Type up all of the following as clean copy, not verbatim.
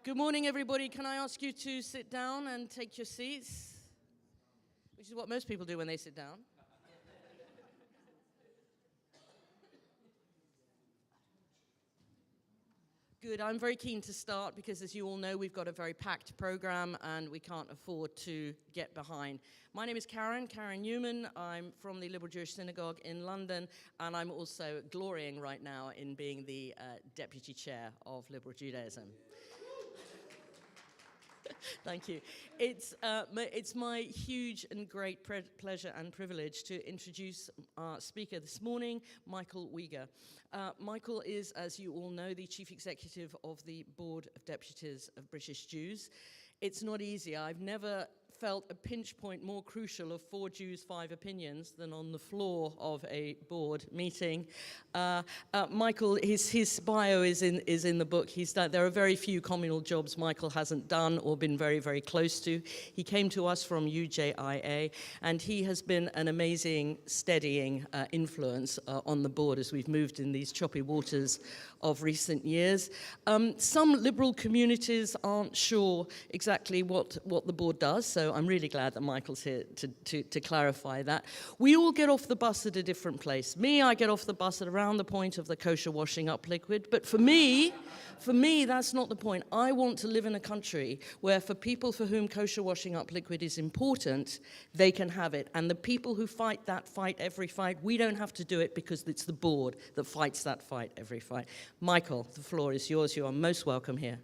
Good morning, everybody. Can I ask you to sit down and take your seats? Which is what most people do when they sit down. Good. I'm very keen to start because, as you all know, we've got a very packed program and we can't afford to get behind. My name is Karen Newman. I'm from the Liberal Jewish Synagogue in London, and I'm also glorying right now in being the Deputy Chair of Liberal Judaism. Thank you. It's my huge and great pleasure and privilege to introduce our speaker this morning, Michael Uygur. Michael is, as you all know, the Chief Executive of the Board of Deputies of British Jews. It's not easy. I've never felt a pinch point more crucial of 4 Jews, 5 opinions than on the floor of a board meeting. Michael, his bio is in the book. There are very few communal jobs Michael hasn't done or been very, very close to. He came to us from UJIA, and he has been an amazing, steadying influence on the board as we've moved in these choppy waters of recent years. Some liberal communities aren't sure exactly what the board does, so I'm really glad that Michael's here to clarify that. We all get off the bus at a different place. Me, I get off the bus at around the point of the kosher washing up liquid, but for me, that's not the point. I want to live in a country where for people for whom kosher washing up liquid is important, they can have it. And the people who fight that fight every fight, we don't have to do it because it's the board that fights that fight every fight. Michael, the floor is yours. You are most welcome here.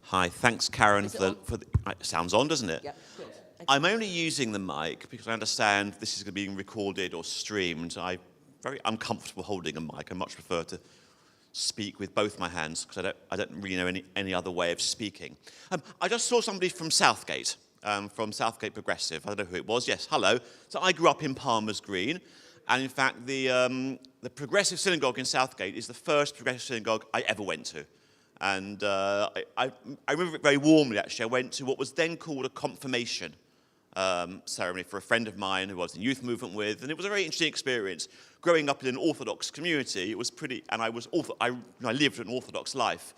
Hi, thanks, Karen. It sounds on, doesn't it? Yeah, good. I'm only using the mic because I understand this is going to be recorded or streamed. I'm very uncomfortable holding a mic. I much prefer to speak with both my hands because I don't really know any other way of speaking. I just saw somebody from Southgate Progressive. I don't know who it was. Yes, hello. So I grew up in Palmer's Green, and in fact, the Progressive Synagogue in Southgate is the first Progressive Synagogue I ever went to. And I remember it very warmly, actually. I went to what was then called a confirmation ceremony for a friend of mine who I was in youth movement with, and it was a very interesting experience. Growing up in an Orthodox community, it was pretty, and I lived an Orthodox life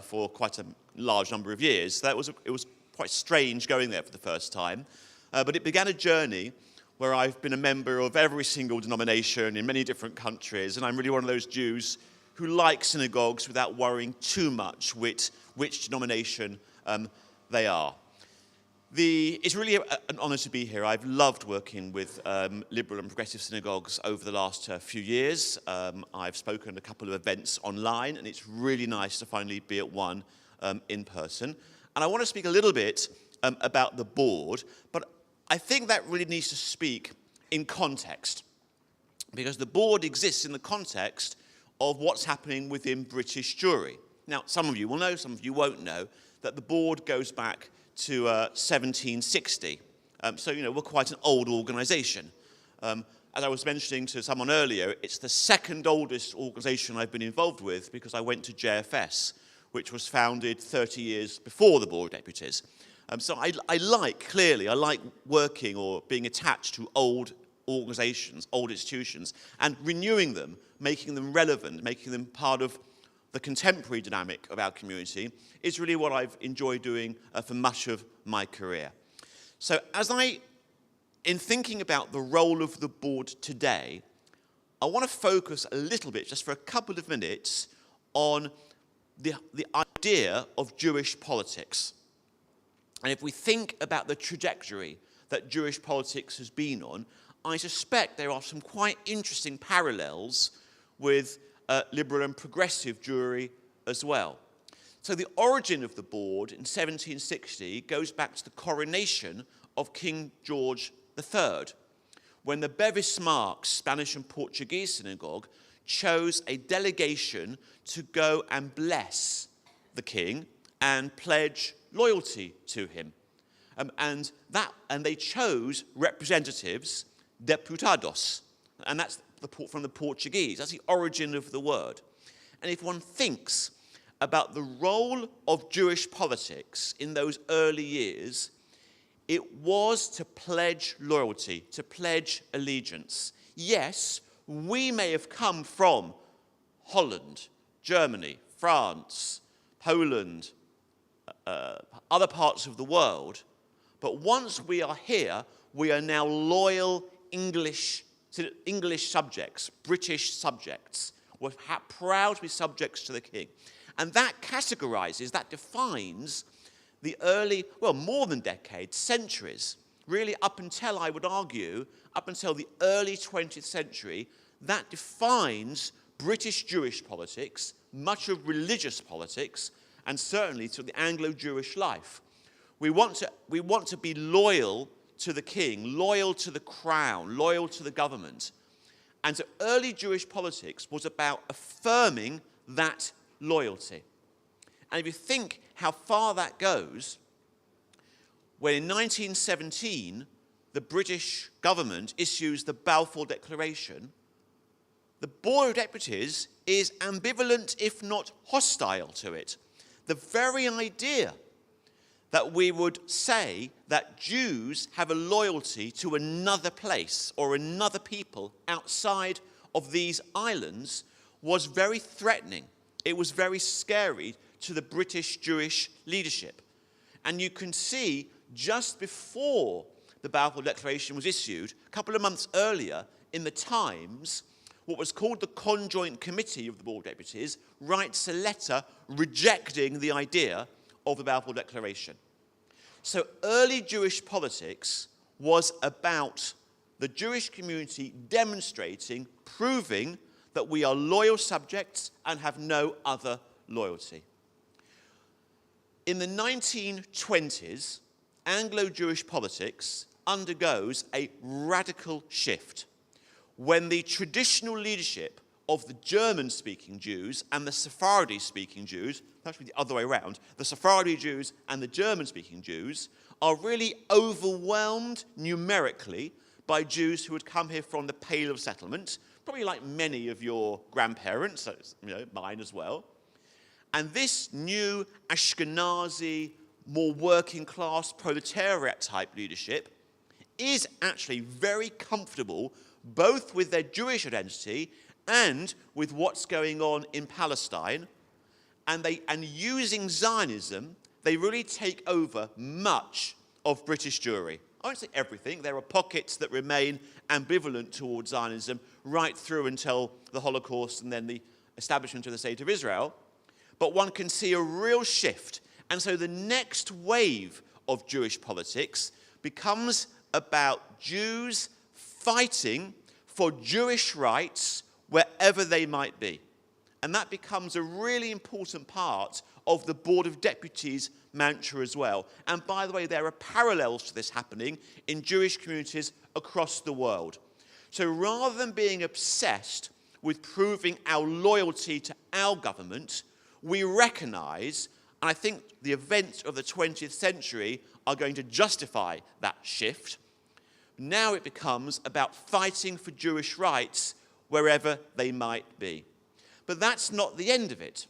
for quite a large number of years. So it was quite strange going there for the first time. But it began a journey where I've been a member of every single denomination in many different countries, and I'm really one of those Jews who like synagogues without worrying too much which denomination they are. It's really an honour to be here. I've loved working with liberal and progressive synagogues over the last few years. I've spoken at a couple of events online, and it's really nice to finally be at one in person. And I want to speak a little bit about the board, but I think that really needs to speak in context, because the board exists in the context of what's happening within British Jewry. Now, some of you will know, some of you won't know, that the board goes back to 1760. So, we're quite an old organisation. As I was mentioning to someone earlier, it's the second oldest organisation I've been involved with because I went to JFS, which was founded 30 years before the Board of Deputies. So I like working or being attached to old organisations, old institutions, and renewing them, making them relevant, making them part of the contemporary dynamic of our community is really what I've enjoyed doing for much of my career. So in thinking about the role of the board today, I want to focus a little bit, just for a couple of minutes, on the idea of Jewish politics. And if we think about the trajectory that Jewish politics has been on, I suspect there are some quite interesting parallels with liberal and progressive Jewry as well. So the origin of the board in 1760 goes back to the coronation of King George III, when the Bevis Marks Spanish and Portuguese synagogue chose a delegation to go and bless the king and pledge loyalty to him. And they chose representatives, deputados, and that's from the Portuguese. That's the origin of the word. And if one thinks about the role of Jewish politics in those early years, it was to pledge loyalty, to pledge allegiance. Yes, we may have come from Holland, Germany, France, Poland, other parts of the world, but once we are here, we are now loyal English subjects, British subjects. We're proud to be subjects to the king. And that categorizes, that defines the early, well, more than decades, centuries, really up until, I would argue, up until the early 20th century, that defines British Jewish politics, much of religious politics, and certainly to the Anglo-Jewish life. We want to be loyal to the king, loyal to the crown, loyal to the government. And so early Jewish politics was about affirming that loyalty. And if you think how far that goes, when in 1917 the British government issues the Balfour Declaration, the Board of Deputies is ambivalent, if not hostile to it. The very idea that we would say that Jews have a loyalty to another place or another people outside of these islands was very threatening. It was very scary to the British Jewish leadership. And you can see just before the Balfour Declaration was issued, a couple of months earlier in the Times, what was called the Conjoint Committee of the Board of Deputies writes a letter rejecting the idea of the Balfour Declaration. So early Jewish politics was about the Jewish community demonstrating, proving that we are loyal subjects and have no other loyalty. In the 1920s, Anglo-Jewish politics undergoes a radical shift when the traditional leadership of the German-speaking Jews and the Sephardi-speaking Jews, actually the other way around, the Sephardi Jews and the German-speaking Jews are really overwhelmed numerically by Jews who had come here from the Pale of Settlement, probably like many of your grandparents, mine as well. And this new Ashkenazi, more working-class proletariat-type leadership is actually very comfortable both with their Jewish identity and with what's going on in Palestine. And using Zionism, they really take over much of British Jewry. I won't say everything. There are pockets that remain ambivalent towards Zionism right through until the Holocaust and then the establishment of the State of Israel. But one can see a real shift. And so the next wave of Jewish politics becomes about Jews fighting for Jewish rights wherever they might be. And that becomes a really important part of the Board of Deputies mantra as well. And by the way, there are parallels to this happening in Jewish communities across the world. So rather than being obsessed with proving our loyalty to our government, we recognize, and I think the events of the 20th century are going to justify that shift. Now it becomes about fighting for Jewish rights wherever they might be. But that's not the end of it.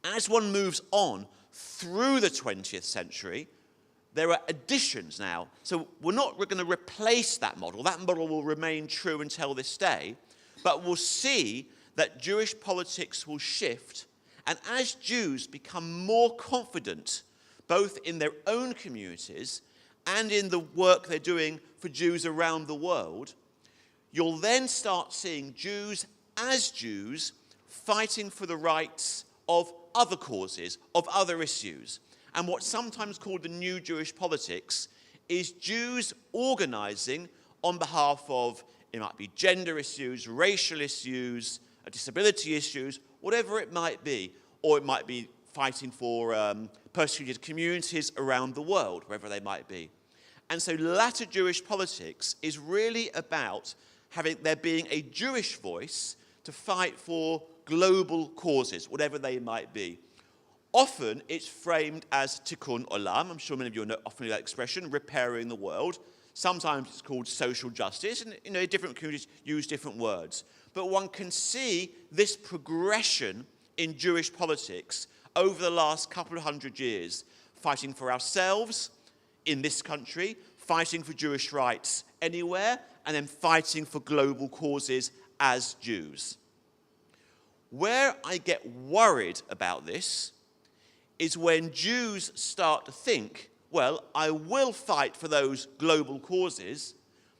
As one moves on through the 20th century, there are additions now. So we're going to replace that model. That model will remain true until this day. But we'll see that Jewish politics will shift. And as Jews become more confident, both in their own communities and in the work they're doing for Jews around the world, you'll then start seeing Jews as Jews fighting for the rights of other causes, of other issues. And what's sometimes called the new Jewish politics is Jews organizing on behalf of, it might be gender issues, racial issues, disability issues, whatever it might be. Or it might be fighting for persecuted communities around the world, wherever they might be. And so latter Jewish politics is really about there being a Jewish voice to fight for global causes, whatever they might be. Often it's framed as tikkun olam. I'm sure many of you know often that expression, repairing the world. Sometimes it's called social justice, and different communities use different words. But one can see this progression in Jewish politics over the last couple of hundred years, fighting for ourselves in this country, fighting for Jewish rights anywhere, and then fighting for global causes as Jews. Where I get worried about this is when Jews start to think, well, I will fight for those global causes,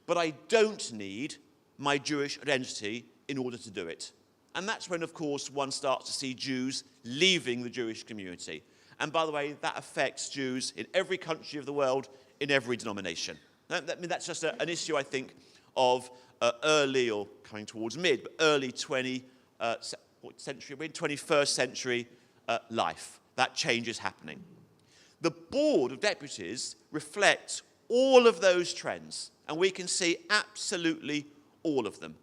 but I don't need my Jewish identity in order to do it. And that's when, of course, one starts to see Jews leaving the Jewish community. And by the way, that affects Jews in every country of the world, in every denomination. That's just an issue, I think, of early or coming towards mid, but early 21st century life. That change is happening. The Board of Deputies reflects all of those trends, and we can see absolutely all of them.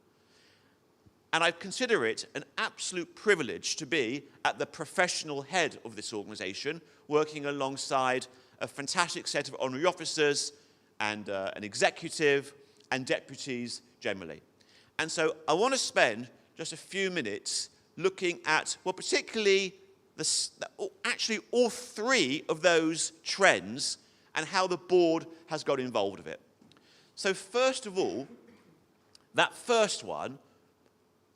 And I consider it an absolute privilege to be at the professional head of this organisation, working alongside a fantastic set of honorary officers and an executive and deputies generally. And so I want to spend just a few minutes looking at, well, particularly actually all three of those trends and how the board has got involved with it. So first of all, that first one,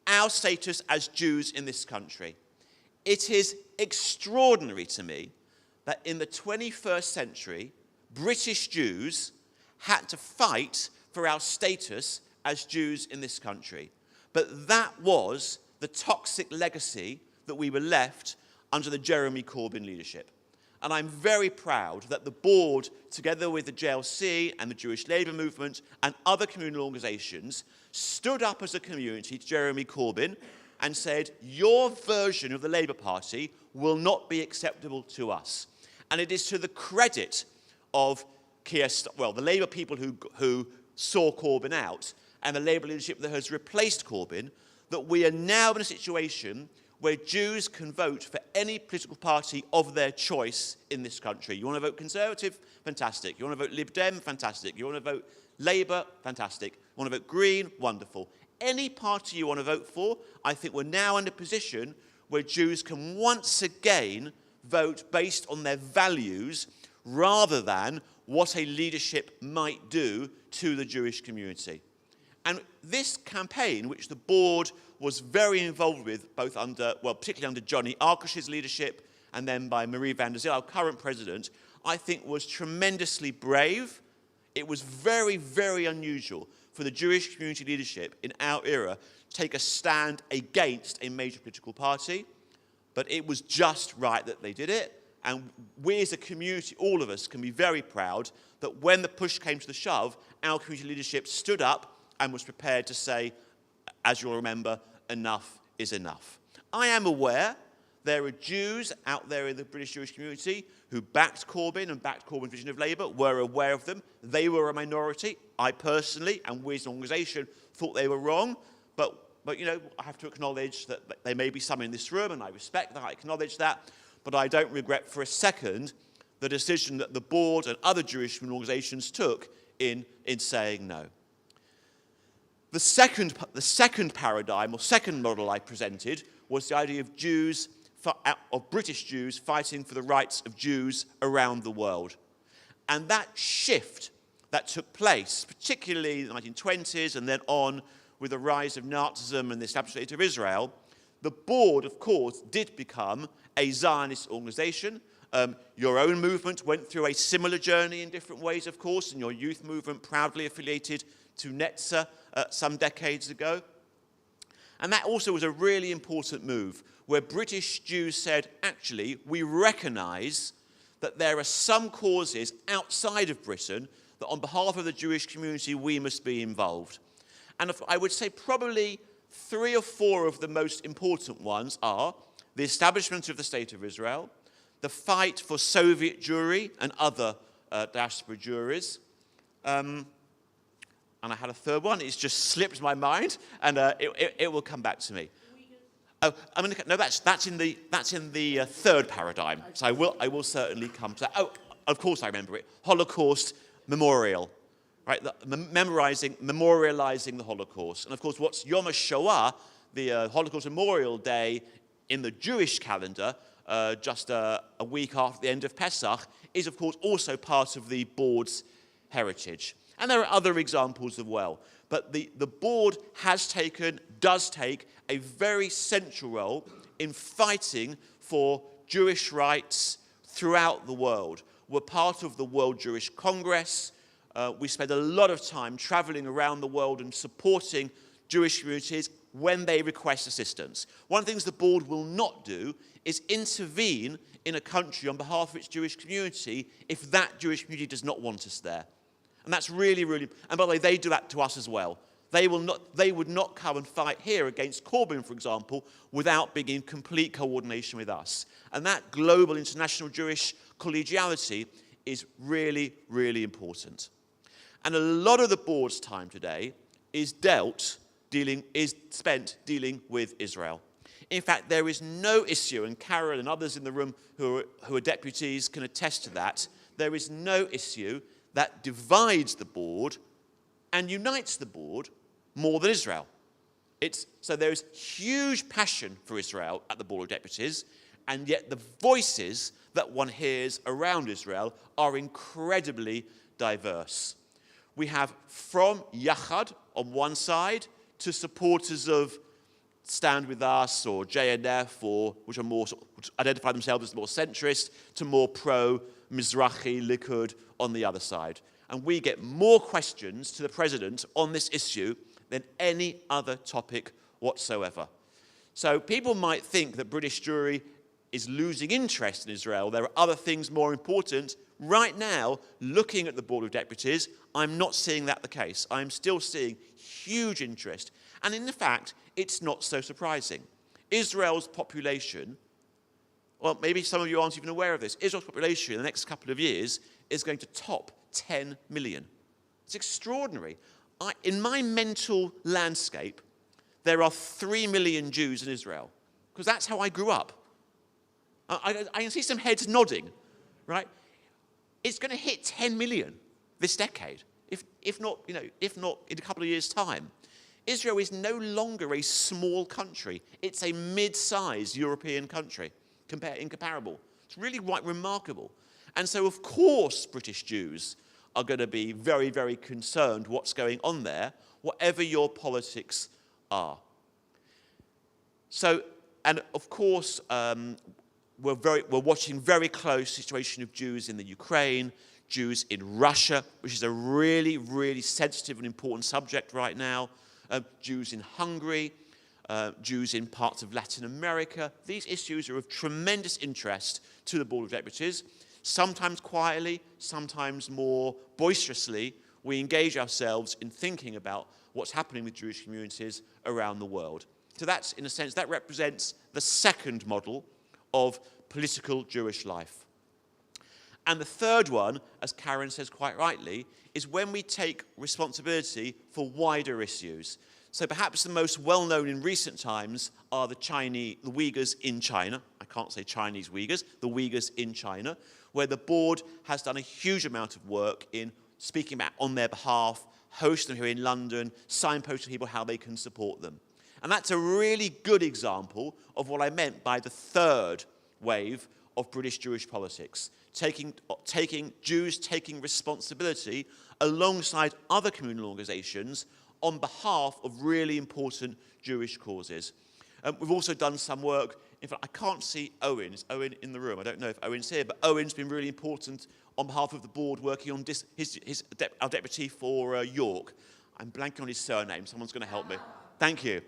our status as Jews in this country. It is extraordinary to me that in the 21st century, British Jews had to fight for our status as Jews in this country. But that was the toxic legacy that we were left under the Jeremy Corbyn leadership. And I'm very proud that the board, together with the JLC and the Jewish Labour Movement and other communal organisations, stood up as a community to Jeremy Corbyn and said, your version of the Labour Party will not be acceptable to us. And it is to the credit of the Labour people who saw Corbyn out and the Labour leadership that has replaced Corbyn that we are now in a situation where Jews can vote for any political party of their choice in this country. You want to vote Conservative? Fantastic. You want to vote Lib Dem? Fantastic. You want to vote Labour? Fantastic. You want to vote Green? Wonderful. Any party you want to vote for, I think we're now in a position where Jews can once again vote based on their values rather than what a leadership might do to the Jewish community. And this campaign, which the board was very involved with, both under, well, particularly under Johnny Arkush's leadership and then by Marie van der Zyl, our current president, I think was tremendously brave. It was very, very unusual for the Jewish community leadership in our era to take a stand against a major political party, but it was just right that they did it. And we as a community, all of us, can be very proud that when the push came to the shove, our community leadership stood up and was prepared to say, as you'll remember, enough is enough. I am aware there are Jews out there in the British Jewish community who backed Corbyn and backed Corbyn's vision of Labour, were aware of them. They were a minority. I personally, and we as an organisation, thought they were wrong. But you know, I have to acknowledge that there may be some in this room, and I respect that, I acknowledge that. But I don't regret for a second the decision that the board and other Jewish organisations took in saying no. The second paradigm, or second model I presented, was the idea of British Jews fighting for the rights of Jews around the world. And that shift that took place, particularly in the 1920s and then on with the rise of Nazism and the establishment of Israel, the board, of course, did become a Zionist organization. Your own movement went through a similar journey in different ways, of course, and your youth movement proudly affiliated to Netzer some decades ago. And that also was a really important move, where British Jews said, actually, we recognize that there are some causes outside of Britain that on behalf of the Jewish community, we must be involved. And I would say probably 3 or 4 of the most important ones are the establishment of the State of Israel, the fight for Soviet Jewry and other diaspora juries, and I had a third one. It's just slipped my mind, and it will come back to me. Oh, no, that's in the third paradigm. So I will certainly come to that. Oh, of course I remember it. Holocaust Memorial, right? Memorializing the Holocaust, and of course, what's Yom HaShoah, the Holocaust Memorial Day in the Jewish calendar, just a week after the end of Pesach, is of course also part of the board's heritage. And there are other examples as well. But the board does take a very central role in fighting for Jewish rights throughout the world. We're part of the World Jewish Congress. We spend a lot of time traveling around the world and supporting Jewish communities when they request assistance. One of the things the board will not do is intervene in a country on behalf of its Jewish community if that Jewish community does not want us there. And that's really, really... And by the way, they do that to us as well. They would not come and fight here against Corbyn, for example, without being in complete coordination with us. And that global international Jewish collegiality is really, really important. And a lot of the board's time today is spent dealing with Israel. In fact, there is no issue, and Carol and others in the room who are deputies can attest to that, there is no issue that divides the board and unites the board more than Israel. So there is huge passion for Israel at the Board of Deputies, and yet the voices that one hears around Israel are incredibly diverse. We have from Yachad on one side to supporters of Stand With Us or JNF, which identify themselves as more centrist, to more pro-Mizrahi Likud on the other side. And we get more questions to the president on this issue than any other topic whatsoever. So people might think that British Jewry is losing interest in Israel. There are other things more important. Right now, looking at the Board of Deputies, I'm not seeing that the case. I'm still seeing huge interest. And in fact, it's not so surprising. Israel's population, well, maybe some of you aren't even aware of this, Israel's population in the next couple of years is going to top 10 million. It's extraordinary. In my mental landscape, there are 3 million Jews in Israel, because that's how I grew up. I can see some heads nodding, right? It's going to hit 10 million this decade, if not in a couple of years' time. Israel is no longer a small country. It's a mid-sized European country, incomparable. It's really quite remarkable. And so, of course, British Jews are going to be very, very concerned what's going on there, whatever your politics are. So, and of course, we're watching very close situation of Jews in the Ukraine, Jews in Russia, which is a really, really sensitive and important subject right now, Jews in Hungary, Jews in parts of Latin America. These issues are of tremendous interest to the Board of Deputies. Sometimes quietly, sometimes more boisterously, we engage ourselves in thinking about what's happening with Jewish communities around the world. So that's, in a sense, that represents the second model of political Jewish life. And the third one, as Karen says quite rightly, is when we take responsibility for wider issues. So perhaps the most well-known in recent times are the Uyghurs in China. I can't say Chinese Uyghurs, the Uyghurs in China, where the board has done a huge amount of work in speaking about on their behalf, hosting them here in London, signposting people how they can support them. And that's a really good example of what I meant by the third wave of British Jewish politics, Jews taking responsibility alongside other communal organisations on behalf of really important Jewish causes. We've also done some work. In fact, I can't see Owen. Is Owen in the room? I don't know if Owen's here, but Owen's been really important on behalf of the board working on our deputy for York. I'm blanking on his surname. Someone's going to help me. Thank you.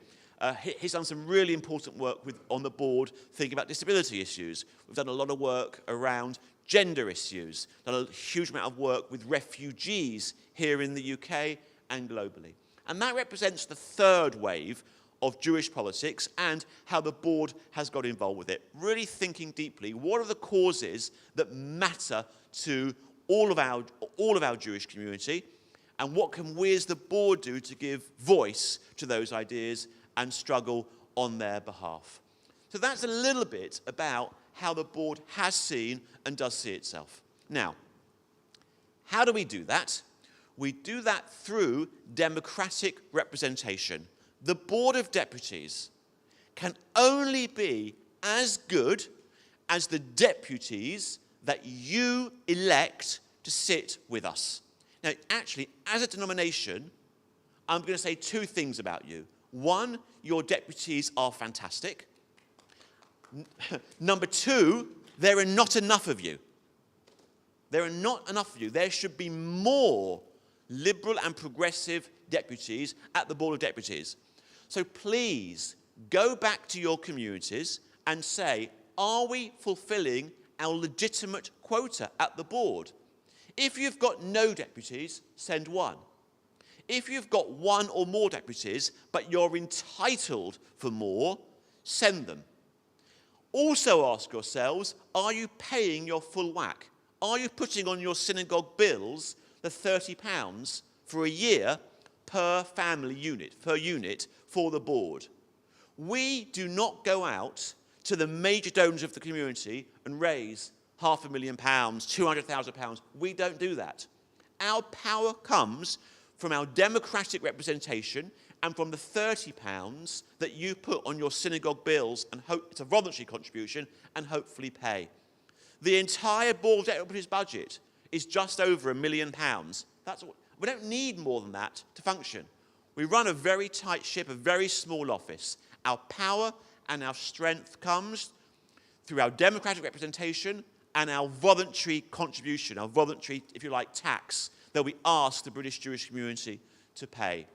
He's done some really important work on the board thinking about disability issues. We've done a lot of work around gender issues, done a huge amount of work with refugees here in the UK and globally. And that represents the third wave of Jewish politics and how the board has got involved with it. Really thinking deeply, what are the causes that matter to all of our Jewish community, and what can we as the board do to give voice to those ideas and struggle on their behalf. So that's a little bit about how the board has seen and does see itself. Now, how do we do that? We do that through democratic representation. The Board of Deputies can only be as good as the deputies that you elect to sit with us. Now, actually, as a denomination, I'm going to say two things about you. One, your deputies are fantastic. Number two, there are not enough of you. There are not enough of you. There should be more liberal and progressive deputies at the Board of Deputies. So please go back to your communities and say, are we fulfilling our legitimate quota at the board? If you've got no deputies, send one. If you've got one or more deputies, but you're entitled for more, send them. Also ask yourselves, are you paying your full whack? Are you putting on your synagogue bills the £30 for a year per family unit, per unit for the board? We do not go out to the major donors of the community and raise £500,000, £200,000. We don't do that. Our power comes from our democratic representation and from the £30 that you put on your synagogue bills, and hope it's a voluntary contribution, and hopefully pay. The entire Board of Deputies budget is just over £1 million. We don't need more than that to function. We run a very tight ship, a very small office. Our power and our strength comes through our democratic representation and our voluntary contribution, our voluntary, if you like, tax that we ask the British Jewish community to pay.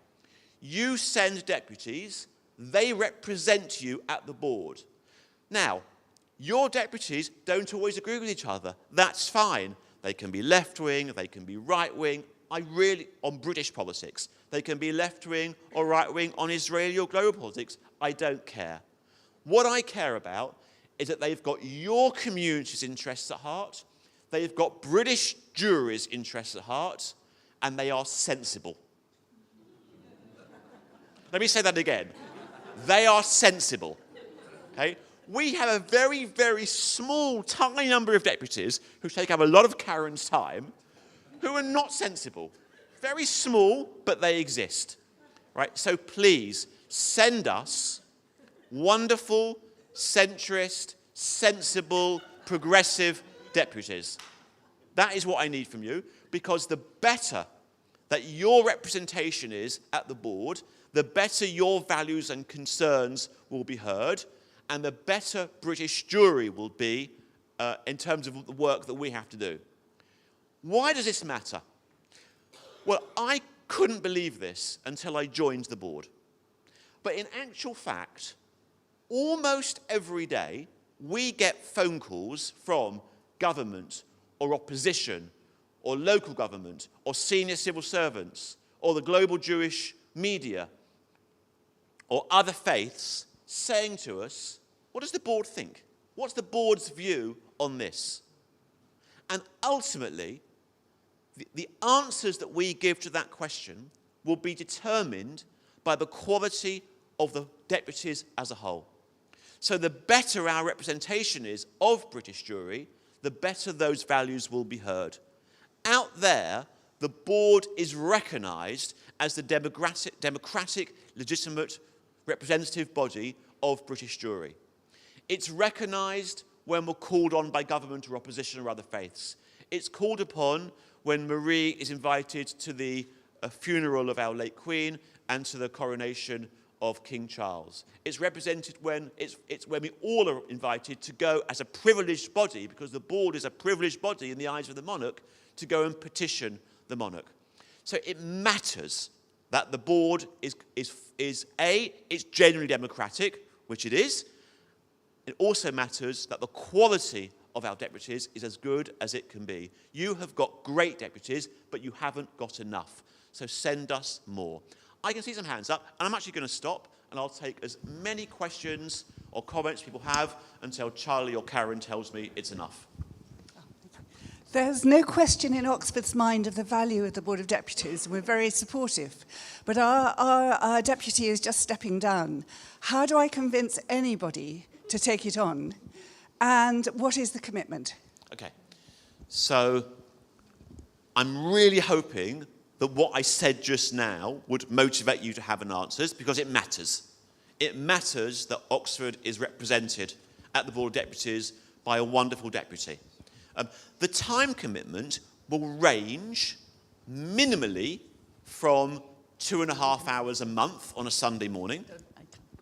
You send deputies, they represent you at the board. Now, your deputies don't always agree with each other. That's fine. They can be left-wing, they can be right-wing, on British politics. They can be left-wing or right-wing on Israeli or global politics. I don't care. What I care about is that they've got your community's interests at heart, they've got British juries' interests at heart, and they are sensible. Let me say that again. They are sensible. Okay? We have a very, very small, tiny number of deputies who take up a lot of Karen's time, who are not sensible. Very small, but they exist. Right? So please, send us wonderful, centrist, sensible, progressive deputies. That is what I need from you, because the better that your representation is at the board, the better your values and concerns will be heard, and the better British jury will be in terms of the work that we have to do. Why does this matter? Well, I couldn't believe this until I joined the board. But in actual fact, almost every day, we get phone calls from government or opposition or local government or senior civil servants or the global Jewish media or other faiths saying to us, what does the board think? What's the board's view on this? And ultimately, the answers that we give to that question will be determined by the quality of the deputies as a whole. So the better our representation is of British jury, the better those values will be heard. Out there, the board is recognised as the democratic, legitimate, representative body of British jury. It's recognised when we're called on by government or opposition or other faiths. It's called upon when Marie is invited to the funeral of our late Queen and to the coronation of King Charles. It's represented when it's when we all are invited to go as a privileged body, because the board is a privileged body in the eyes of the monarch, to go and petition the monarch. So it matters that the board is it's genuinely democratic, which it is. It also matters that the quality of our deputies is as good as it can be. You have got great deputies, but you haven't got enough. So send us more. I can see some hands up, and I'm actually going to stop, and I'll take as many questions or comments people have until Charlie or Karen tells me it's enough. There's no question in Oxford's mind of the value of the Board of Deputies, and we're very supportive. But our deputy is just stepping down. How do I convince anybody to take it on? And what is the commitment? Okay. So I'm really hoping that what I said just now would motivate you to have an answer, because it matters. It matters that Oxford is represented at the Board of Deputies by a wonderful deputy. The time commitment will range minimally from 2.5 hours a month on a Sunday morning.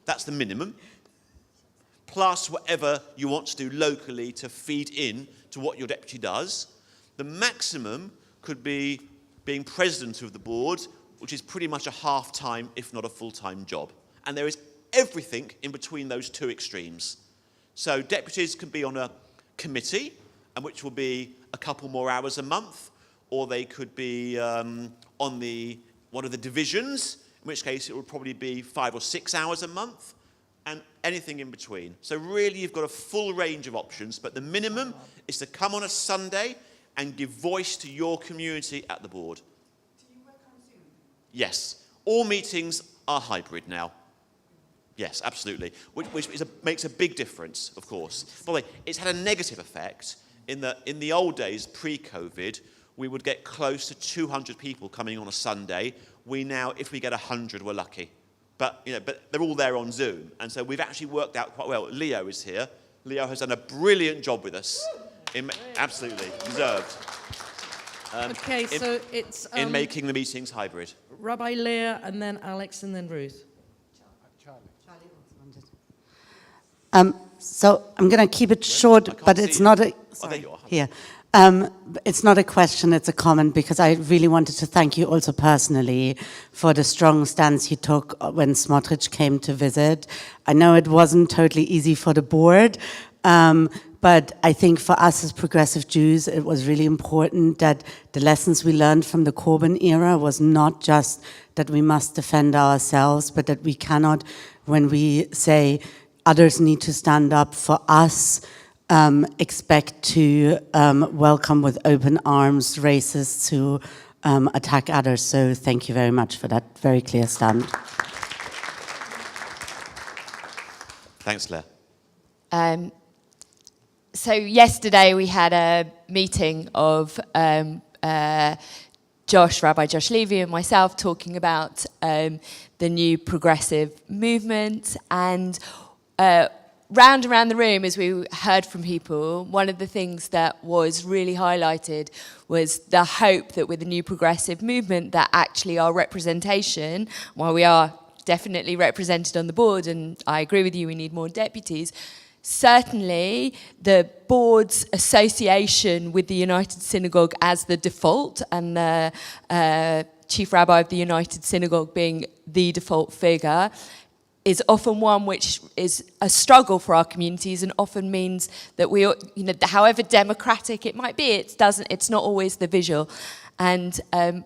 That's the minimum. Plus whatever you want to do locally to feed in to what your deputy does. The maximum could be being president of the board, which is pretty much a half-time, if not a full-time job. And there is everything in between those two extremes. So deputies can be on a committee, and which will be a couple more hours a month, or they could be on one of the divisions, in which case it would probably be 5 or 6 hours a month, and anything in between. So really you've got a full range of options, but the minimum is to come on a Sunday and give voice to your community at the board. Do you work on Zoom? Yes. All meetings are hybrid now. Yes, absolutely. Which makes a big difference, of course. By the way, it's had a negative effect in the old days, pre-COVID, we would get close to 200 people coming on a Sunday. We now, if we get 100, we're lucky. But they're all there on Zoom. And so we've actually worked out quite well. Leo is here. Leo has done a brilliant job with us. Absolutely, deserved. Okay, so it's... in making the meetings hybrid. Rabbi Leah, and then Alex, and then Ruth. So I'm going to keep it short, but it's not a... Sorry, there you are. Here. It's not a question, it's a comment, because I really wanted to thank you also personally for the strong stance you took when Smotrich came to visit. I know it wasn't totally easy for the board, but I think for us as progressive Jews, it was really important that the lessons we learned from the Corbyn era was not just that we must defend ourselves, but that we cannot, when we say others need to stand up for us, expect to welcome with open arms racists who attack others. So thank you very much for that very clear stand. Thanks, Claire. So yesterday we had a meeting of Rabbi Josh Levy and myself talking about the new progressive movement, and round around the room, as we heard from people, one of the things that was really highlighted was the hope that with the new progressive movement that actually our representation, while we are definitely represented on the board, and I agree with you, we need more deputies, certainly the board's association with the United Synagogue as the default, and the chief rabbi of the United Synagogue being the default figure, is often one which is a struggle for our communities, and often means that we, however democratic it might be, it's not always the visual. And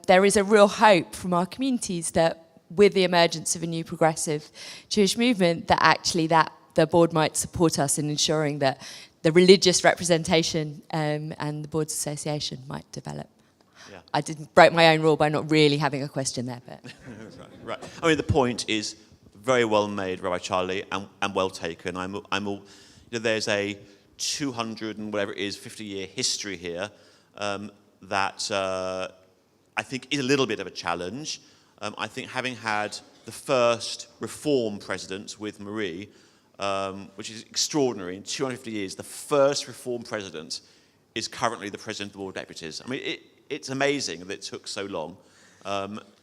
there is a real hope from our communities that with the emergence of a new progressive Jewish movement, that actually the board might support us in ensuring that the religious representation and the board's association might develop. Yeah. I didn't break my own rule by not really having a question there, but right. I mean, the point is very well made, Rabbi Charlie, and well taken. There's a 200 and whatever it is, 50-year history here that I think is a little bit of a challenge. I think having had the first reform president with Marie, which is extraordinary, in 250 years, the first reform president is currently the president of the Board of Deputies. I mean, it's amazing that it took so long,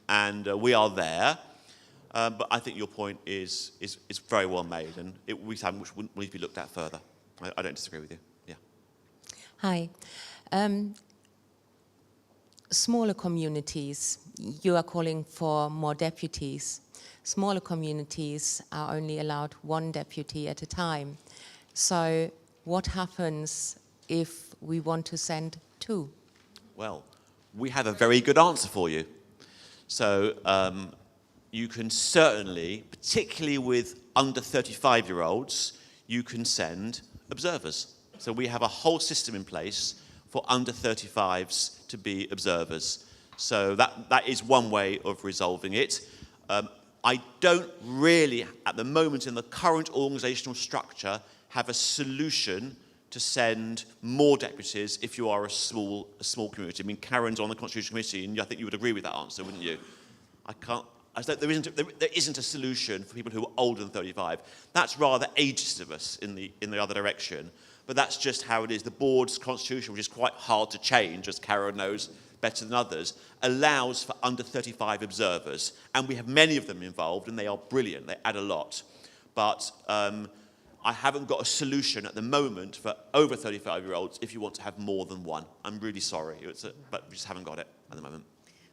and we are there. But I think your point is very well made, and it will be something which will need to be looked at further. I don't disagree with you. Yeah. Hi. Smaller communities, you are calling for more deputies. Smaller communities are only allowed one deputy at a time. So what happens if we want to send two? Well, we have a very good answer for you. So you can certainly, particularly with under 35-year-olds, you can send observers. So we have a whole system in place for under 35s to be observers. So that is one way of resolving it. I don't really, at the moment in the current organisational structure, have a solution to send more deputies if you are a small community. I mean, Karen's on the Constitution Committee, and I think you would agree with that answer, wouldn't you? There isn't a solution for people who are older than 35. That's rather ageist of us in the other direction. But that's just how it is. The board's constitution, which is quite hard to change, as Karen knows, better than others, allows for under 35 observers. And we have many of them involved, and they are brilliant. They add a lot. But I haven't got a solution at the moment for over 35-year-olds if you want to have more than one. I'm really sorry, but we just haven't got it at the moment.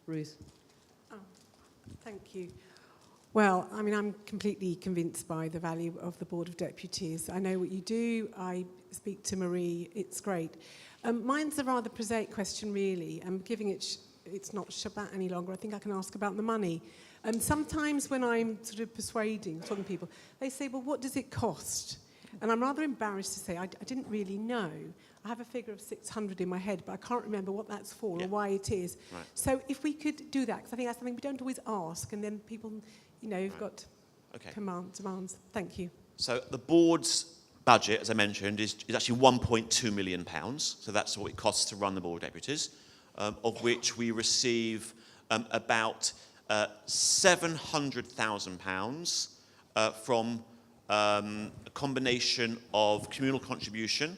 Ruth. Oh, thank you. Well, I mean, I'm completely convinced by the value of the Board of Deputies. I know what you do. I speak to Marie. It's great. Mine's a rather prosaic question, really. I'm giving it, it's not Shabbat any longer. I think I can ask about the money. Sometimes when I'm sort of talking to people, they say, well, what does it cost? And I'm rather embarrassed to say, I didn't really know. I have a figure of 600 in my head, but I can't remember what that's for or why it is. Right. So if we could do that, because I think that's something we don't always ask, and then people, have got demands. Thank you. So the board's budget, as I mentioned, is actually £1.2 million. So that's what it costs to run the Board of Deputies, of which we receive about £700,000 from a combination of communal contribution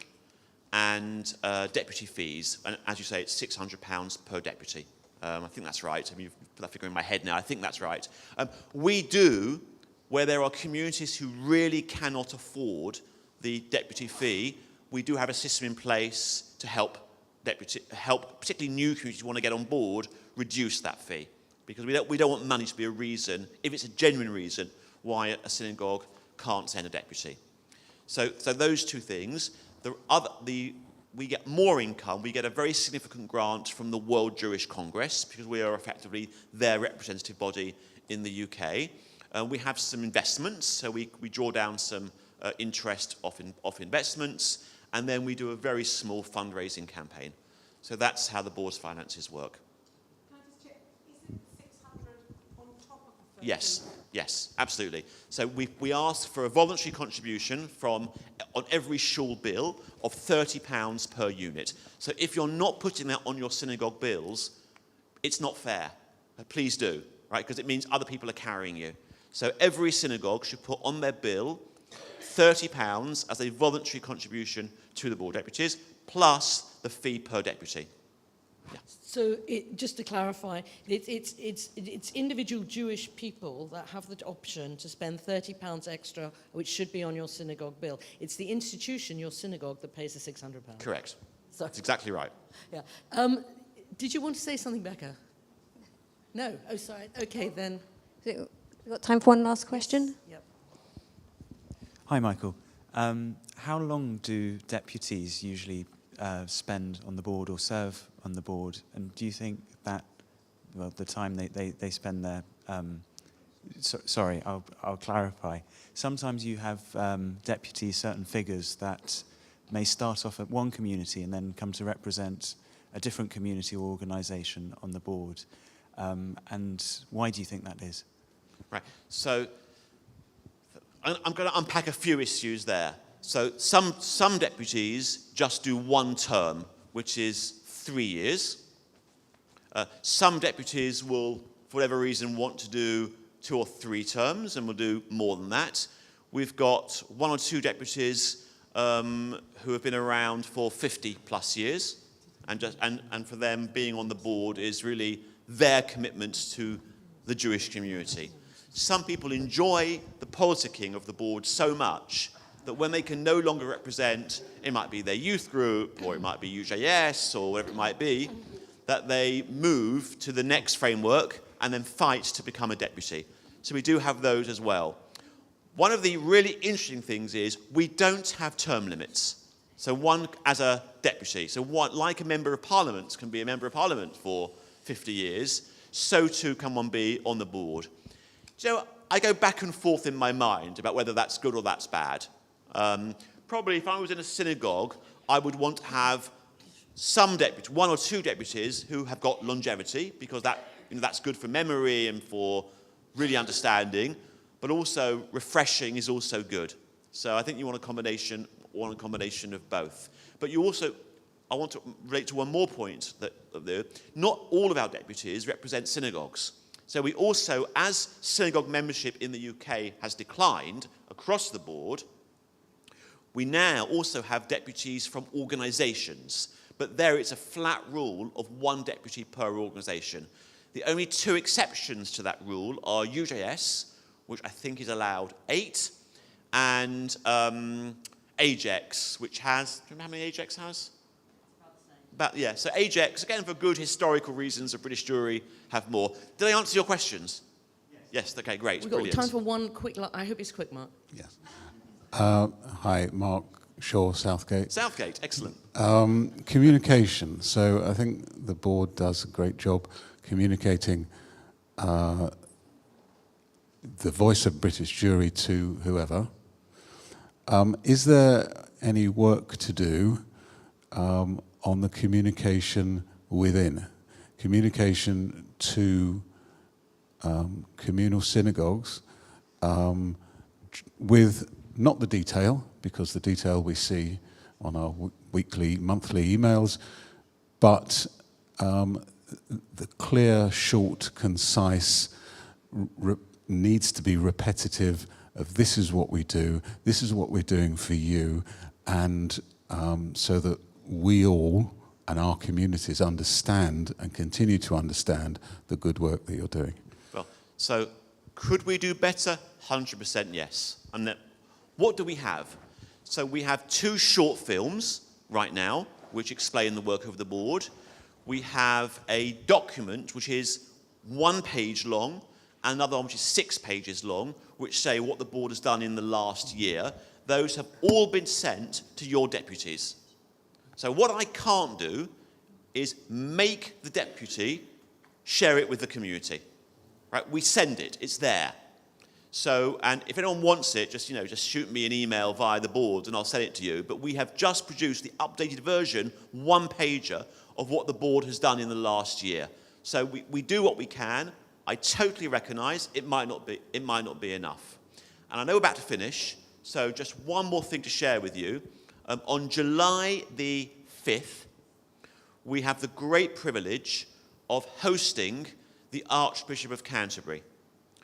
and deputy fees. And as you say, it's £600 per deputy. I think that's right. I mean, you've put that figure in my head now. I think that's right. We do, where there are communities who really cannot afford the deputy fee, we do have a system in place to help particularly new communities who want to get on board, reduce that fee. Because we don't want money to be a reason, if it's a genuine reason, why a synagogue can't send a deputy. So those two things. We get more income. We get a very significant grant from the World Jewish Congress because we are effectively their representative body in the UK. We have some investments, so we draw down some interest off investments, and then we do a very small fundraising campaign. So that's how the board's finances work. Can I just check, is it 600 on top of the 30? Yes, absolutely. So we ask for a voluntary contribution on every shul bill of £30 per unit. So if you're not putting that on your synagogue bills, it's not fair. Please do, right? Because it means other people are carrying you. So every synagogue should put on their bill £30 as a voluntary contribution to the Board of Deputies, plus the fee per deputy. Yeah. So just to clarify, it's individual Jewish people that have the option to spend £30 extra, which should be on your synagogue bill. It's the institution, your synagogue, that pays the £600. Correct. So, that's exactly right. Yeah. Did you want to say something, Becca? No. Oh, sorry. Okay, then. We've got time for one last question. Yep. Hi, Michael. How long do deputies usually spend on the board or serve on the board? And do you think that, well, the time they spend there... sorry, I'll clarify. Sometimes you have deputies, certain figures that may start off at one community and then come to represent a different community or organisation on the board. And why do you think that is? Right. So I'm going to unpack a few issues there. So some deputies just do one term, which is 3 years. Some deputies will, for whatever reason, want to do 2 or 3 terms and will do more than that. We've got 1 or 2 deputies who have been around for 50 plus years, and for them being on the board is really their commitment to the Jewish community. Some people enjoy the politicking of the board so much that when they can no longer represent, it might be their youth group, or it might be UJS, or whatever it might be, that they move to the next framework and then fight to become a deputy. So we do have those as well. One of the really interesting things is we don't have term limits. So one as a deputy, so one, like a member of parliament can be a member of parliament for 50 years, so too can one be on the board. So I go back and forth in my mind about whether that's good or that's bad. Probably if I was in a synagogue, I would want to have some deputies, 1 or 2 deputies who have got longevity, because that's good for memory and for really understanding, but also refreshing is also good. So I think you want a combination of both. But you also, I want to relate to one more point that not all of our deputies represent synagogues. So we also, as synagogue membership in the UK has declined across the board, we now also have deputies from organisations. but there it's a flat rule of 1 deputy per organisation. The only 2 exceptions to that rule are UJS, which I think is allowed 8, and AJEX, which has, do you remember how many AJEX has? Yeah, so AJEX, again, for good historical reasons, a British jury have more. Did I answer your questions? Yes, okay, great, We've got brilliant. time for one quick, I hope it's quick, Mark. Yes. Hi, Mark Shaw, Southgate. Southgate, excellent. Communication. So I think the board does a great job communicating the voice of British jury to whoever. Is there any work to do on the communication within? Communication to communal synagogues with not the detail, because the detail we see on our weekly, monthly emails, but the clear, short, concise, needs to be repetitive of this is what we do, this is what we're doing for you, and so that we all and our communities understand and continue to understand the good work that you're doing. Well, so could we do better? 100% yes. And then, what do we have? So we have 2 short films right now, which explain the work of the board. We have a document which is 1 page long, and another one which is 6 pages long, which say what the board has done in the last year. Those have all been sent to your deputies. So what I can't do is make the deputy share it with the community. Right? We send it, it's there. So, and if anyone wants it, just shoot me an email via the board and I'll send it to you. But we have just produced the updated version, 1-pager, of what the board has done in the last year. So we do what we can. I totally recognise it might not be enough. And I know we're about to finish, so just one more thing to share with you. On July the 5th, we have the great privilege of hosting the Archbishop of Canterbury,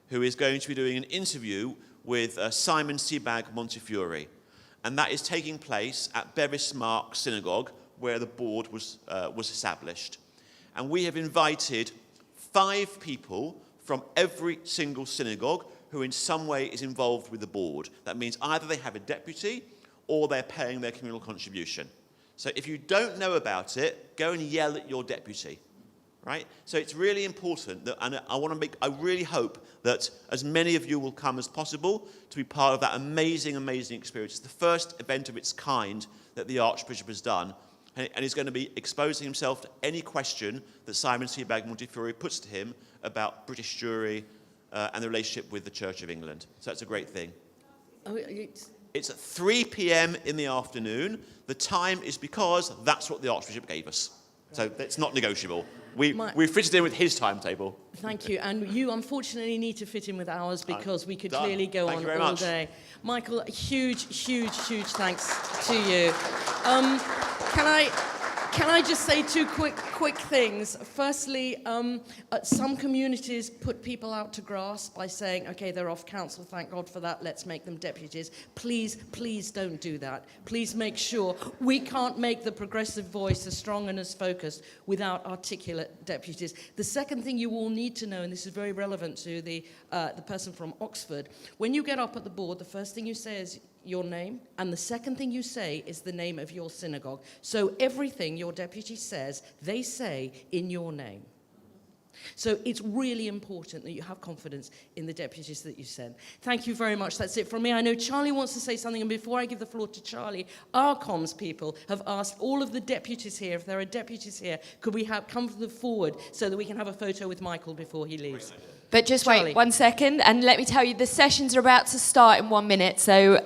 who is going to be doing an interview with Simon Sebag Montefiore. And that is taking place at Bevis Mark Synagogue, where the board was established. And we have invited 5 people from every single synagogue who in some way is involved with the board. That means either they have a deputy or they're paying their communal contribution. So if you don't know about it, go and yell at your deputy. Right? So it's really important that, and I really hope that as many of you will come as possible to be part of that amazing, amazing experience. It's the first event of its kind that the Archbishop has done, and he's going to be exposing himself to any question that Simon Sebag Montefiore puts to him about British Jewry and the relationship with the Church of England. So that's a great thing. Oh, it's at 3 p.m. in the afternoon. The time is because that's what the Archbishop gave us. So it's not negotiable. We fitted in with his timetable. Thank you. And you, unfortunately, need to fit in with ours because we could clearly go Thank on you very all much. day. Michael, huge thanks to you. Can I just say 2 quick things? Firstly, some communities put people out to grass by saying, okay, they're off council, thank God for that, let's make them deputies. Please don't do that. Please make sure we can't make the progressive voice as strong and as focused without articulate deputies. The second thing you all need to know, and this is very relevant to the person from Oxford, when you get up at the board, the first thing you say is your name, and the second thing you say is the name of your synagogue. So everything your deputy says, they say in your name. So it's really important that you have confidence in the deputies that you send. Thank you very much. That's it from me. I know Charlie wants to say something, and before I give the floor to Charlie, our comms people have asked all of the deputies here, if there are deputies here, could we come forward so that we can have a photo with Michael before he leaves? But just Charlie. wait 1 second, and let me tell you, the sessions are about to start in 1 minute, so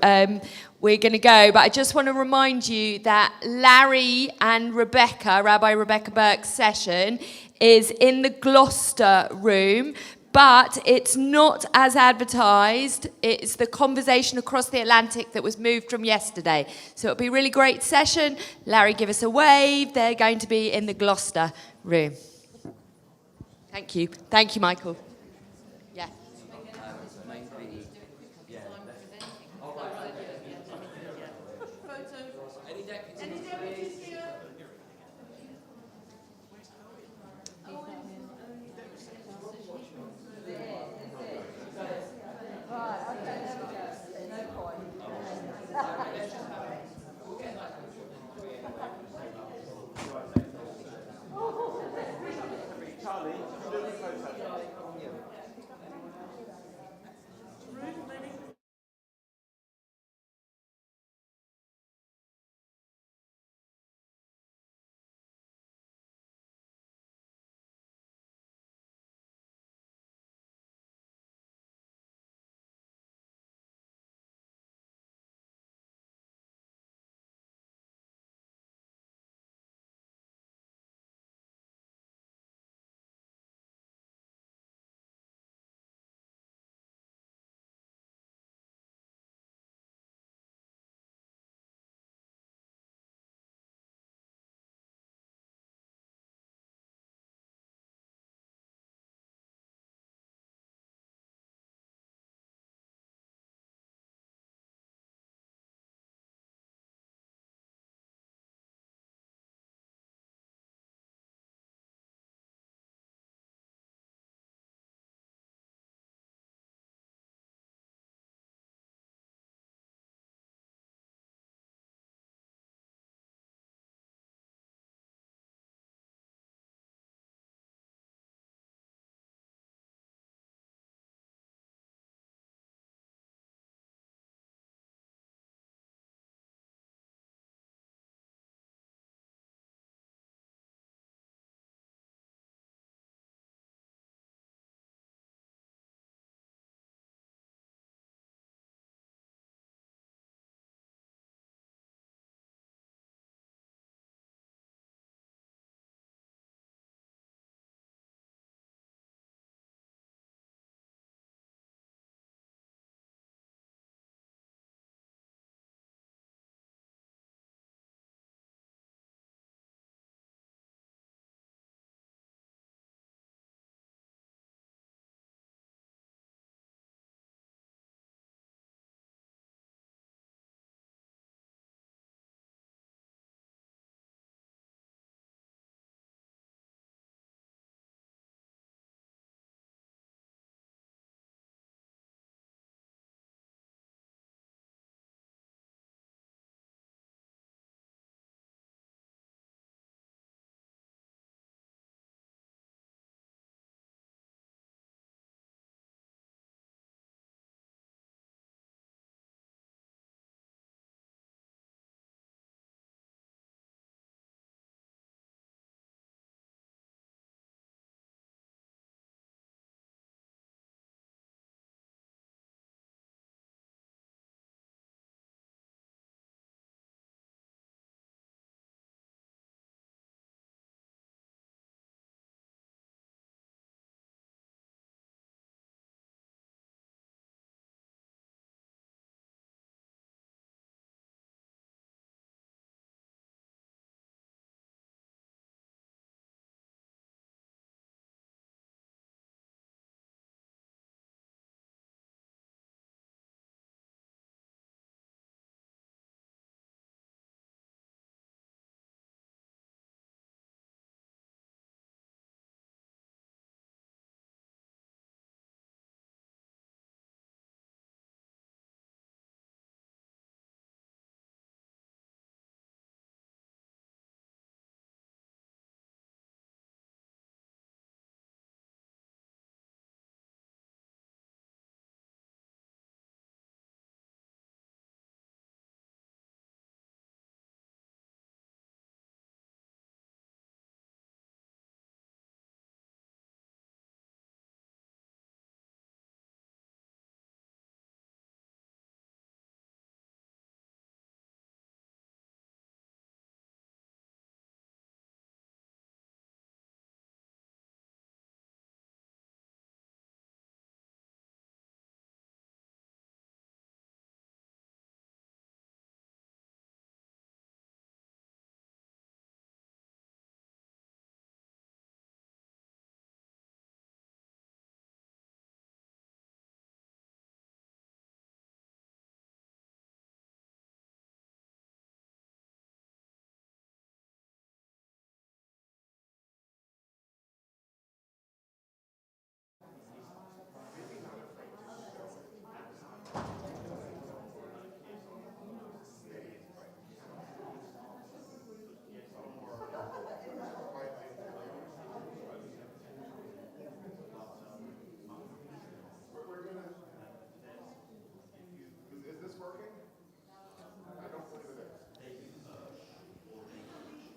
we're going to go. But I just want to remind you that Larry and Rabbi Rebecca Burke's session is in the Gloucester room, but it's not as advertised. It's the conversation across the Atlantic that was moved from yesterday. So it'll be a really great session. Larry, give us a wave. They're going to be in the Gloucester room. Thank you. Thank you, Michael. Yeah.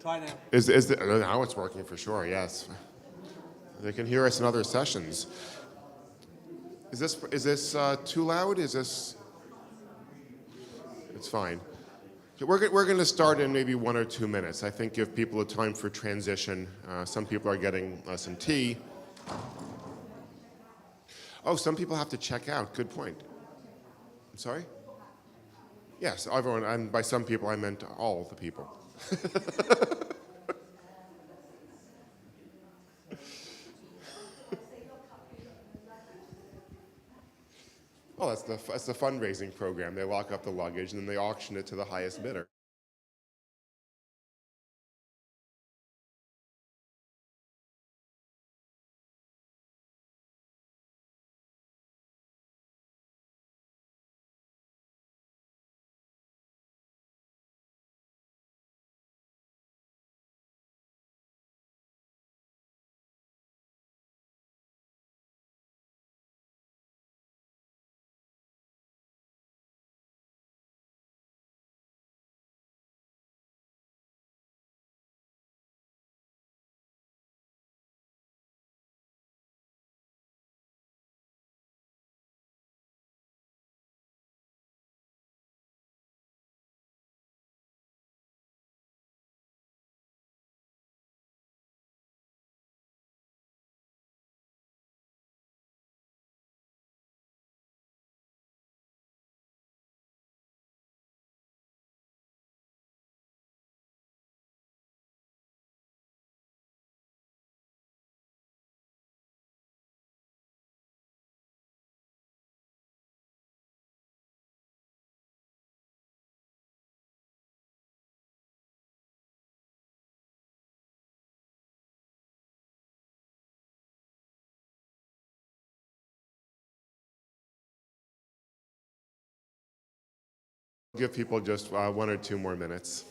Try now. Now it's working for sure, yes. They can hear us in other sessions. Is this too loud? Is this... It's fine. So we're going to start in maybe 1 or 2 minutes. I think give people a time for transition. Some people are getting some tea. Oh, some people have to check out. Good point. I'm sorry? Yes, everyone. And by some people, I meant all the people. Oh, that's the fundraising program. They lock up the luggage and then they auction it to the highest bidder. Give people just 1 or 2 more minutes.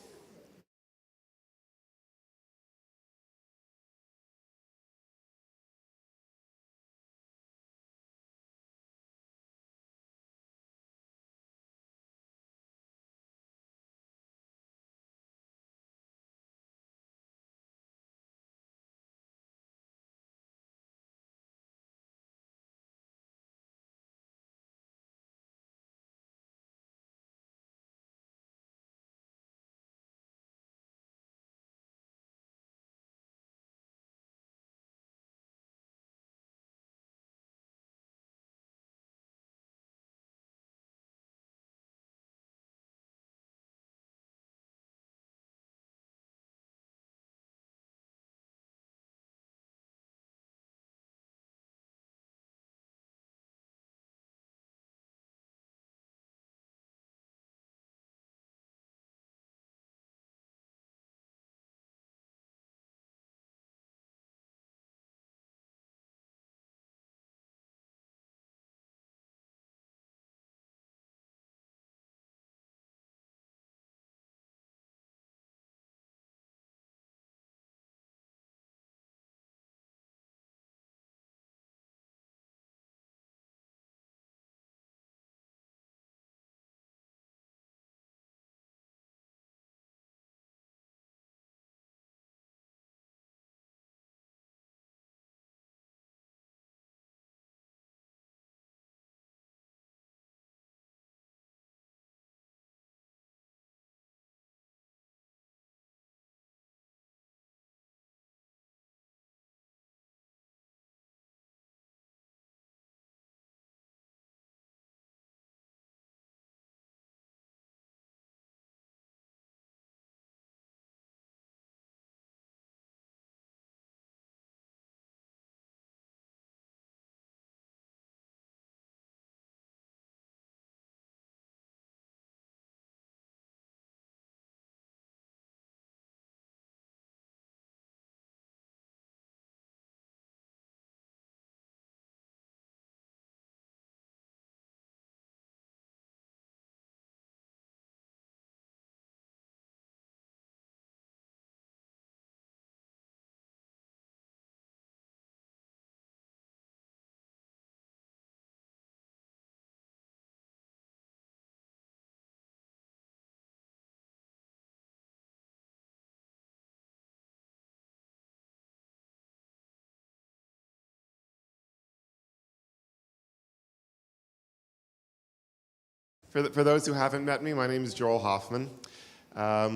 For those who haven't met me, my name is Joel Hoffman.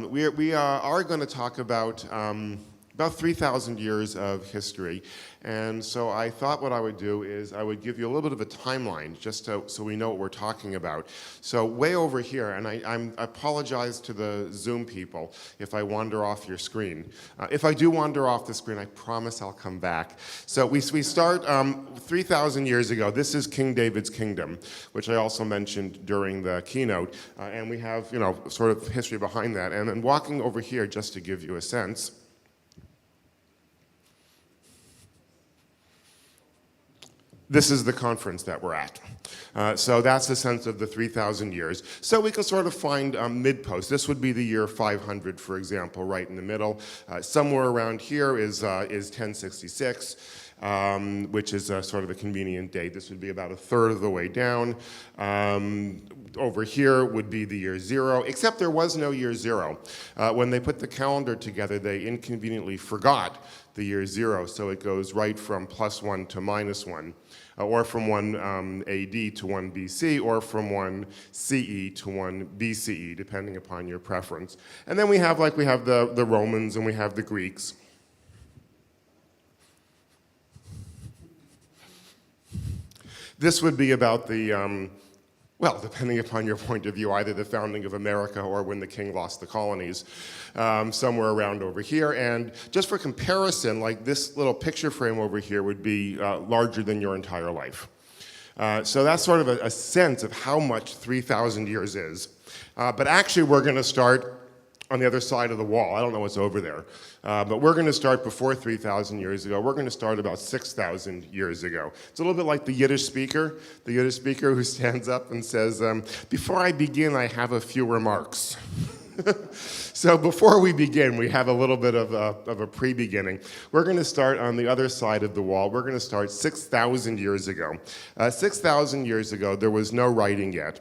We are going to talk about 3,000 years of history. And so I thought what I would do is I would give you a little bit of a timeline just so we know what we're talking about. So way over here, and I apologize to the Zoom people if I wander off your screen. If I do wander off the screen, I promise I'll come back. So we start 3,000 years ago. This is King David's kingdom, which I also mentioned during the keynote. And we have, sort of history behind that. And then walking over here, just to give you a sense, this is the conference that we're at. So that's the sense of the 3,000 years. So we can sort of find mid-post. This would be the year 500, for example, right in the middle. Somewhere around here is 1066, which is sort of a convenient date. This would be about a third of the way down. Over here would be the year 0, except there was no year 0. When they put the calendar together, they inconveniently forgot the year 0, so it goes right from +1 to -1. Or from 1 AD to 1 BC, or from 1 CE to 1 BCE, depending upon your preference. And then we have the Romans and we have the Greeks. This would be about the, well, depending upon your point of view, either the founding of America or when the king lost the colonies, somewhere around over here. And just for comparison, like this little picture frame over here would be larger than your entire life. So that's sort of a sense of how much 3,000 years is. But actually, we're going to start on the other side of the wall. I don't know what's over there. But we're going to start before 3,000 years ago. We're going to start about 6,000 years ago. It's a little bit like the Yiddish speaker who stands up and says, before I begin, I have a few remarks. So before we begin, we have a little bit of a pre-beginning. We're going to start on the other side of the wall. We're going to start 6,000 years ago. 6,000 years ago, there was no writing yet.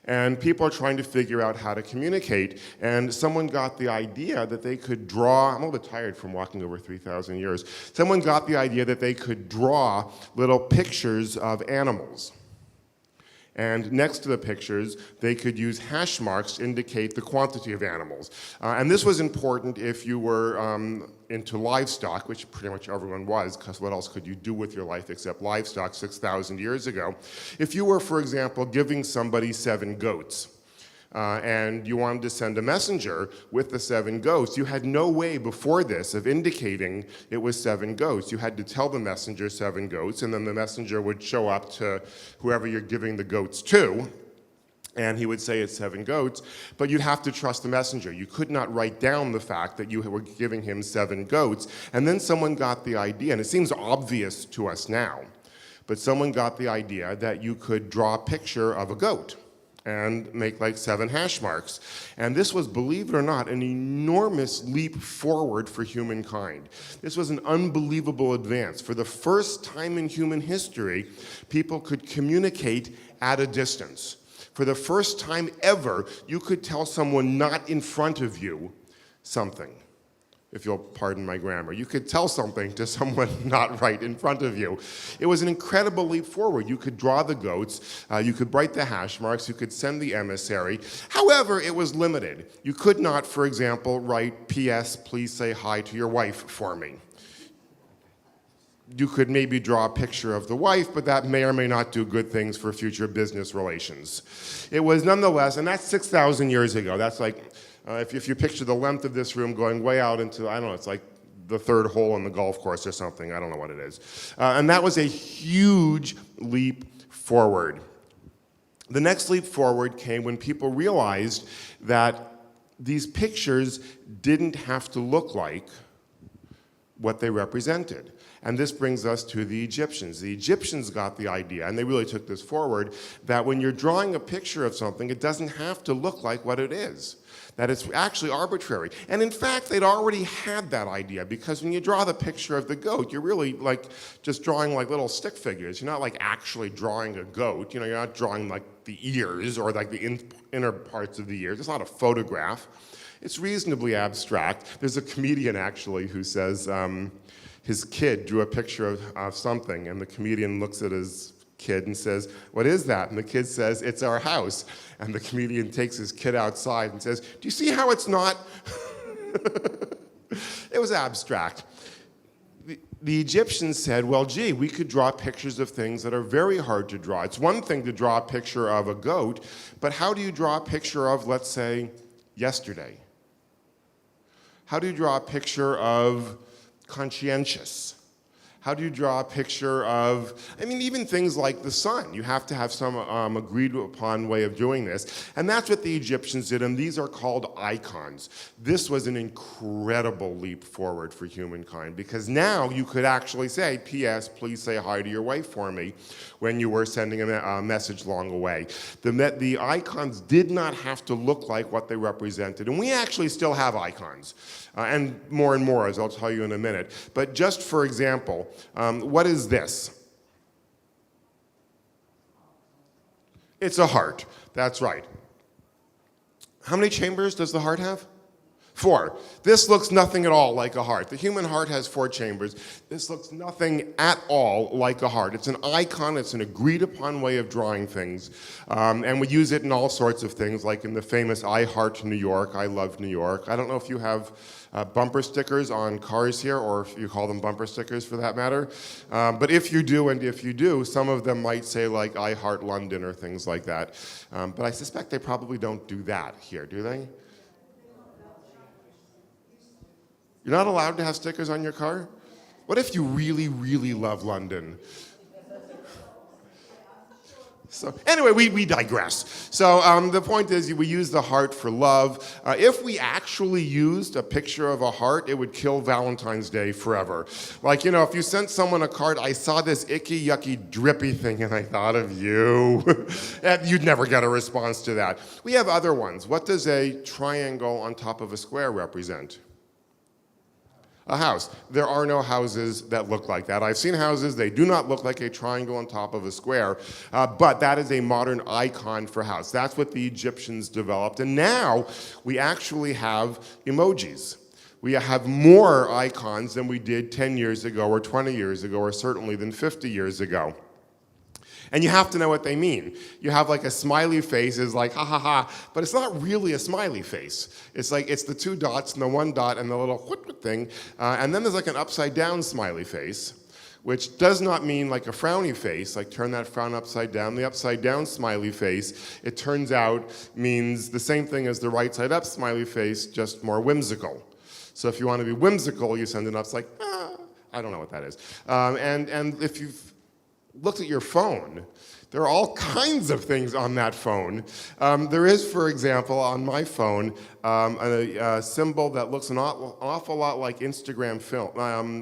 And people are trying to figure out how to communicate. And someone got the idea that they could draw, I'm a little bit tired from walking over 3,000 years. Someone got the idea that they could draw little pictures of animals. And next to the pictures, they could use hash marks to indicate the quantity of animals. And this was important if you were into livestock, which pretty much everyone was, because what else could you do with your life except livestock 6,000 years ago? If you were, for example, giving somebody 7 goats, and you wanted to send a messenger with the 7 goats, you had no way before this of indicating it was 7 goats. You had to tell the messenger 7 goats, and then the messenger would show up to whoever you're giving the goats to, and he would say it's 7 goats, but you'd have to trust the messenger. You could not write down the fact that you were giving him 7 goats. And then someone got the idea, and it seems obvious to us now, but someone got the idea that you could draw a picture of a goat and make like 7 hash marks. And this was, believe it or not, an enormous leap forward for humankind. This was an unbelievable advance. For the first time in human history, people could communicate at a distance. For the first time ever, you could tell someone not in front of you something. If you'll pardon my grammar. You could tell something to someone not right in front of you. It was an incredible leap forward. You could draw the goats, you could write the hash marks, you could send the emissary. However, it was limited. You could not, for example, write, P.S., please say hi to your wife for me. You could maybe draw a picture of the wife, but that may or may not do good things for future business relations. It was nonetheless, and that's 6,000 years ago. That's like, if you picture the length of this room going way out into, I don't know, it's like the 3rd hole in the golf course or something. I don't know what it is. And that was a huge leap forward. The next leap forward came when people realized that these pictures didn't have to look like what they represented. And this brings us to the Egyptians. The Egyptians got the idea, and they really took this forward, that when you're drawing a picture of something, it doesn't have to look like what it is. That it's actually arbitrary. And in fact, they'd already had that idea, because when you draw the picture of the goat, you're really like just drawing like little stick figures. You're not like actually drawing a goat. You're not drawing like the ears or like the inner parts of the ears. It's not a photograph. It's reasonably abstract. There's a comedian actually who says his kid drew a picture of something, and the comedian looks at his kid and says, "What is that?" And the kid says, "It's our house." And the comedian takes his kid outside and says, "Do you see how it's not?" It was abstract. The Egyptians said, well, gee, we could draw pictures of things that are very hard to draw. It's one thing to draw a picture of a goat, but how do you draw a picture of, let's say, yesterday? How do you draw a picture of conscientious? How do you draw a picture of, I mean, even things like the sun? You have to have some agreed upon way of doing this. And that's what the Egyptians did, and these are called icons. This was an incredible leap forward for humankind, because now you could actually say, P.S., please say hi to your wife for me, when you were sending a message long away. The icons did not have to look like what they represented. And we actually still have icons, and more, as I'll tell you in a minute. But just for example, what is this? It's a heart. That's right. How many chambers does the heart have? 4. This looks nothing at all like a heart. The human heart has 4 chambers. This looks nothing at all like a heart. It's an icon. It's an agreed upon way of drawing things. And we use it in all sorts of things, like in the famous I Heart New York, I Love New York. I don't know if you have bumper stickers on cars here, or if you call them bumper stickers for that matter. But if you do, and if you do, some of them might say like I Heart London or things like that. But I suspect they probably don't do that here, do they? You're not allowed to have stickers on your car? What if you really, really love London? So anyway, we digress. So the point is, we use the heart for love. If we actually used a picture of a heart, it would kill Valentine's Day forever. Like, you know, if you sent someone a card, I saw this icky, yucky, drippy thing and I thought of you. You'd never get a response to that. We have other ones. What does a triangle on top of a square represent? A house. There are no houses that look like that. I've seen houses, they do not look like a triangle on top of a square, but that is a modern icon for house. That's what the Egyptians developed. And now we actually have emojis. We have more icons than we did 10 years ago or 20 years ago, or certainly than 50 years ago. And you have to know what they mean. You have like a smiley face is like, ha ha ha, but it's not really a smiley face. It's like, it's the 2 dots and the 1 dot and the little thing. And then there's like an upside down smiley face, which does not mean like a frowny face, like turn that frown upside down. The upside down smiley face, it turns out, means the same thing as the right side up smiley face, just more whimsical. So if you want to be whimsical, you send it up, it's like, I don't know what that is. And if you've looked at your phone, there are all kinds of things on that phone. There is, for example, on my phone, a symbol that looks an awful lot like Instagram film,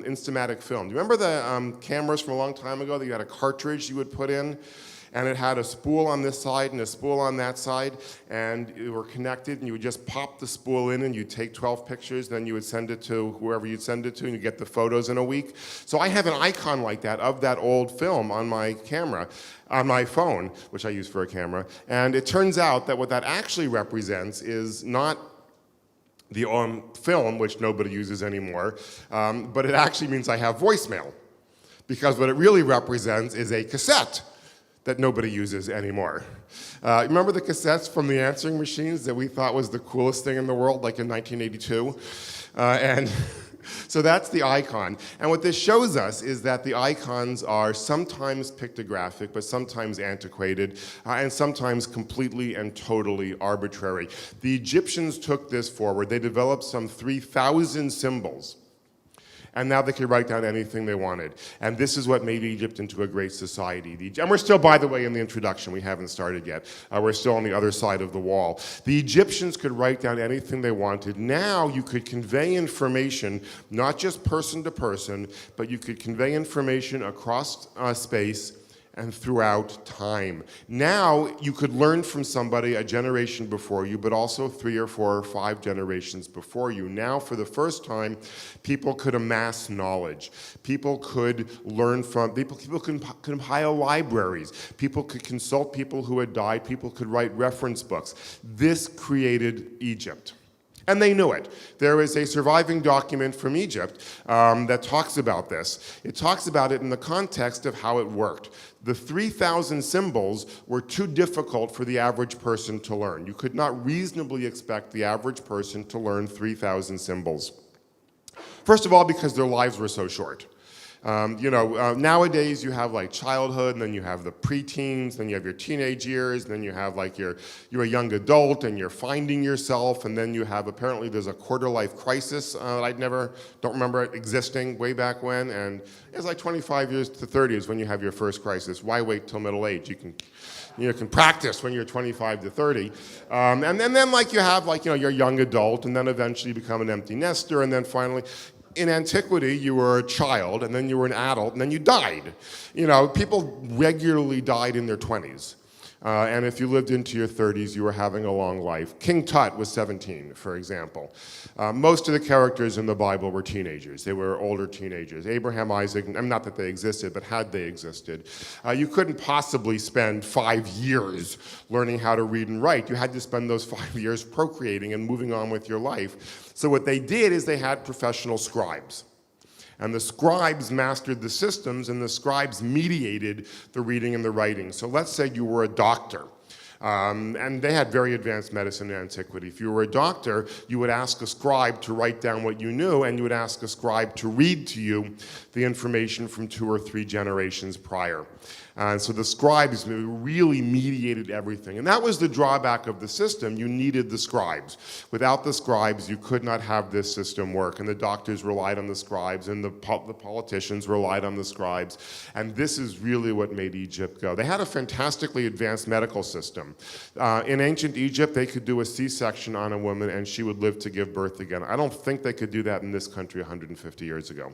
Instamatic film. Do you remember the cameras from a long time ago that you had a cartridge you would put in? And it had a spool on this side and a spool on that side, and you were connected, and you would just pop the spool in, and you'd take 12 pictures, then you would send it to whoever you'd send it to, and you'd get the photos in a week. So I have an icon like that of that old film on my camera, on my phone, which I use for a camera. And it turns out that what that actually represents is not the film, which nobody uses anymore, but it actually means I have voicemail. Because what it really represents is a cassette that nobody uses anymore. Remember the cassettes from the answering machines that we thought was the coolest thing in the world, like in 1982? And so that's the icon. And what this shows us is that the icons are sometimes pictographic, but sometimes antiquated, and sometimes completely and totally arbitrary. The Egyptians took this forward. They developed some 3,000 symbols. And now they could write down anything they wanted. And this is what made Egypt into a great society. And we're still, by the way, in the introduction. We haven't started yet. We're still on the other side of the wall. The Egyptians could write down anything they wanted. Now you could convey information, not just person to person, but you could convey information across space and throughout time. Now you could learn from somebody a generation before you, but also 3 or 4 or 5 generations before you. Now, for the first time, people could amass knowledge. People could learn from, people could compile libraries. People could consult people who had died. People could write reference books. This created Egypt. And they knew it. There is a surviving document from Egypt that talks about this. It talks about it in the context of how it worked. The 3,000 symbols were too difficult for the average person to learn. You could not reasonably expect the average person to learn 3,000 symbols. First of all, because their lives were so short. Nowadays you have like childhood, and then you have the preteens, then you have your teenage years, and then you have like you're a young adult and you're finding yourself, and then you have apparently there's a quarter-life crisis that I don't remember it existing way back when, and it's like 25 years to 30 is when you have your first crisis. Why wait till middle age? You can practice when you're 25 to 30. And then like you have like, you're a young adult, and then eventually you become an empty nester, and then finally, in antiquity, you were a child, and then you were an adult, and then you died. People regularly died in their 20s. And if you lived into your 30s, you were having a long life. King Tut was 17, for example. Most of the characters in the Bible were teenagers. They were older teenagers. Abraham, Isaac, not that they existed, but had they existed. You couldn't possibly spend 5 years learning how to read and write. You had to spend those 5 years procreating and moving on with your life. So what they did is they had professional scribes. And the scribes mastered the systems, and the scribes mediated the reading and the writing. So let's say you were a doctor. And they had very advanced medicine in antiquity. If you were a doctor, you would ask a scribe to write down what you knew, and you would ask a scribe to read to you the information from 2 or 3 generations prior. And so the scribes really mediated everything. And that was the drawback of the system. You needed the scribes. Without the scribes, you could not have this system work. And the doctors relied on the scribes, and the politicians relied on the scribes. And this is really what made Egypt go. They had a fantastically advanced medical system. In ancient Egypt, they could do a C-section on a woman, and she would live to give birth again. I don't think they could do that in this country 150 years ago.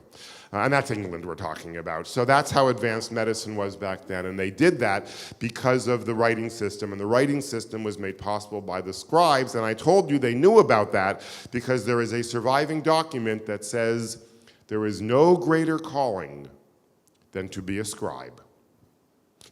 And that's England we're talking about. So that's how advanced medicine was back then. And they did that because of the writing system. And the writing system was made possible by the scribes. And I told you they knew about that because there is a surviving document that says there is no greater calling than to be a scribe.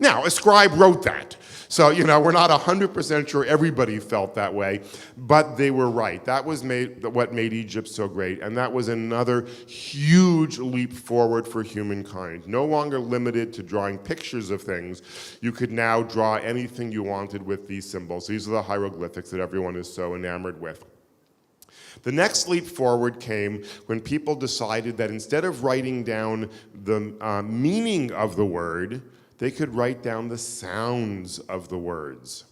Now, a scribe wrote that. So, we're not 100% sure everybody felt that way, but they were right. That was what made Egypt so great, and that was another huge leap forward for humankind. No longer limited to drawing pictures of things, you could now draw anything you wanted with these symbols. These are the hieroglyphics that everyone is so enamored with. The next leap forward came when people decided that instead of writing down the meaning of the word, they could write down the sounds of the words.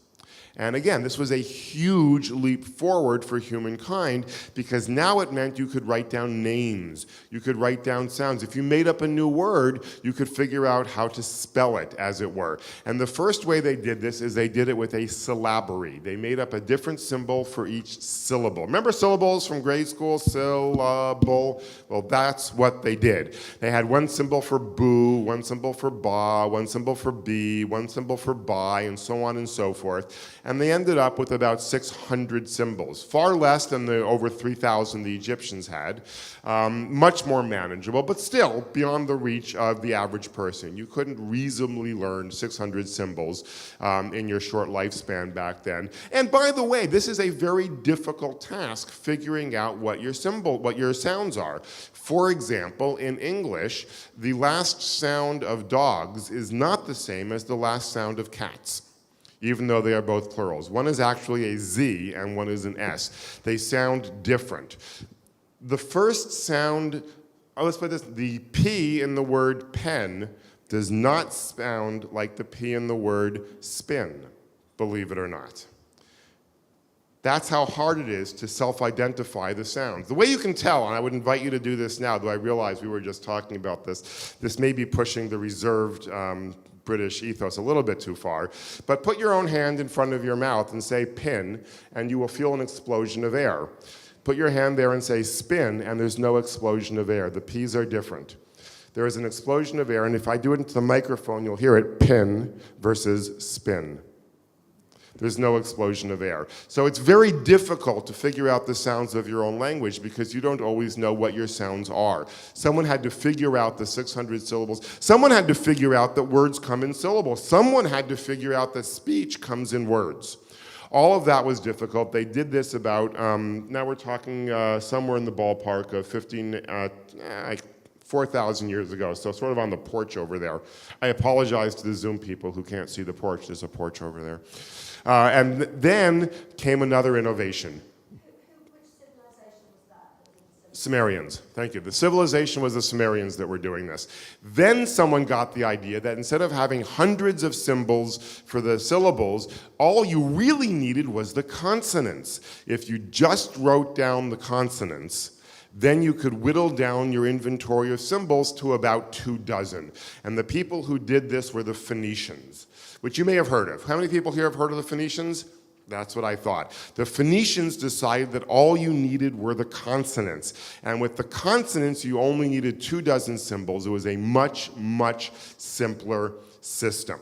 And again, this was a huge leap forward for humankind because now it meant you could write down names, you could write down sounds. If you made up a new word, you could figure out how to spell it, as it were. And the first way they did this is they did it with a syllabary. They made up a different symbol for each syllable. Remember syllables from grade school? Syllable. Well, that's what they did. They had one symbol for boo, one symbol for ba, one symbol for bee, one symbol for buy, and so on and so forth. And they ended up with about 600 symbols, far less than the over 3,000 the Egyptians had, much more manageable, but still beyond the reach of the average person. You couldn't reasonably learn 600 symbols in your short lifespan back then. And by the way, this is a very difficult task, figuring out what your sounds are. For example, in English, the last sound of dogs is not the same as the last sound of cats, even though they are both plurals. One is actually a Z and one is an S. They sound different. The first sound, let's put this, the P in the word pen does not sound like the P in the word spin, believe it or not. That's how hard it is to self-identify the sounds. The way you can tell, and I would invite you to do this now, though I realize we were just talking about this may be pushing the reserved British ethos a little bit too far, but put your own hand in front of your mouth and say pin, and you will feel an explosion of air. Put your hand there and say spin, and there's no explosion of air. The P's are different. There is an explosion of air, and if I do it into the microphone, you'll hear it pin versus spin. There's no explosion of air. So it's very difficult to figure out the sounds of your own language because you don't always know what your sounds are. Someone had to figure out the 600 syllables. Someone had to figure out that words come in syllables. Someone had to figure out that speech comes in words. All of that was difficult. They did this about, now we're talking somewhere in the ballpark of 4,000 years ago, so sort of on the porch over there. I apologize to the Zoom people who can't see the porch. There's a porch over there. And then came another innovation. Sumerians, thank you. The civilization was the Sumerians that were doing this. Then someone got the idea that instead of having hundreds of symbols for the syllables, all you really needed was the consonants. If you just wrote down the consonants, then you could whittle down your inventory of symbols to about 24. And the people who did this were the Phoenicians, which you may have heard of. How many people here have heard of the Phoenicians? That's what I thought. The Phoenicians decided that all you needed were the consonants. And with the consonants, you only needed 24 symbols. It was a much, much simpler system.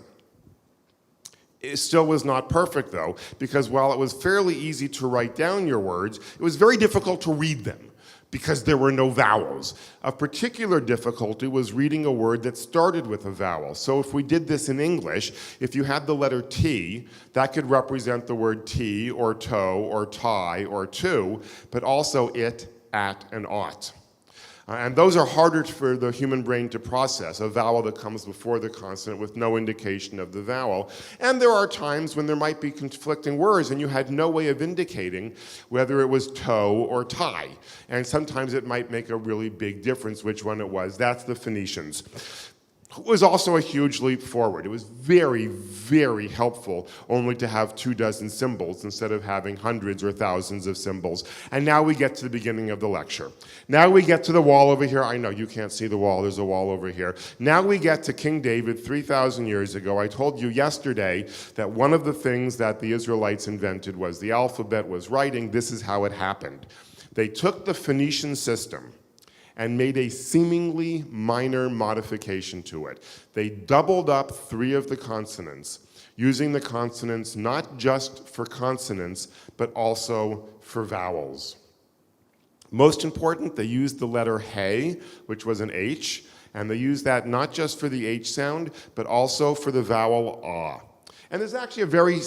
It still was not perfect, though, because while it was fairly easy to write down your words, it was very difficult to read them, because there were no vowels. Of particular difficulty was reading a word that started with a vowel. So if we did this in English, if you had the letter T, that could represent the word tea or toe or tie or to, but also it, at, and ought. And those are harder for the human brain to process, a vowel that comes before the consonant with no indication of the vowel. And there are times when there might be conflicting words and you had no way of indicating whether it was toe or tie. And sometimes it might make a really big difference which one it was. That's the Phoenicians. It was also a huge leap forward. It was very, very helpful only to have 24 symbols instead of having hundreds or thousands of symbols. And now we get to the beginning of the lecture. Now we get to the wall over here. I know you can't see the wall. There's a wall over here. Now we get to King David 3,000 years ago. I told you yesterday that one of the things that the Israelites invented was the alphabet was writing. This is how it happened. They took the Phoenician system and made a seemingly minor modification to it. They doubled up 3 of the consonants, using the consonants not just for consonants, but also for vowels. Most important, they used the letter hey, which was an H, and they used that not just for the H sound, but also for the vowel ah. And there's actually a very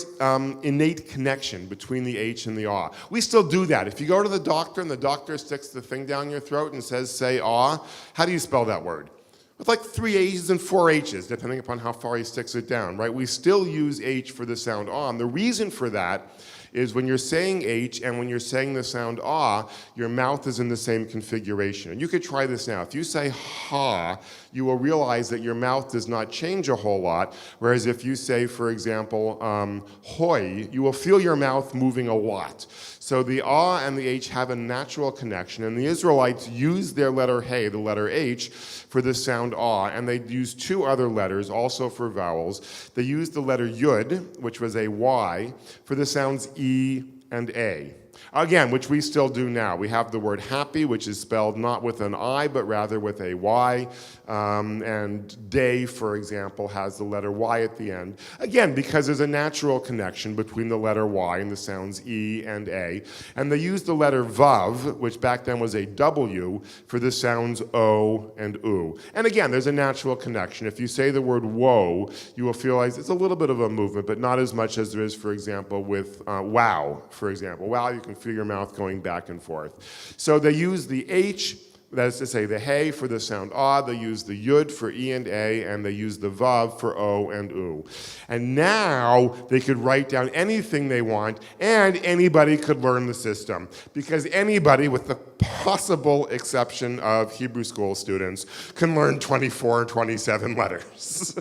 innate connection between the H and the ah. We still do that. If you go to the doctor and the doctor sticks the thing down your throat and says, say ah, how do you spell that word? With like 3 H's and 4 H's, depending upon how far he sticks it down, right? We still use H for the sound ah. And the reason for that is when you're saying H and when you're saying the sound ah, your mouth is in the same configuration. And you could try this now. If you say ha, you will realize that your mouth does not change a whole lot, whereas if you say, for example, hoy, you will feel your mouth moving a lot. So the ah and the H have a natural connection, and the Israelites used their letter hey, the letter H, for the sound ah, and they used 2 other letters also for vowels. They used the letter yud, which was a Y, for the sounds E and A. Again, which we still do now. We have the word happy, which is spelled not with an I, but rather with a Y. And day, for example, has the letter Y at the end. Again, because there's a natural connection between the letter Y and the sounds E and A. And they used the letter Vav, which back then was a W, for the sounds O and U. And again, there's a natural connection. If you say the word woe, you will feel like it's a little bit of a movement, but not as much as there is, for example, with wow, for example. Wow, you can feel your mouth going back and forth. So they use the H, that is to say the hey for the sound ah, they use the yud for E and A, and they use the vav for O and U. And now they could write down anything they want, and anybody could learn the system. Because anybody, with the possible exception of Hebrew school students, can learn 24 and 27 letters.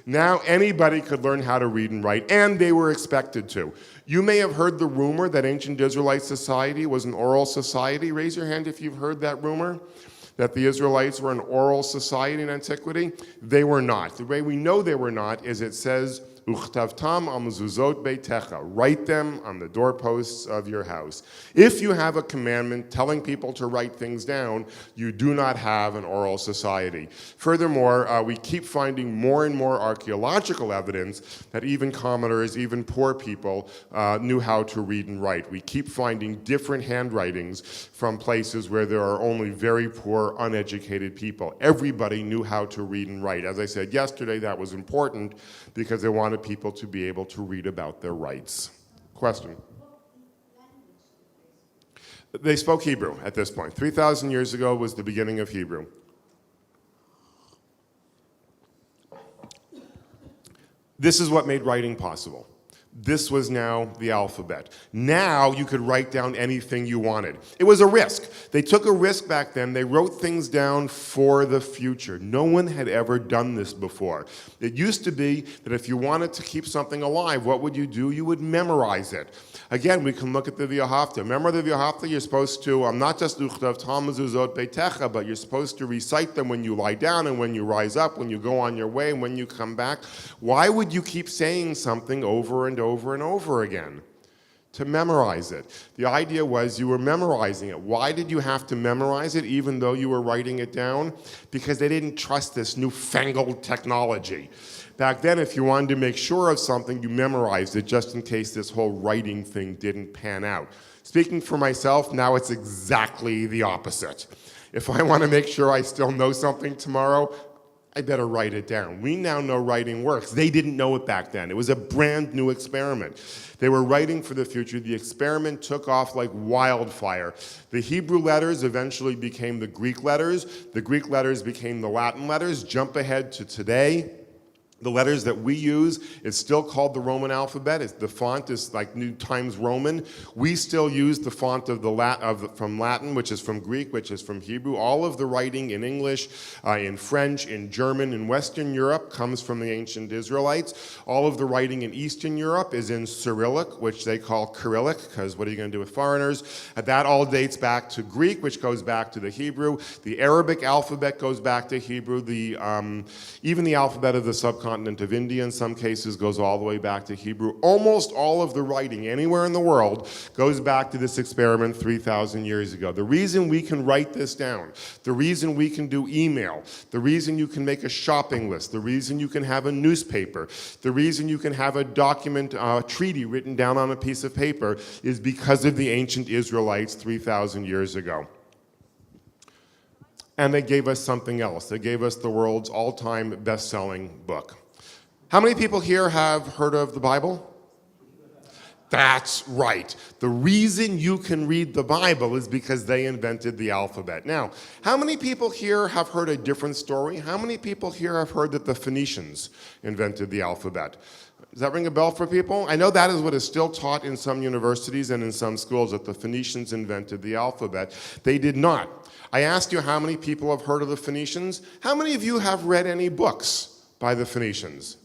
Now anybody could learn how to read and write, and they were expected to. You may have heard the rumor that ancient Israelite society was an oral society. Raise your hand if you've heard that rumor, that the Israelites were an oral society in antiquity. They were not. The way we know they were not is it says, Uchtavtam al mezuzot beitecha. Write them on the doorposts of your house. If you have a commandment telling people to write things down, you do not have an oral society. Furthermore, we keep finding more and more archaeological evidence that even commoners, even poor people, knew how to read and write. We keep finding different handwritings from places where there are only very poor, uneducated people. Everybody knew how to read and write. As I said yesterday, that was important because they wanted wanted people to be able to read about their rights. Question? They spoke Hebrew at this point. 3,000 years ago was the beginning of Hebrew. This is what made writing possible. This was now the alphabet. Now you could write down anything you wanted. It was a risk. They took a risk back then. They wrote things down for the future. No one had ever done this before. It used to be that if you wanted to keep something alive, what would you do? You would memorize it. Again, we can look at the V'ahavta. Remember the V'ahavta? You're supposed to, not just Uchtav Talmuzot Beitecha, but you're supposed to recite them when you lie down and when you rise up, when you go on your way, and when you come back. Why would you keep saying something over and over and over again? To memorize it. The idea was you were memorizing it. Why did you have to memorize it even though you were writing it down? Because they didn't trust this newfangled technology. Back then, if you wanted to make sure of something, you memorized it just in case this whole writing thing didn't pan out. Speaking for myself, now it's exactly the opposite. If I want to make sure I still know something tomorrow, I better write it down. We now know writing works. They didn't know it back then. It was a brand new experiment. They were writing for the future. The experiment took off like wildfire. The Hebrew letters eventually became the Greek letters. The Greek letters became the Latin letters. Jump ahead to today. The letters that we use is still called the Roman alphabet. The font is like New Times Roman. We still use the font of from Latin, which is from Greek, which is from Hebrew. All of the writing in English, in French, in German, in Western Europe comes from the ancient Israelites. All of the writing in Eastern Europe is in Cyrillic, which they call Cyrillic, because what are you going to do with foreigners? That all dates back to Greek, which goes back to the Hebrew. The Arabic alphabet goes back to Hebrew. Even the alphabet of the subcontinent of India in some cases goes all the way back to Hebrew. Almost all of the writing anywhere in the world goes back to this experiment 3,000 years ago. The reason we can write this down, the reason we can do email, the reason you can make a shopping list, the reason you can have a newspaper, the reason you can have a document, treaty written down on a piece of paper is because of the ancient Israelites 3,000 years ago. And they gave us something else. They gave us the world's all-time best-selling book. How many people here have heard of the Bible? That's right. The reason you can read the Bible is because they invented the alphabet. Now, how many people here have heard a different story? How many people here have heard that the Phoenicians invented the alphabet? Does that ring a bell for people? I know that is what is still taught in some universities and in some schools, that the Phoenicians invented the alphabet. They did not. I asked you how many people have heard of the Phoenicians. How many of you have read any books by the Phoenicians?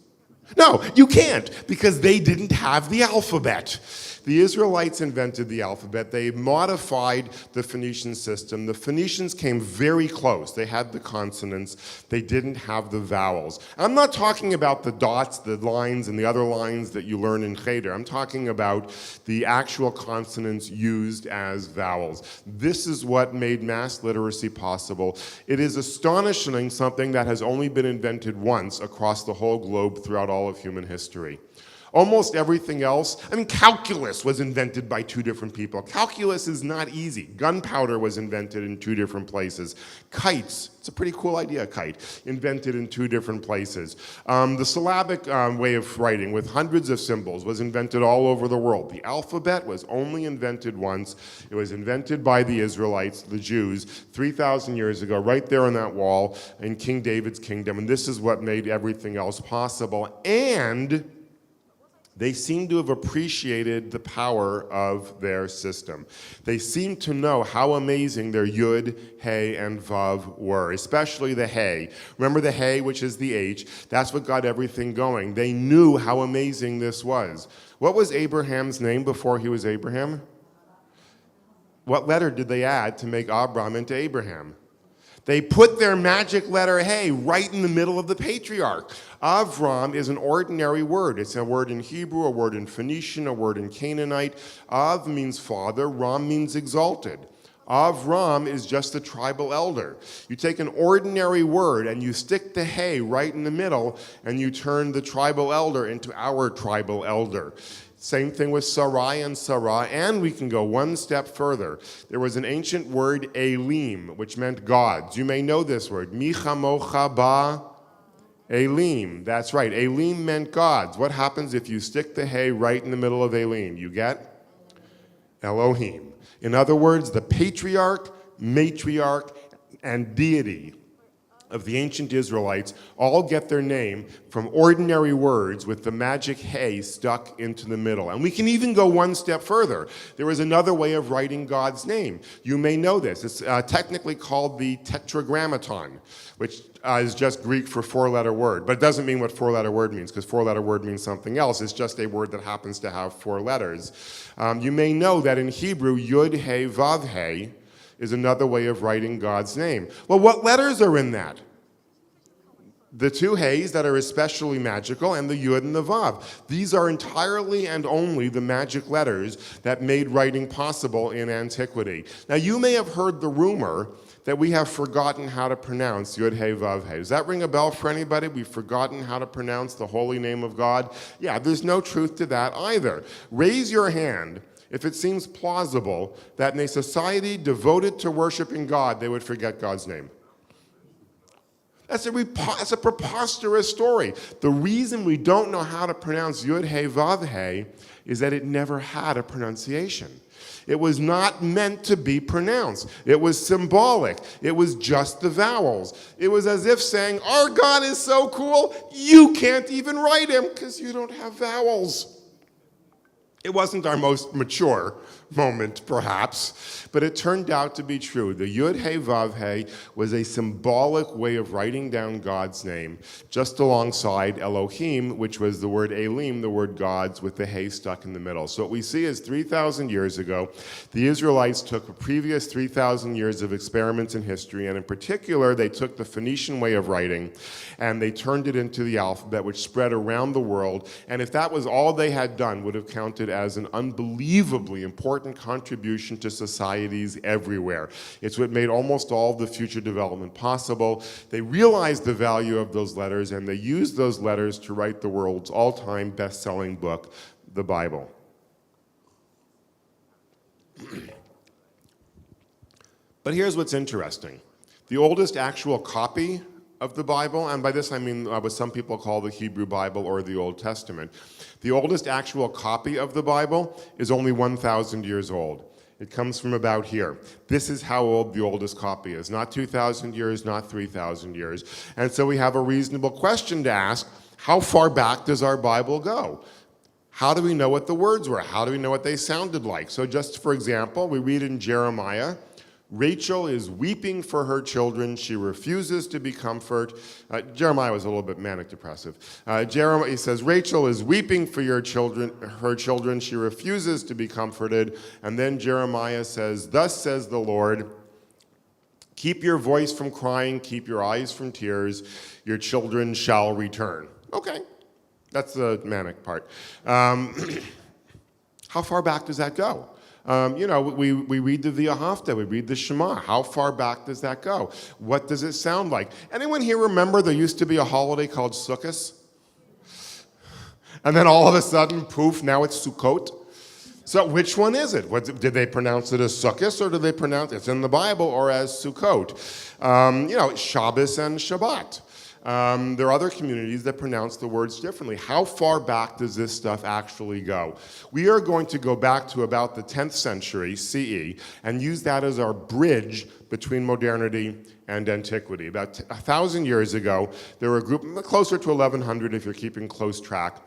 No, you can't, because they didn't have the alphabet. The Israelites invented the alphabet. They modified the Phoenician system. The Phoenicians came very close. They had the consonants. They didn't have the vowels. I'm not talking about the dots, the lines, and the other lines that you learn in Cheder. I'm talking about the actual consonants used as vowels. This is what made mass literacy possible. It is astonishing, something that has only been invented once across the whole globe throughout all of human history. Almost everything else, calculus was invented by two different people. Calculus is not easy. Gunpowder was invented in two different places. Kites, it's a pretty cool idea, kite, invented in two different places. The syllabic way of writing with hundreds of symbols was invented all over the world. The alphabet was only invented once. It was invented by the Israelites, the Jews, 3,000 years ago, right there on that wall in King David's kingdom. And this is what made everything else possible. And they seem to have appreciated the power of their system. They seem to know how amazing their Yud, Hey, and Vav were, especially the Hey. Remember the Hey, which is the H? That's what got everything going. They knew how amazing this was. What was Abraham's name before he was Abraham? What letter did they add to make Abram into Abraham? They put their magic letter Hey right in the middle of the patriarch. Avram is an ordinary word. It's a word in Hebrew, a word in Phoenician, a word in Canaanite. Av means father, Ram means exalted. Avram is just a tribal elder. You take an ordinary word and you stick the Hey right in the middle and you turn the tribal elder into our tribal elder. Same thing with Sarai and Sarah, and we can go one step further. There was an ancient word, Elim, which meant gods. You may know this word, Micha Mocha Ba Elim, that's right. Elim meant gods. What happens if you stick the hay right in the middle of Elim? You get Elohim. In other words, the patriarch, matriarch, and deity of the ancient Israelites all get their name from ordinary words with the magic hay stuck into the middle. And we can even go one step further. There is another way of writing God's name. You may know this. It's technically called the tetragrammaton, which is just Greek for four-letter word. But it doesn't mean what four-letter word means, because four-letter word means something else. It's just a word that happens to have four letters. You may know that in Hebrew, Yud, He, Vav, He is another way of writing God's name. Well, what letters are in that? The two He's that are especially magical, and the Yud and the Vav. These are entirely and only the magic letters that made writing possible in antiquity. Now, you may have heard the rumor that we have forgotten how to pronounce Yud, He, Vav, He. Does that ring a bell for anybody? We've forgotten how to pronounce the holy name of God? Yeah, there's no truth to that either. Raise your hand if it seems plausible that in a society devoted to worshiping God, they would forget God's name. That's a preposterous story. The reason we don't know how to pronounce Yud, He, Vav, He is that it never had a pronunciation. It was not meant to be pronounced. It was symbolic. It was just the vowels. It was as if saying, our God is so cool, you can't even write him because you don't have vowels. It wasn't our most mature moment, perhaps, but it turned out to be true. The Yud, He, Vav, He was a symbolic way of writing down God's name, just alongside Elohim, which was the word Elim, the word gods, with the He stuck in the middle. So what we see is 3,000 years ago, the Israelites took a previous 3,000 years of experiments in history, and in particular, they took the Phoenician way of writing, and they turned it into the alphabet, which spread around the world, and if that was all they had done, would have counted as an unbelievably important contribution to societies everywhere. It's what made almost all of the future development possible. They realized the value of those letters, and they used those letters to write the world's all-time best-selling book, the Bible. But here's what's interesting. The oldest actual copy of the Bible, and by this I mean what some people call the Hebrew Bible or the Old Testament. The oldest actual copy of the Bible is only 1,000 years old. It comes from about here. This is how old the oldest copy is. Not 2,000 years, not 3,000 years. And so we have a reasonable question to ask: how far back does our Bible go? How do we know what the words were? How do we know what they sounded like? So just for example, we read in Jeremiah, Rachel is weeping for her children. She refuses to be comforted. Jeremiah was a little bit manic depressive. Jeremiah says, Rachel is weeping for her children. She refuses to be comforted. And then Jeremiah says, thus says the Lord, keep your voice from crying, keep your eyes from tears. Your children shall return. Okay, that's the manic part. How far back does that go? We read the Via Hafta, we read the Shema. How far back does that go? What does it sound like? Anyone here remember there used to be a holiday called Sukkot? And then all of a sudden, poof, now it's Sukkot. So which one is it? Did they pronounce it as Sukkot, or did they pronounce it in the Bible, or as Sukkot? Shabbos and Shabbat. There are other communities that pronounce the words differently. How far back does this stuff actually go? We are going to go back to about the 10th century CE and use that as our bridge between modernity and antiquity. About 1,000 years ago, there were a group, closer to 1,100 if you're keeping close track.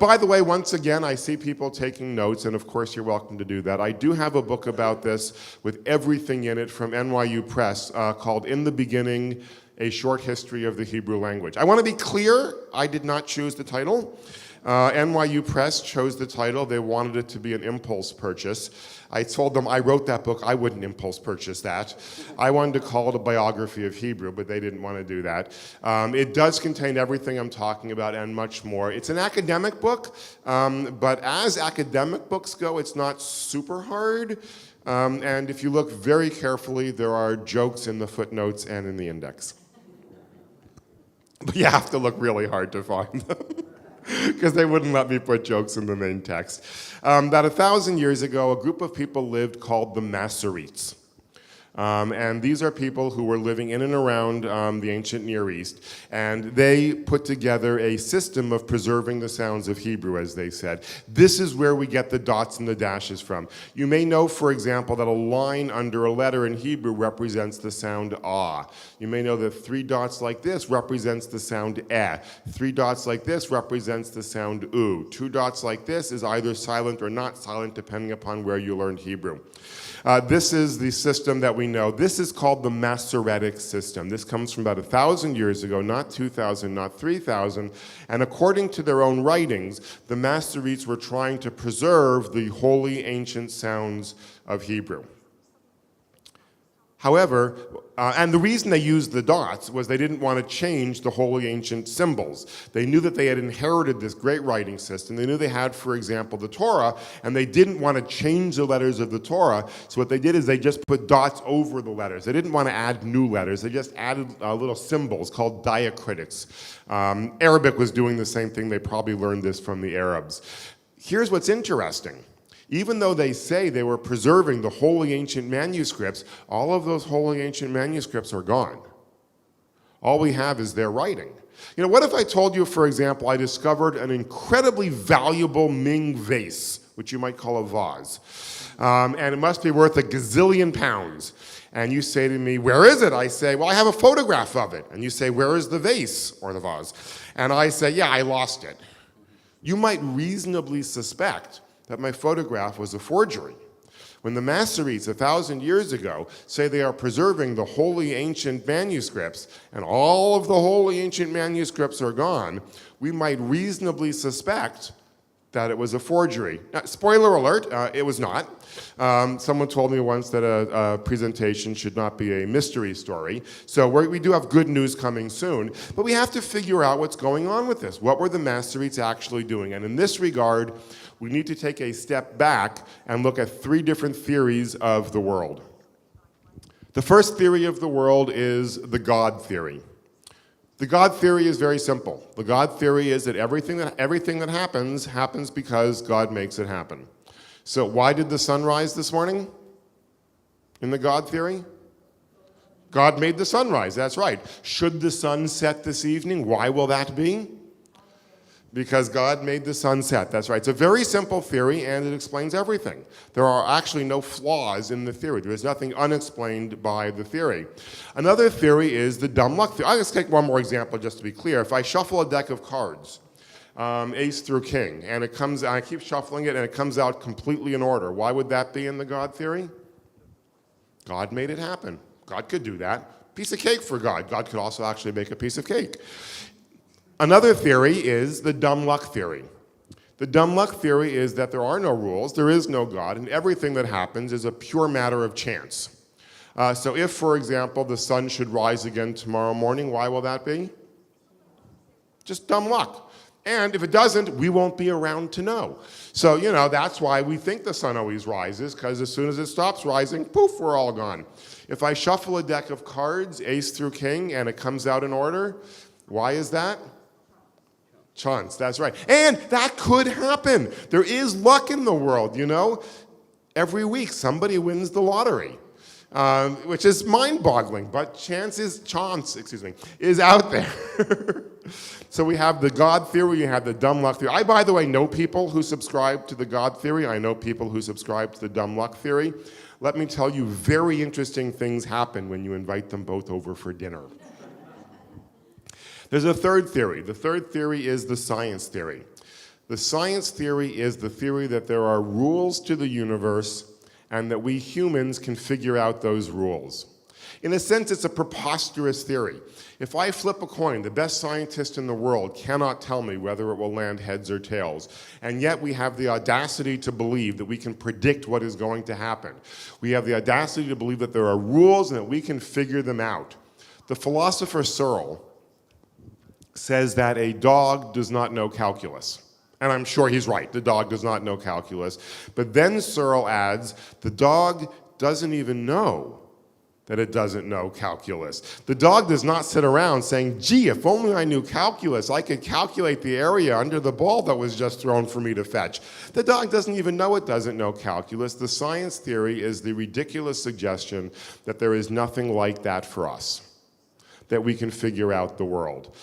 By the way, once again, I see people taking notes, and of course you're welcome to do that. I do have a book about this with everything in it from NYU Press called In the Beginning, A Short History of the Hebrew Language. I want to be clear, I did not choose the title. NYU Press chose the title. They wanted it to be an impulse purchase. I told them I wrote that book, I wouldn't impulse purchase that. I wanted to call it a biography of Hebrew, but they didn't want to do that. It does contain everything I'm talking about and much more. It's an academic book, but as academic books go, it's not super hard. And if you look very carefully, there are jokes in the footnotes and in the index. But you have to look really hard to find them, because they wouldn't let me put jokes in the main text. About 1,000 years ago, a group of people lived called the Masoretes. And these are people who were living in and around the ancient Near East, and they put together a system of preserving the sounds of Hebrew, as they said. This is where we get the dots and the dashes from. You may know, for example, that a line under a letter in Hebrew represents the sound ah. You may know that 3 dots like this represents the sound eh. 3 dots like this represents the sound oo. 2 dots like this is either silent or not silent, depending upon where you learned Hebrew. This is the system that we know. This is called the Masoretic system. This comes from about 1,000 years ago, not 2,000, not 3,000. And according to their own writings, the Masoretes were trying to preserve the holy ancient sounds of Hebrew. However, and the reason they used the dots was they didn't want to change the holy ancient symbols. They knew that they had inherited this great writing system. They knew they had, for example, the Torah, and they didn't want to change the letters of the Torah. So what they did is they just put dots over the letters. They didn't want to add new letters. They just added little symbols called diacritics. Arabic was doing the same thing. They probably learned this from the Arabs. Here's what's interesting. Even though they say they were preserving the holy ancient manuscripts, all of those holy ancient manuscripts are gone. All we have is their writing. You know, what if I told you, for example, I discovered an incredibly valuable Ming vase, which you might call a vase, and it must be worth a gazillion pounds. And you say to me, where is it? I say, well, I have a photograph of it. And you say, where is the vase or the vase? And I say, yeah, I lost it. You might reasonably suspect that my photograph was a forgery. When the Masoretes 1,000 years ago say they are preserving the holy ancient manuscripts, and all of the holy ancient manuscripts are gone, we might reasonably suspect that it was a forgery. Now, spoiler alert, it was not. Someone told me once that a presentation should not be a mystery story. So we do have good news coming soon, but we have to figure out what's going on with this. What were the Masoretes actually doing? And in this regard, we need to take a step back and look at 3 different theories of the world. The first theory of the world is the God theory. The God theory is very simple. The God theory is that everything that happens because God makes it happen. So why did the sun rise this morning? In the God theory? God made the sun rise, that's right. Should the sun set this evening? Why will that be? Because God made the sun set, that's right. It's a very simple theory, and it explains everything. There are actually no flaws in the theory. There is nothing unexplained by the theory. Another theory is the dumb luck theory. I'll just take one more example just to be clear. If I shuffle a deck of cards, ace through king, and I keep shuffling it, and it comes out completely in order, why would that be in the God theory? God made it happen. God could do that. Piece of cake for God. God could also actually make a piece of cake. Another theory is the dumb luck theory. The dumb luck theory is that there are no rules, there is no God, and everything that happens is a pure matter of chance. So if, for example, the sun should rise again tomorrow morning, why will that be? Just dumb luck. And if it doesn't, we won't be around to know. So, you know, that's why we think the sun always rises, because as soon as it stops rising, poof, we're all gone. If I shuffle a deck of cards, ace through king, and it comes out in order, why is that? Chance, that's right. And that could happen. There is luck in the world, you know. Every week somebody wins the lottery, which is mind-boggling, but chance is out there. So we have the God theory, you have the dumb luck theory. I, by the way, know people who subscribe to the God theory. I know people who subscribe to the dumb luck theory. Let me tell you, very interesting things happen when you invite them both over for dinner. There's a third theory. The third theory is the science theory. The science theory is the theory that there are rules to the universe and that we humans can figure out those rules. In a sense, it's a preposterous theory. If I flip a coin, the best scientist in the world cannot tell me whether it will land heads or tails. And yet we have the audacity to believe that we can predict what is going to happen. We have the audacity to believe that there are rules and that we can figure them out. The philosopher Searle says that a dog does not know calculus. And I'm sure he's right, the dog does not know calculus. But then Searle adds, the dog doesn't even know that it doesn't know calculus. The dog does not sit around saying, gee, if only I knew calculus, I could calculate the area under the ball that was just thrown for me to fetch. The dog doesn't even know it doesn't know calculus. The science theory is the ridiculous suggestion that there is nothing like that for us, that we can figure out the world.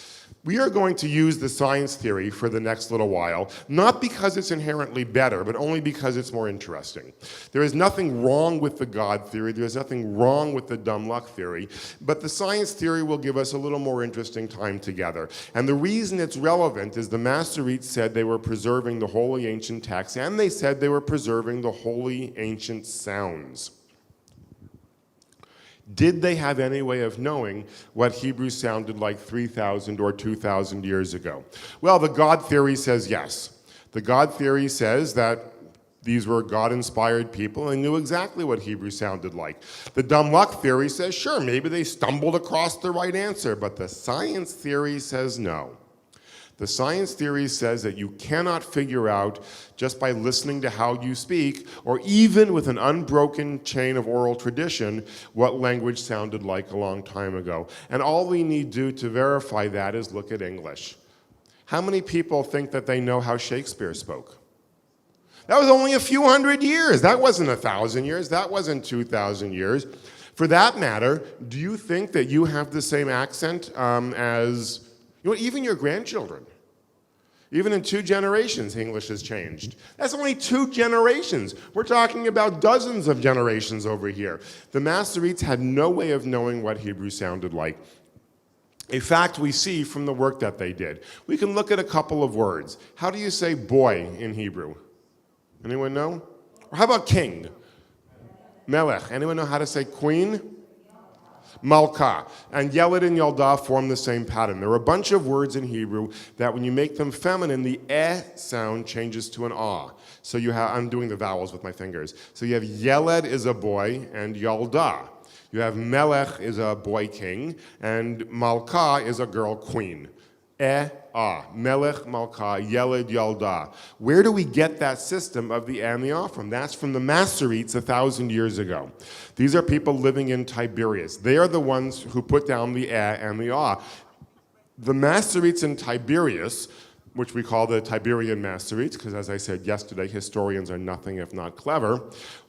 We are going to use the science theory for the next little while, not because it's inherently better, but only because it's more interesting. There is nothing wrong with the God theory, there is nothing wrong with the dumb luck theory, but the science theory will give us a little more interesting time together. And the reason it's relevant is the Masoretes said they were preserving the holy ancient texts, and they said they were preserving the holy ancient sounds. Did they have any way of knowing what Hebrew sounded like 3,000 or 2,000 years ago? Well, the God theory says yes. The God theory says that these were God-inspired people and knew exactly what Hebrew sounded like. The dumb luck theory says, sure, maybe they stumbled across the right answer, but the science theory says no. The science theory says that you cannot figure out just by listening to how you speak, or even with an unbroken chain of oral tradition, what language sounded like a long time ago. And all we need do to verify that is look at English. How many people think that they know how Shakespeare spoke? That was only a few hundred years. That wasn't 1,000 years. That wasn't 2,000 years. For that matter, do you think that you have the same accent as even your grandchildren? Even in 2 generations, English has changed. That's only 2 generations. We're talking about dozens of generations over here. The Masoretes had no way of knowing what Hebrew sounded like. A fact we see from the work that they did. We can look at a couple of words. How do you say boy in Hebrew? Anyone know? Or how about king? Melech. Anyone know how to say queen? Malka. And Yeled and Yalda form the same pattern. There are a bunch of words in Hebrew that when you make them feminine, the sound changes to an ah. So you have, I'm doing the vowels with my fingers. So you have Yeled is a boy and Yalda. You have Melech is a boy king and Malka is a girl queen. Melech, Malka, Yeled, Yalda. Where do we get that system of the and the ah from? That's from the Masoretes 1,000 years ago. These are people living in Tiberias. They are the ones who put down the and the ah. The Masoretes in Tiberias, which we call the Tiberian Masoretes, because as I said yesterday, historians are nothing if not clever,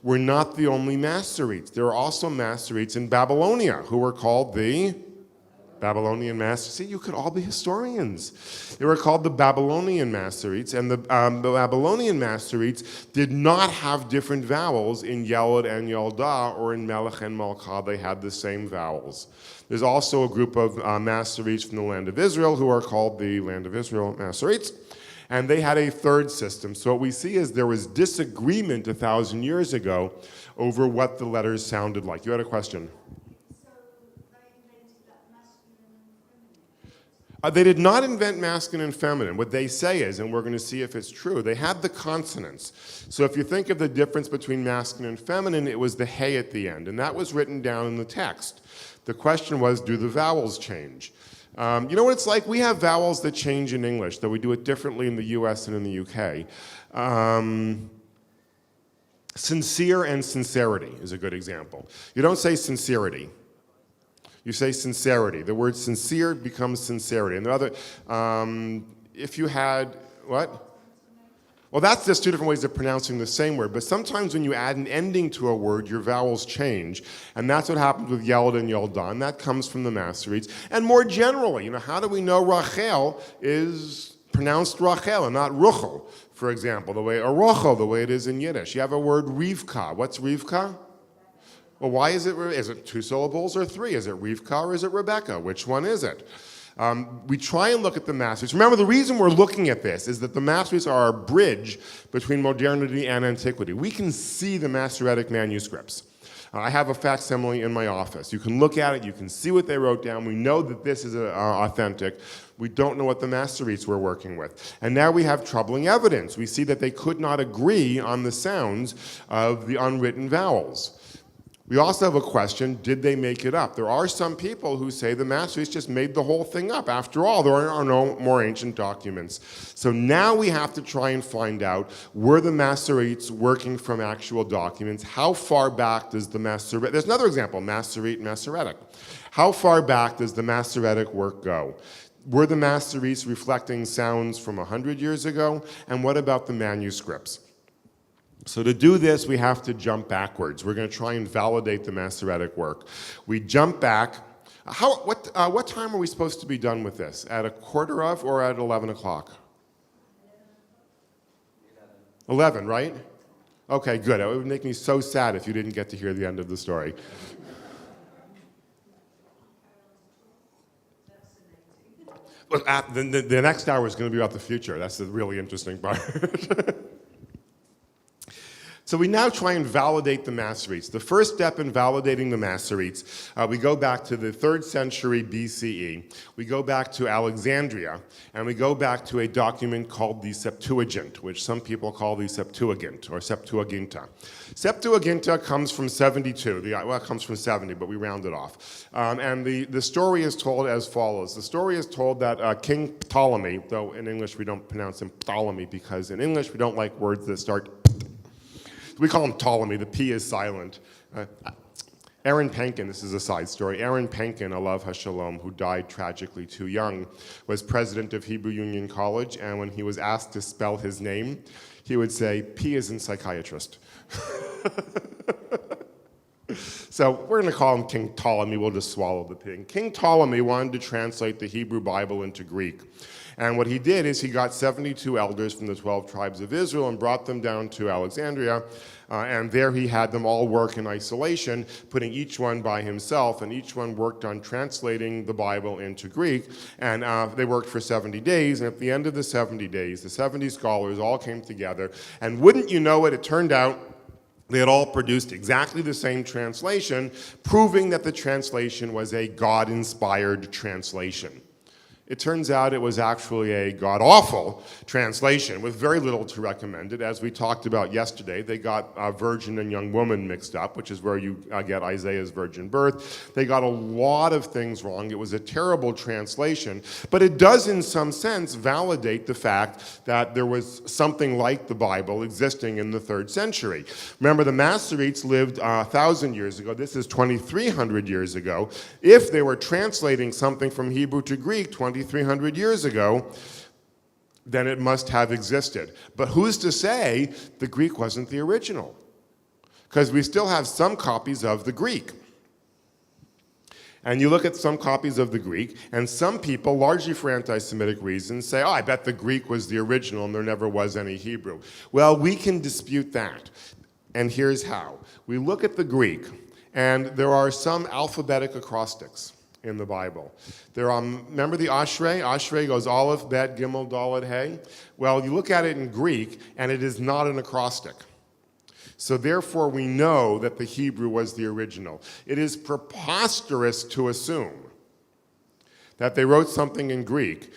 were not the only Masoretes. There are also Masoretes in Babylonia who were called the Babylonian Masoretes. See, you could all be historians. They were called the Babylonian Masoretes, and the Babylonian Masoretes did not have different vowels in Yeled and Yalda, or in Melech and Malka. They had the same vowels. There's also a group of Masoretes from the land of Israel who are called the land of Israel Masoretes, and they had a third system. So what we see is there was disagreement 1,000 years ago over what the letters sounded like. You had a question? They did not invent masculine and feminine. What they say is, and we're going to see if it's true, they had the consonants. So if you think of the difference between masculine and feminine, it was the hey at the end, and that was written down in the text. The question was, do the vowels change? You know what it's like? We have vowels that change in English, though we do it differently in the US and in the UK. Sincere and sincerity is a good example. You don't say sincerity. You say sincerity. The word sincere becomes sincerity. And the other, if you had, what? Well, that's just 2 different ways of pronouncing the same word. But sometimes when you add an ending to a word, your vowels change. And that's what happens with Yeled and Yalda. And that comes from the Masoretes. And more generally, how do we know Rachel is pronounced Rachel and not Ruchel, for example, or Rochel, the way it is in Yiddish? You have a word Rivka. What's Rivka? Well, why is it 2 syllables or 3? Is it Rivka or is it Rebecca? Which one is it? We try and look at the Masoretes. Remember, the reason we're looking at this is that the Masoretes are our bridge between modernity and antiquity. We can see the Masoretic manuscripts. I have a facsimile in my office. You can look at it, you can see what they wrote down. We know that this is authentic. We don't know what the Masoretes were working with. And now we have troubling evidence. We see that they could not agree on the sounds of the unwritten vowels. We also have a question, did they make it up? There are some people who say the Masoretes just made the whole thing up. After all, there are no more ancient documents. So now we have to try and find out, were the Masoretes working from actual documents? How far back does the Masoretic, there's another example, Masorete, Masoretic. How far back does the Masoretic work go? Were the Masoretes reflecting sounds from 100 years ago? And what about the manuscripts? So to do this, we have to jump backwards. We're going to try and validate the Masoretic work. We jump back. What time are we supposed to be done with this? At 1:15 or at 11 o'clock? 11, right? Okay, good. It would make me so sad if you didn't get to hear the end of the story. Well, the next hour is going to be about the future. That's the really interesting part. So we now try and validate the Masoretes. The first step in validating the Masoretes, we go back to the 3rd century BCE. We go back to Alexandria, and we go back to a document called the Septuagint, which some people call the Septuagint, or Septuaginta. Septuaginta comes from 72. Well, it comes from 70, but we round it off. And the story is told as follows. The story is told that King Ptolemy, though in English we don't pronounce him Ptolemy, because in English we don't like words that start. We call him Ptolemy, the P is silent. Aaron Pankin, this is a side story, Aaron Pankin, alav hashalom, who died tragically too young, was president of Hebrew Union College, and when he was asked to spell his name, he would say, P is in psychiatrist. So we're going to call him King Ptolemy, we'll just swallow the P. King Ptolemy wanted to translate the Hebrew Bible into Greek. And what he did is he got 72 elders from the 12 tribes of Israel and brought them down to Alexandria. And there he had them all work in isolation, putting each one by himself. And each one worked on translating the Bible into Greek. And they worked for 70 days. And at the end of the 70 days, the 70 scholars all came together. And wouldn't you know it, it turned out they had all produced exactly the same translation, proving that the translation was a God-inspired translation. It turns out it was actually a god-awful translation with very little to recommend it. As we talked about yesterday, they got virgin and young woman mixed up, which is where you get Isaiah's virgin birth. They got a lot of things wrong. It was a terrible translation, but it does in some sense validate the fact that there was something like the Bible existing in the 3rd century. Remember, the Masoretes lived 1,000 years ago. This is 2,300 years ago. If they were translating something from Hebrew to Greek 2,300 years ago, then it must have existed. But who's to say the Greek wasn't the original? Because we still have some copies of the Greek. And you look at some copies of the Greek, and some people, largely for anti-Semitic reasons, say, oh, I bet the Greek was the original and there never was any Hebrew. Well, we can dispute that. And here's how. We look at the Greek, and there are some alphabetic acrostics in the Bible. There are, remember the Ashrei? Ashrei goes Aleph, Bet, Gimel, Dalet, Hey. Well, you look at it in Greek, and it is not an acrostic. So therefore, we know that the Hebrew was the original. It is preposterous to assume that they wrote something in Greek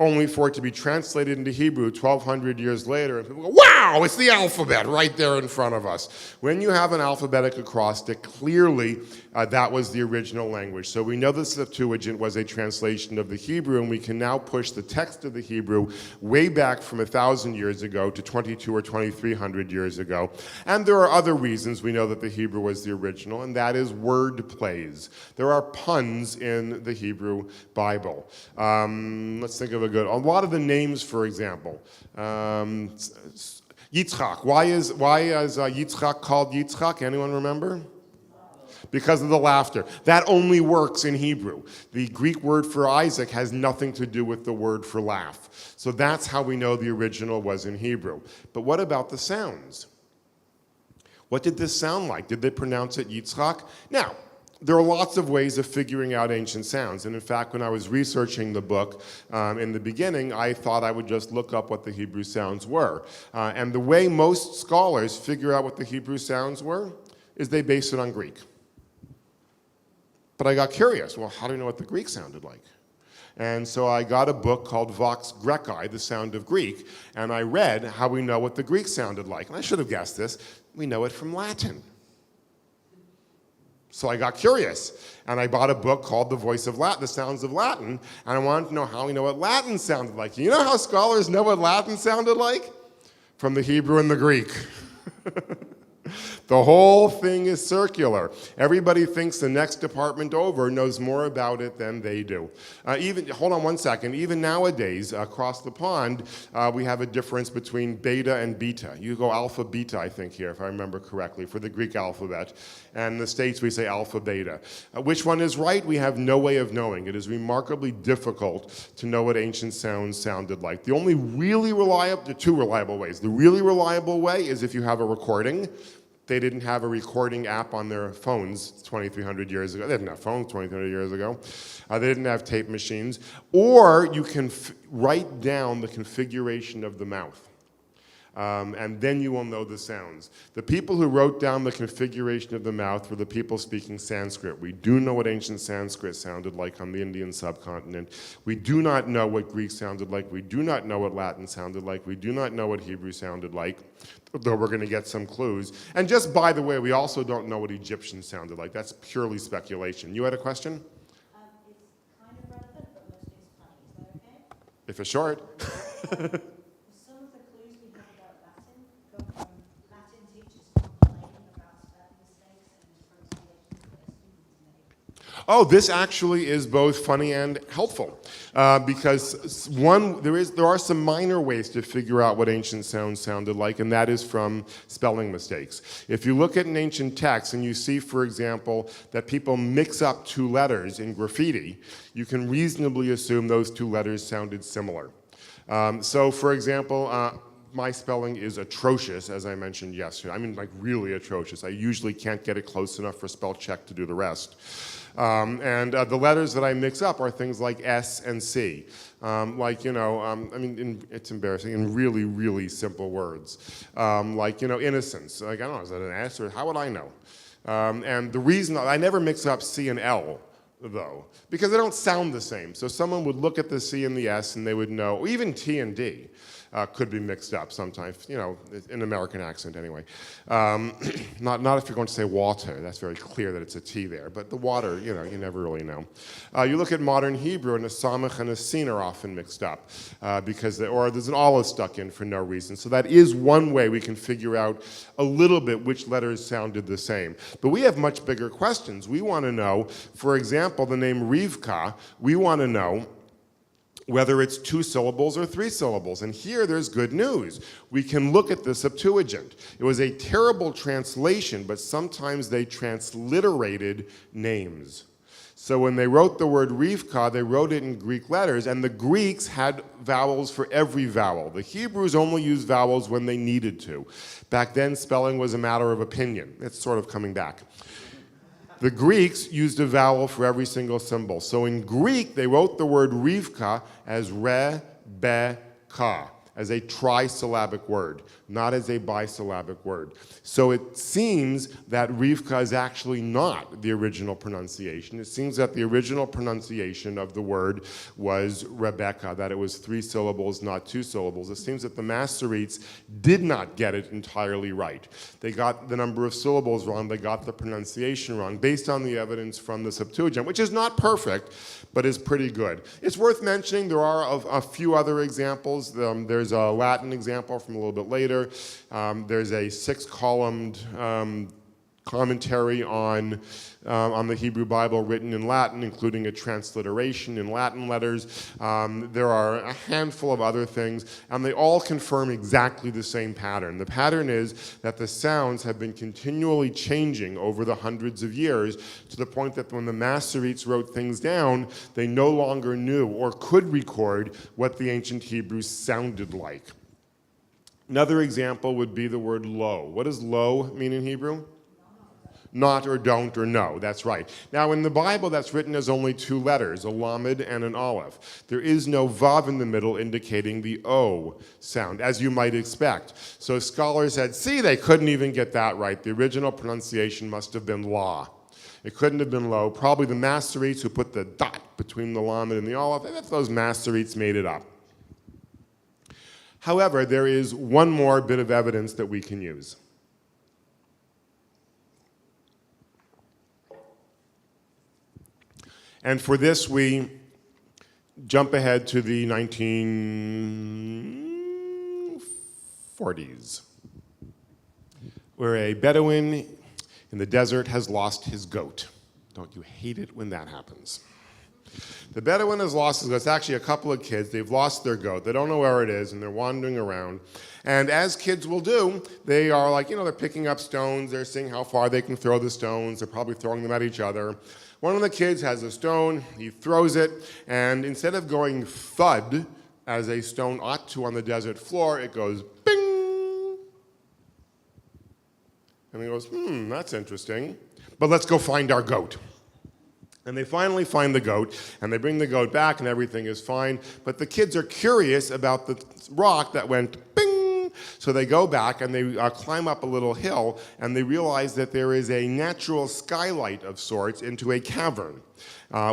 only for it to be translated into Hebrew 1,200 years later, and people go, wow, it's the alphabet right there in front of us. When you have an alphabetic acrostic, clearly that was the original language. So we know the Septuagint was a translation of the Hebrew, and we can now push the text of the Hebrew way back from 1,000 years ago to 2,200 or 2,300 years ago. And there are other reasons we know that the Hebrew was the original, and that is word plays. There are puns in the Hebrew Bible. Let's think of a lot of the names, for example. Yitzchak. Why is Yitzchak called Yitzchak? Anyone remember? Because of the laughter. That only works in Hebrew. The Greek word for Isaac has nothing to do with the word for laugh. So that's how we know the original was in Hebrew. But what about the sounds? What did this sound like? Did they pronounce it Yitzchak? Now, there are lots of ways of figuring out ancient sounds. And in fact, when I was researching the book in the beginning, I thought I would just look up what the Hebrew sounds were. And the way most scholars figure out what the Hebrew sounds were is they base it on Greek. But I got curious. Well, how do you know what the Greek sounded like? And so I got a book called Vox Graecae, The Sound of Greek, and I read how we know what the Greek sounded like. And I should have guessed this. We know it from Latin. So I got curious, and I bought a book called The Voice of Latin, The Sounds of Latin, and I wanted to know how we know what Latin sounded like. You know how scholars know what Latin sounded like? From the Hebrew and the Greek. The whole thing is circular. Everybody thinks the next department over knows more about it than they do. Hold on one second, even nowadays, across the pond, we have a difference between beta and beta. You go alpha, beta, I think here, if I remember correctly, for the Greek alphabet. And in the States, we say alpha, beta. Which one is right? We have no way of knowing. It is remarkably difficult to know what ancient sounds sounded like. The only really reliable, there are two reliable ways. The really reliable way is if you have a recording. They didn't have a recording app on their phones 2,300 years ago. They didn't have phones 2,300 years ago. They didn't have tape machines. Or you can write down the configuration of the mouth. And then you will know the sounds. The people who wrote down the configuration of the mouth were the people speaking Sanskrit. We do know what ancient Sanskrit sounded like on the Indian subcontinent. We do not know what Greek sounded like. We do not know what Latin sounded like. We do not know what Hebrew sounded like, though we're going to get some clues. And just by the way, we also don't know what Egyptian sounded like. That's purely speculation. You had a question? It's kind of relevant, but mostly it's funny. Is that okay? If it's short. Some of the clues we have about Latin come from Latin teachers complaining about certain mistakes and pronunciations that their students make. Oh, this actually is both funny and helpful. Because there are some minor ways to figure out what ancient sounds sounded like, and that is from spelling mistakes. If you look at an ancient text and you see, for example, that people mix up two letters in graffiti, you can reasonably assume those two letters sounded similar. So, for example, my spelling is atrocious, as I mentioned yesterday. I mean, like really atrocious. I usually can't get it close enough for spell check to do the rest. The letters that I mix up are things like S and C. I mean, it's embarrassing, in really, really simple words. Innocence. Like, I don't know, is that an S or how would I know? And the reason, I never mix up C and L, though, because they don't sound the same. So someone would look at the C and the S and they would know, or even T and D. Could be mixed up sometimes, in American accent anyway. Not if you're going to say water, that's very clear that it's a T there, but the water, you never really know. You look at modern Hebrew and a samach and a sin are often mixed up or there's an aleph stuck in for no reason. So that is one way we can figure out a little bit which letters sounded the same. But we have much bigger questions. We want to know, for example, the name Rivka, we want to know whether it's 2 syllables or 3 syllables. And here there's good news. We can look at the Septuagint. It was a terrible translation, but sometimes they transliterated names. So when they wrote the word Rivka, they wrote it in Greek letters, and the Greeks had vowels for every vowel. The Hebrews only used vowels when they needed to. Back then, spelling was a matter of opinion. It's sort of coming back. The Greeks used a vowel for every single symbol. So in Greek, they wrote the word Rivka as Rebecca, as a trisyllabic word, not as a bisyllabic word. So it seems that Rivka is actually not the original pronunciation. It seems that the original pronunciation of the word was Rebecca, that it was 3 syllables, not 2 syllables. It seems that the Masoretes did not get it entirely right. They got the number of syllables wrong, they got the pronunciation wrong, based on the evidence from the Septuagint, which is not perfect, but is pretty good. It's worth mentioning there are a few other examples. There's a Latin example from a little bit later. There's a 6-columned commentary on the Hebrew Bible written in Latin, including a transliteration in Latin letters. There are a handful of other things, and they all confirm exactly the same pattern. The pattern is that the sounds have been continually changing over the hundreds of years to the point that when the Masoretes wrote things down, they no longer knew or could record what the ancient Hebrews sounded like. Another example would be the word lo. What does lo mean in Hebrew? Not or don't or no, that's right. Now in the Bible that's written as only 2 letters, a lamed and an aleph. There is no vav in the middle indicating the O sound, as you might expect. So scholars said, see, they couldn't even get that right. The original pronunciation must have been la. It couldn't have been lo. Probably the Masoretes who put the dot between the lamed and the aleph, and if those Masoretes made it up. However, there is one more bit of evidence that we can use. And for this, we jump ahead to the 1940s, where a Bedouin in the desert has lost his goat. Don't you hate it when that happens? The Bedouin has lost his goat. It's actually a couple of kids. They've lost their goat. They don't know where it is, and they're wandering around. And as kids will do, they are like, they're picking up stones. They're seeing how far they can throw the stones. They're probably throwing them at each other. One of the kids has a stone. He throws it, and instead of going thud, as a stone ought to on the desert floor, it goes bing. And he goes, that's interesting. But let's go find our goat. And they finally find the goat, and they bring the goat back, and everything is fine. But the kids are curious about the rock that went bing. So they go back, and they climb up a little hill, and they realize that there is a natural skylight of sorts into a cavern,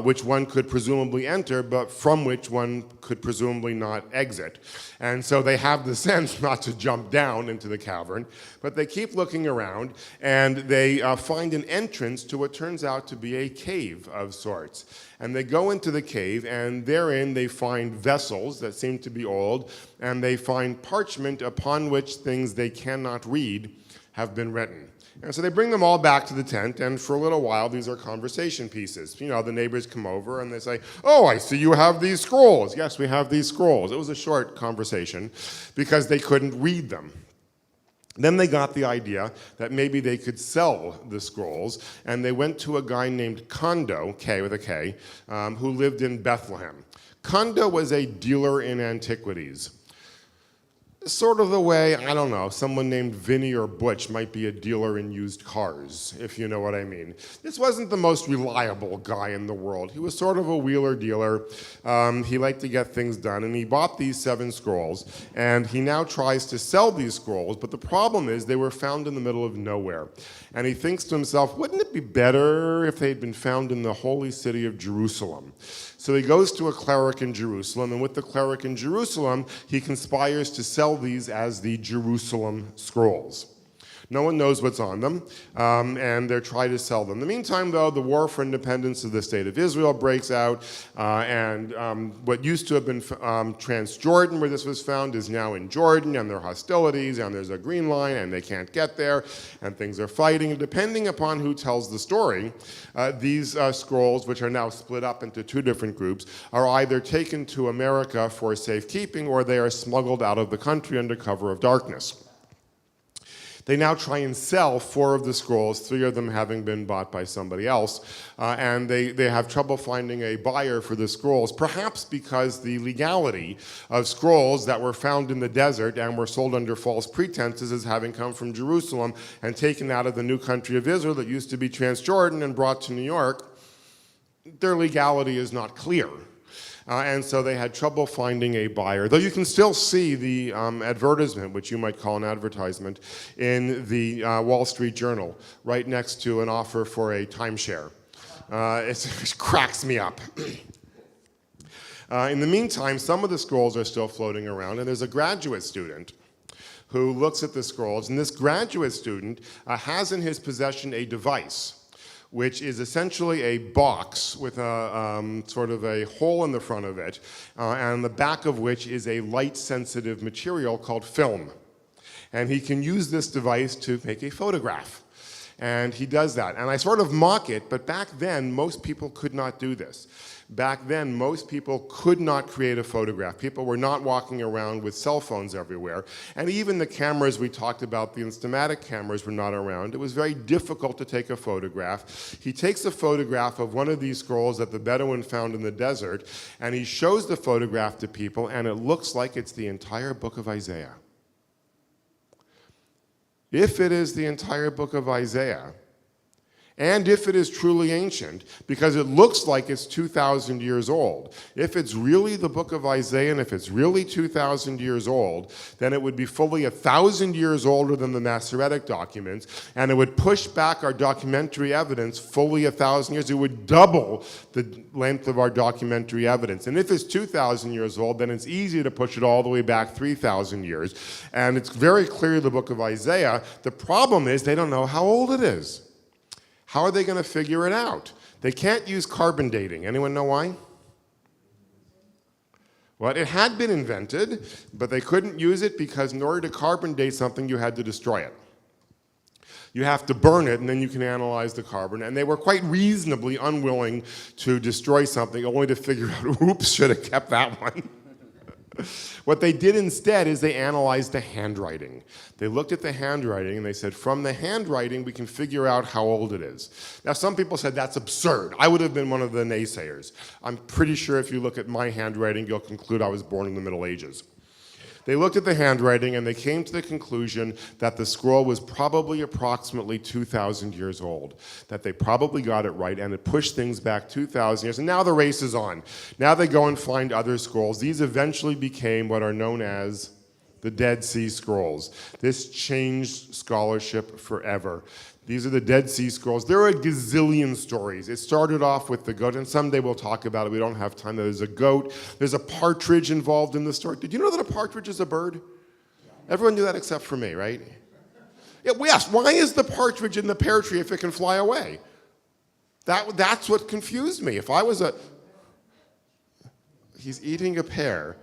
which one could presumably enter, but from which one could presumably not exit. And so they have the sense not to jump down into the cavern, but they keep looking around, and they find an entrance to what turns out to be a cave of sorts. And they go into the cave, and therein they find vessels that seem to be old, and they find parchment upon which things they cannot read have been written. And so they bring them all back to the tent, and for a little while, these are conversation pieces. The neighbors come over, and they say, "Oh, I see you have these scrolls." "Yes, we have these scrolls." It was a short conversation because they couldn't read them. Then they got the idea that maybe they could sell the scrolls, and they went to a guy named Kondo, K with a K, who lived in Bethlehem. Kondo was a dealer in antiquities. Sort of the way, I don't know, someone named Vinny or Butch might be a dealer in used cars, if you know what I mean. This wasn't the most reliable guy in the world. He was sort of a wheeler dealer. He liked to get things done, and he bought these 7 scrolls, and he now tries to sell these scrolls, but the problem is they were found in the middle of nowhere. And he thinks to himself, wouldn't it be better if they'd been found in the holy city of Jerusalem? So he goes to a cleric in Jerusalem, and with the cleric in Jerusalem, he conspires to sell these as the Jerusalem scrolls. No one knows what's on them, and they're trying to sell them. In the meantime, though, the war for independence of the state of Israel breaks out, and what used to have been Transjordan, where this was found, is now in Jordan, and there are hostilities, and there's a green line, and they can't get there, and things are fighting. And depending upon who tells the story, these scrolls, which are now split up into 2 different groups, are either taken to America for safekeeping, or they are smuggled out of the country under cover of darkness. They now try and sell 4 of the scrolls, 3 of them having been bought by somebody else, and they have trouble finding a buyer for the scrolls, perhaps because the legality of scrolls that were found in the desert and were sold under false pretenses as having come from Jerusalem and taken out of the new country of Israel that used to be Transjordan and brought to New York, their legality is not clear. And so they had trouble finding a buyer, though you can still see the advertisement, which you might call an advertisement, in the Wall Street Journal, right next to an offer for a timeshare. It cracks me up. In the meantime, some of the scrolls are still floating around, and there's a graduate student who looks at the scrolls, and this graduate student has in his possession a device, which is essentially a box with a sort of a hole in the front of it, and the back of which is a light-sensitive material called film. And he can use this device to make a photograph. And he does that. And I sort of mock it, but back then, most people could not do this. Back then, most people could not create a photograph. People were not walking around with cell phones everywhere. And even the cameras we talked about, the Instamatic cameras, were not around. It was very difficult to take a photograph. He takes a photograph of one of these scrolls that the Bedouin found in the desert, and he shows the photograph to people, and it looks like it's the entire book of Isaiah. If it is the entire book of Isaiah, and if it is truly ancient, because it looks like it's 2,000 years old. If it's really the book of Isaiah, and if it's really 2,000 years old, then it would be fully 1,000 years older than the Masoretic documents, and it would push back our documentary evidence fully 1,000 years. It would double the length of our documentary evidence. And if it's 2,000 years old, then it's easy to push it all the way back 3,000 years. And it's very clearly the book of Isaiah. The problem is they don't know how old it is. How are they going to figure it out? They can't use carbon dating. Anyone know why? Well, it had been invented, but they couldn't use it because in order to carbon date something, you had to destroy it. You have to burn it, and then you can analyze the carbon. And they were quite reasonably unwilling to destroy something, only to figure out, oops, should have kept that one. What they did instead is they analyzed the handwriting. They looked at the handwriting and they said, from the handwriting, we can figure out how old it is. Now, some people said that's absurd. I would have been one of the naysayers. I'm pretty sure if you look at my handwriting, you'll conclude I was born in the Middle Ages. They looked at the handwriting and they came to the conclusion that the scroll was probably approximately 2,000 years old, that they probably got it right, and it pushed things back 2,000 years. And now the race is on. Now they go and find other scrolls. These eventually became what are known as the Dead Sea Scrolls. This changed scholarship forever. These are the Dead Sea Scrolls. There are a gazillion stories. It started off with the goat, and someday we'll talk about it. We don't have time. There's a goat. There's a partridge involved in the story. Did you know that a partridge is a bird? Everyone knew that except for me, right? Yeah, yes, why is the partridge in the pear tree if it can fly away? That's what confused me. If I was a... He's eating a pear.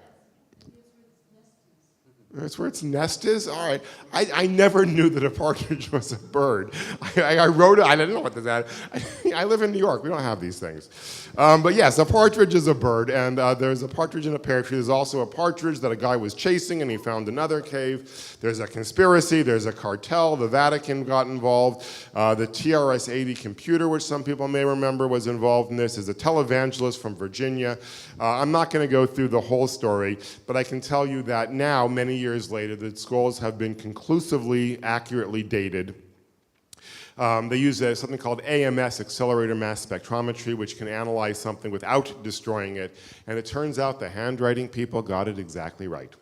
That's where its nest is? All right. I never knew that a partridge was a bird. I wrote it. I didn't know what that is. I live in New York. We don't have these things. But yes, a partridge is a bird, and there's a partridge in a pear tree. There's also a partridge that a guy was chasing, and he found another cave. There's a conspiracy. There's a cartel. The Vatican got involved. The TRS-80 computer, which some people may remember, was involved in this, is a televangelist from Virginia. I'm not going to go through the whole story, but I can tell you that now, many years later, the scrolls have been conclusively, accurately dated. They use something called AMS, accelerator mass spectrometry, which can analyze something without destroying it. And it turns out the handwriting people got it exactly right.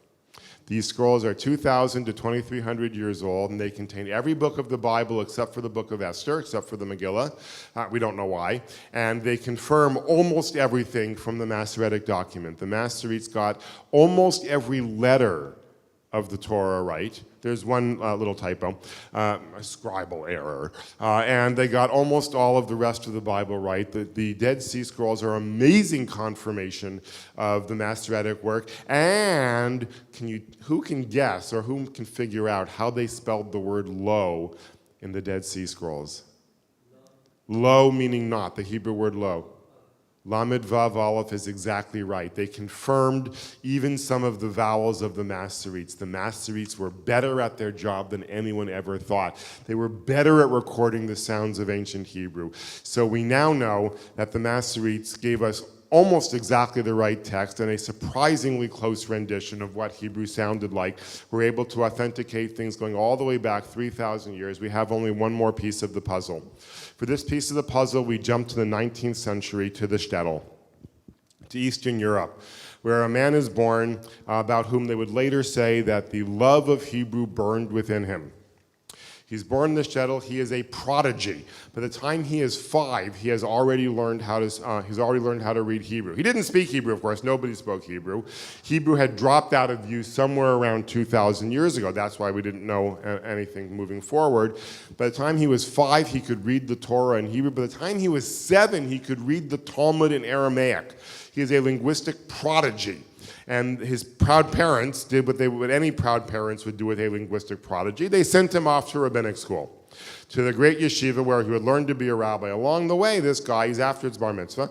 These scrolls are 2,000 to 2,300 years old, and they contain every book of the Bible except for the book of Esther, except for the Megillah. We don't know why. And they confirm almost everything from the Masoretic document. The Masoretes got almost every letter of the Torah right. There's one little typo, a scribal error. And they got almost all of the rest of the Bible right. The Dead Sea Scrolls are amazing confirmation of the Masoretic work. And who can guess or who can figure out how they spelled the word lo in the Dead Sea Scrolls? Lo meaning not, the Hebrew word lo. Lamed Vav Aleph is exactly right. They confirmed even some of the vowels of the Masoretes. The Masoretes were better at their job than anyone ever thought. They were better at recording the sounds of ancient Hebrew. So we now know that the Masoretes gave us almost exactly the right text and a surprisingly close rendition of what Hebrew sounded like. We're able to authenticate things going all the way back 3,000 years. We have only one more piece of the puzzle. For this piece of the puzzle, we jump to the 19th century, to the shtetl, to Eastern Europe, where a man is born about whom they would later say that the love of Hebrew burned within him. He's born in the shtetl. He is a prodigy. By the time he is 5, he has already learned how to read Hebrew. He didn't speak Hebrew, of course. Nobody spoke Hebrew. Hebrew had dropped out of use somewhere around 2,000 years ago. That's why we didn't know anything moving forward. By the time he was 5, he could read the Torah in Hebrew. By the time he was 7, he could read the Talmud in Aramaic. He is a linguistic prodigy. And his proud parents did what any proud parents would do with a linguistic prodigy. They sent him off to rabbinic school, to the great yeshiva where he would learn to be a rabbi. Along the way, this guy, he's after his bar mitzvah,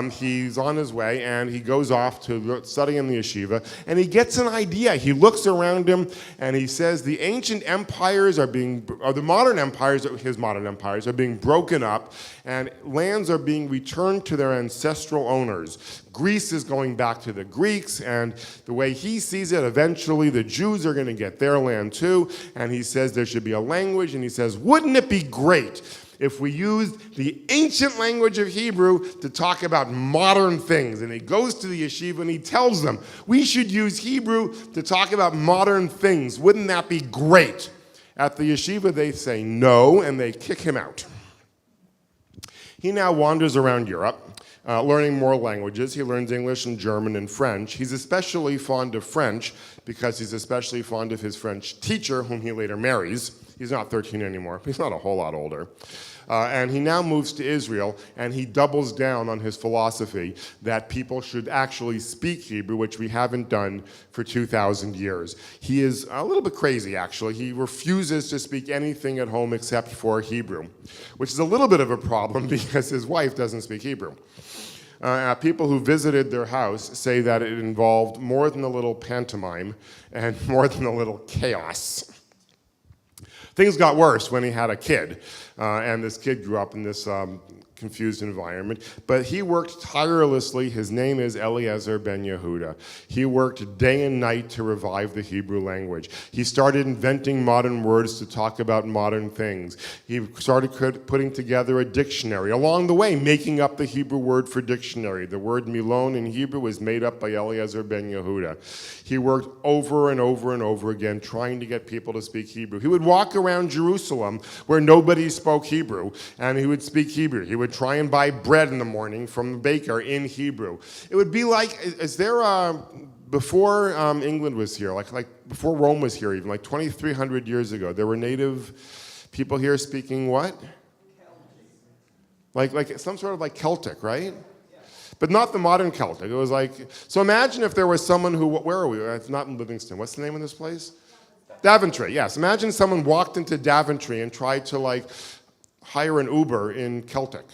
he's on his way, and he goes off to study in the yeshiva, and he gets an idea. He looks around him, and he says the ancient empires the modern empires, his modern empires, are being broken up, and lands are being returned to their ancestral owners. Greece is going back to the Greeks, and the way he sees it, eventually the Jews are going to get their land too, and he says there should be a language, and he says, wouldn't it be great if we used the ancient language of Hebrew to talk about modern things? And he goes to the yeshiva and he tells them, we should use Hebrew to talk about modern things. Wouldn't that be great? At the yeshiva, they say no, and they kick him out. He now wanders around Europe, learning more languages. He learns English and German and French. He's especially fond of French because he's especially fond of his French teacher, whom he later marries. He's not 13 anymore. He's not a whole lot older. And he now moves to Israel, and he doubles down on his philosophy that people should actually speak Hebrew, which we haven't done for 2,000 years. He is a little bit crazy, actually. He refuses to speak anything at home except for Hebrew, which is a little bit of a problem because his wife doesn't speak Hebrew. People who visited their house say that it involved more than a little pantomime and more than a little chaos. Things got worse when he had a kid, and this kid grew up in this confused environment, but he worked tirelessly. His name is Eliezer Ben Yehuda. He worked day and night to revive the Hebrew language. He started inventing modern words to talk about modern things. He started putting together a dictionary. Along the way, making up the Hebrew word for dictionary. The word milon in Hebrew was made up by Eliezer Ben Yehuda. He worked over and over and over again trying to get people to speak Hebrew. He would walk around Jerusalem where nobody spoke Hebrew, and he would speak Hebrew. He would try and buy bread in the morning from the baker in Hebrew. It would be like, before England was here, like before Rome was here even, like 2,300 years ago, there were native people here speaking what? Like some sort of like Celtic, right? But not the modern Celtic. It was like, so imagine if there was someone who, where are we? It's not in Livingston. What's the name of this place? Daventry, yes. Imagine someone walked into Daventry and tried to like hire an Uber in Celtic.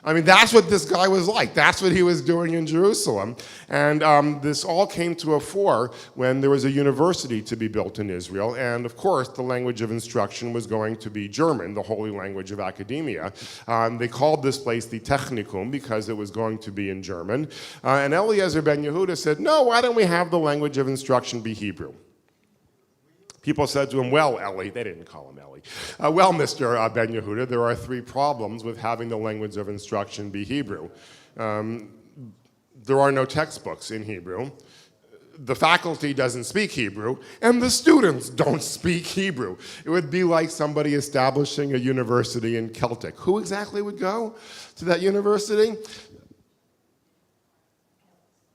I mean, that's what this guy was like. That's what he was doing in Jerusalem. And this all came to a fore when there was a university to be built in Israel. And of course, the language of instruction was going to be German, the holy language of academia. They called this place the Technikum because it was going to be in German. And Eliezer Ben Yehuda said, no, why don't we have the language of instruction be Hebrew? People said to him, well, Eli, they didn't call him Eli. Well, Mr. Ben Yehuda, there are 3 problems with having the language of instruction be Hebrew. There are no textbooks in Hebrew. The faculty doesn't speak Hebrew, and the students don't speak Hebrew. It would be like somebody establishing a university in Celtic. Who exactly would go to that university? You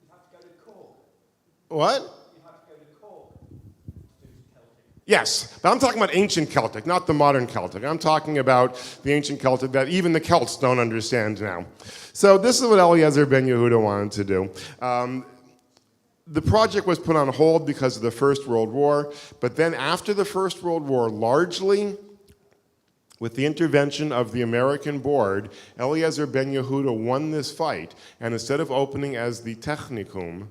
have to go to Cork. What? Yes, but I'm talking about ancient Celtic, not the modern Celtic. I'm talking about the ancient Celtic that even the Celts don't understand now. So this is what Eliezer Ben Yehuda wanted to do. The project was put on hold because of the First World War, but then after the First World War, largely with the intervention of the American board, Eliezer Ben Yehuda won this fight, and instead of opening as the Technikum,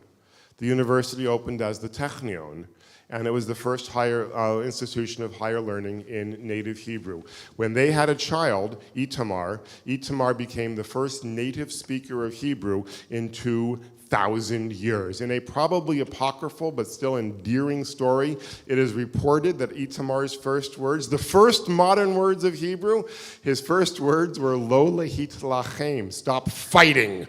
the university opened as the Technion. And it was the first institution of higher learning in native Hebrew. When they had a child, Itamar became the first native speaker of Hebrew in 2,000 years. In a probably apocryphal but still endearing story, it is reported that Itamar's first words, the first modern words of Hebrew, his first words were Lo lehit lachem, stop fighting.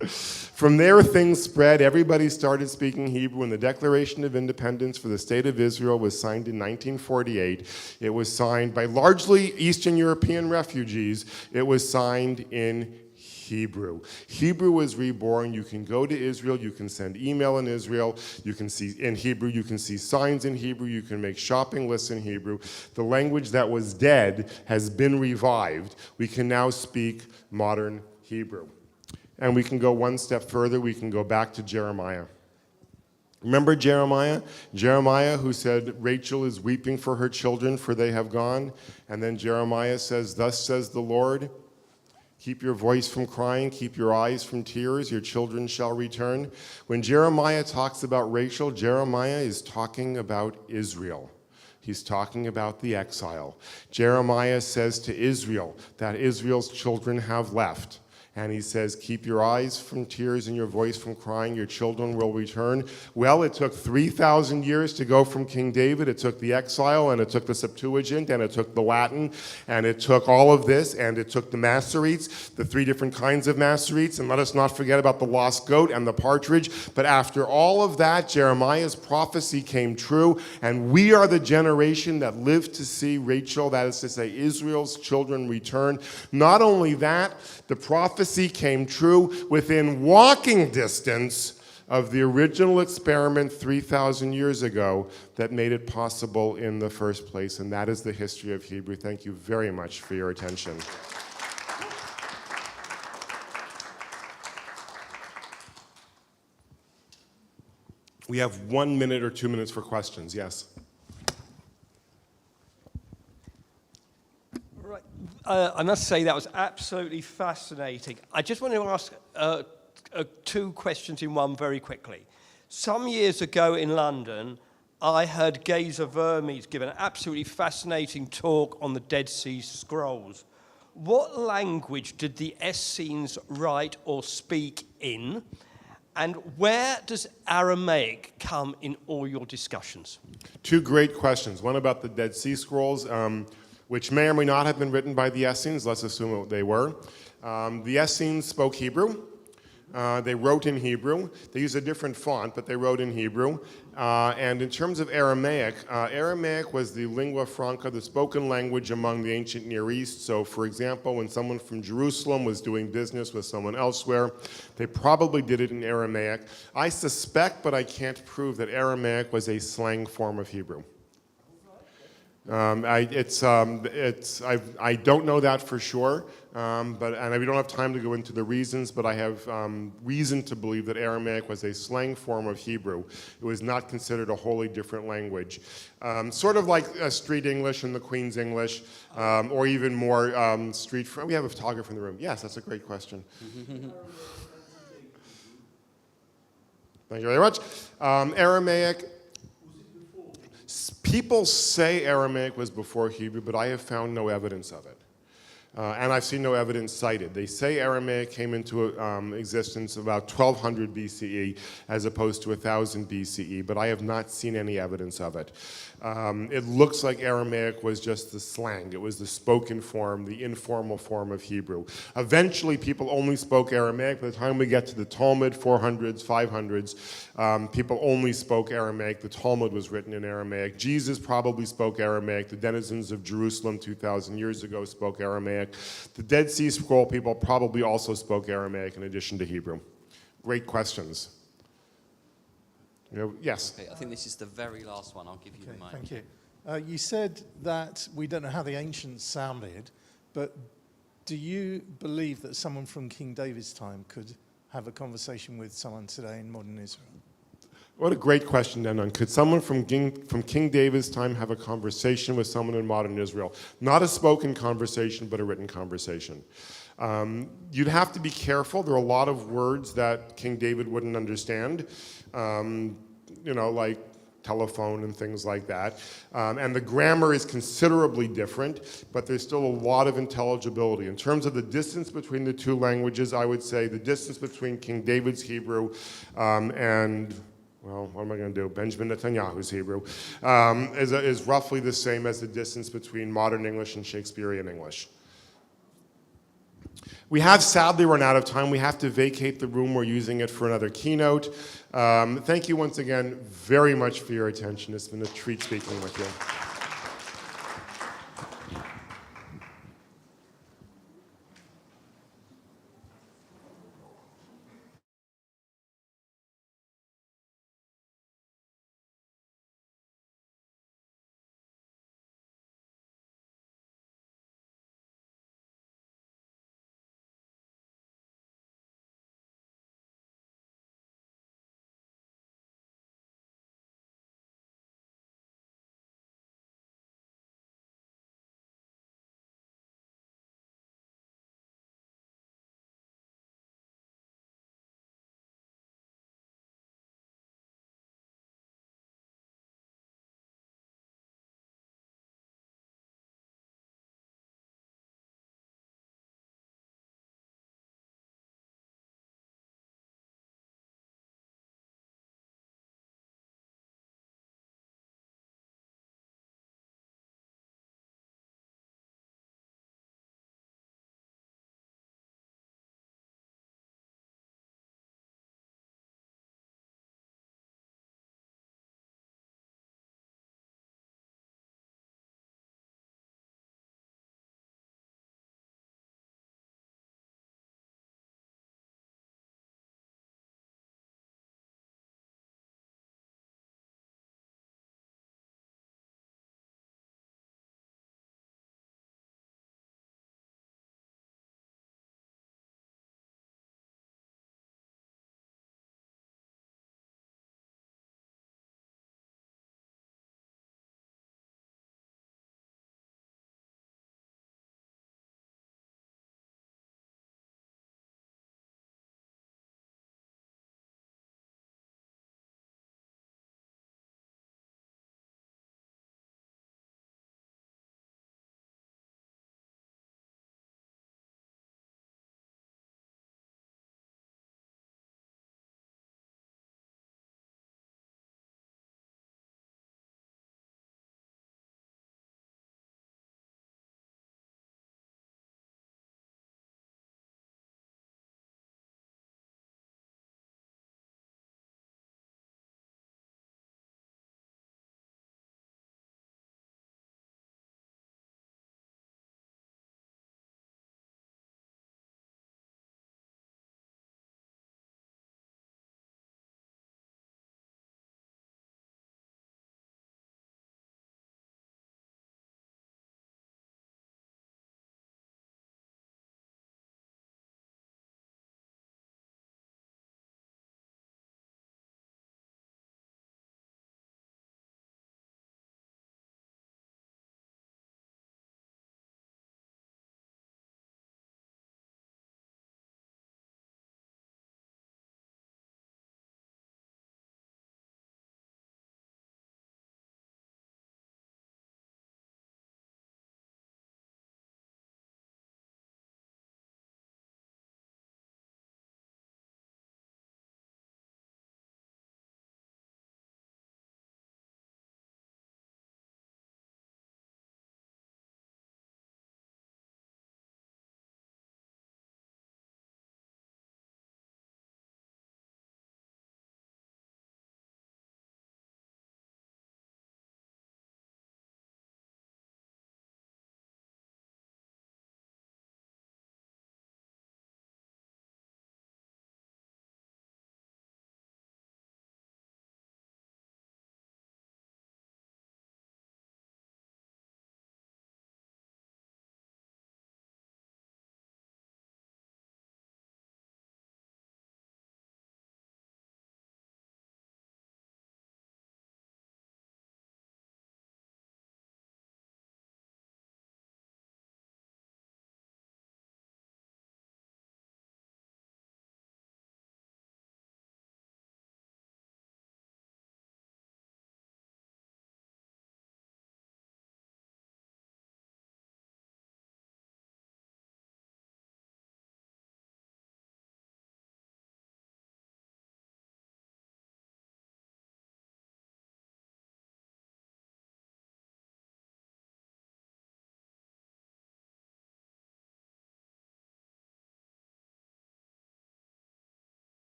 From there, things spread. Everybody started speaking Hebrew, and the Declaration of Independence for the State of Israel was signed in 1948. It was signed by largely Eastern European refugees. It was signed in Hebrew. Hebrew was reborn. You can go to Israel. You can send email in Israel. You can see in Hebrew. You can see signs in Hebrew. You can make shopping lists in Hebrew. The language that was dead has been revived. We can now speak modern Hebrew. And we can go one step further. We can go back to Jeremiah. Remember Jeremiah? Jeremiah who said, Rachel is weeping for her children, for they have gone. And then Jeremiah says, thus says the Lord, keep your voice from crying, keep your eyes from tears, your children shall return. When Jeremiah talks about Rachel, Jeremiah is talking about Israel. He's talking about the exile. Jeremiah says to Israel that Israel's children have left. And he says, keep your eyes from tears and your voice from crying, your children will return. Well, it took 3,000 years to go from King David. It took the exile, and it took the Septuagint, and it took the Latin, and it took all of this, and it took the Masoretes, the 3 different kinds of Masoretes, and let us not forget about the lost goat and the partridge. But after all of that, Jeremiah's prophecy came true, and we are the generation that lived to see Rachel, that is to say, Israel's children return. Not only that, the prophecy came true. Within walking distance of the original experiment 3,000 years ago that made it possible in the first place, and that is the history of Hebrew. Thank you very much for your attention. We have 1 minute or 2 minutes for questions. Yes? Right. I must say that was absolutely fascinating. I just want to ask two questions in one very quickly. Some years ago in London, I heard Geza Vermes give an absolutely fascinating talk on the Dead Sea Scrolls. What language did the Essenes write or speak in? And where does Aramaic come in all your discussions? Two great questions. One about the Dead Sea Scrolls, which may or may not have been written by the Essenes. Let's assume they were. The Essenes spoke Hebrew. They wrote in Hebrew. They used a different font, but they wrote in Hebrew. And in terms of Aramaic, Aramaic was the lingua franca, the spoken language among the ancient Near East. So, for example, when someone from Jerusalem was doing business with someone elsewhere, they probably did it in Aramaic. I suspect, but I can't prove, that Aramaic was a slang form of Hebrew. I don't know that for sure, and we don't have time to go into the reasons, but I have reason to believe that Aramaic was a slang form of Hebrew. It was not considered a wholly different language. Sort of like Street English and the Queen's English, or even more we have a photographer in the room. Yes, that's a great question. Thank you very much. Aramaic. People say Aramaic was before Hebrew, but I have found no evidence of it. And I've seen no evidence cited. They say Aramaic came into existence about 1200 BCE as opposed to 1000 BCE, but I have not seen any evidence of it. It looks like Aramaic was just the slang. It was the spoken form, the informal form of Hebrew. Eventually, people only spoke Aramaic. By the time we get to the Talmud, 400s, 500s, people only spoke Aramaic. The Talmud was written in Aramaic. Jesus probably spoke Aramaic. The denizens of Jerusalem 2,000 years ago spoke Aramaic. The Dead Sea Scroll people probably also spoke Aramaic in addition to Hebrew. Great questions. Yes? Okay, I think this is the very last one. I'll give you the mic. Thank you. You said that we don't know how the ancients sounded, but do you believe that someone from King David's time could have a conversation with someone today in modern Israel? What a great question, Denon. Could someone from King David's time have a conversation with someone in modern Israel? Not a spoken conversation, but a written conversation. You'd have to be careful. There are a lot of words that King David wouldn't understand, like telephone and things like that. And the grammar is considerably different, but there's still a lot of intelligibility. In terms of the distance between the two languages, I would say the distance between King David's Hebrew and what am I going to do? Benjamin Netanyahu's Hebrew is roughly the same as the distance between modern English and Shakespearean English. We have sadly run out of time. We have to vacate the room. We're using it for another keynote. Thank you once again very much for your attention. It's been a treat speaking with you.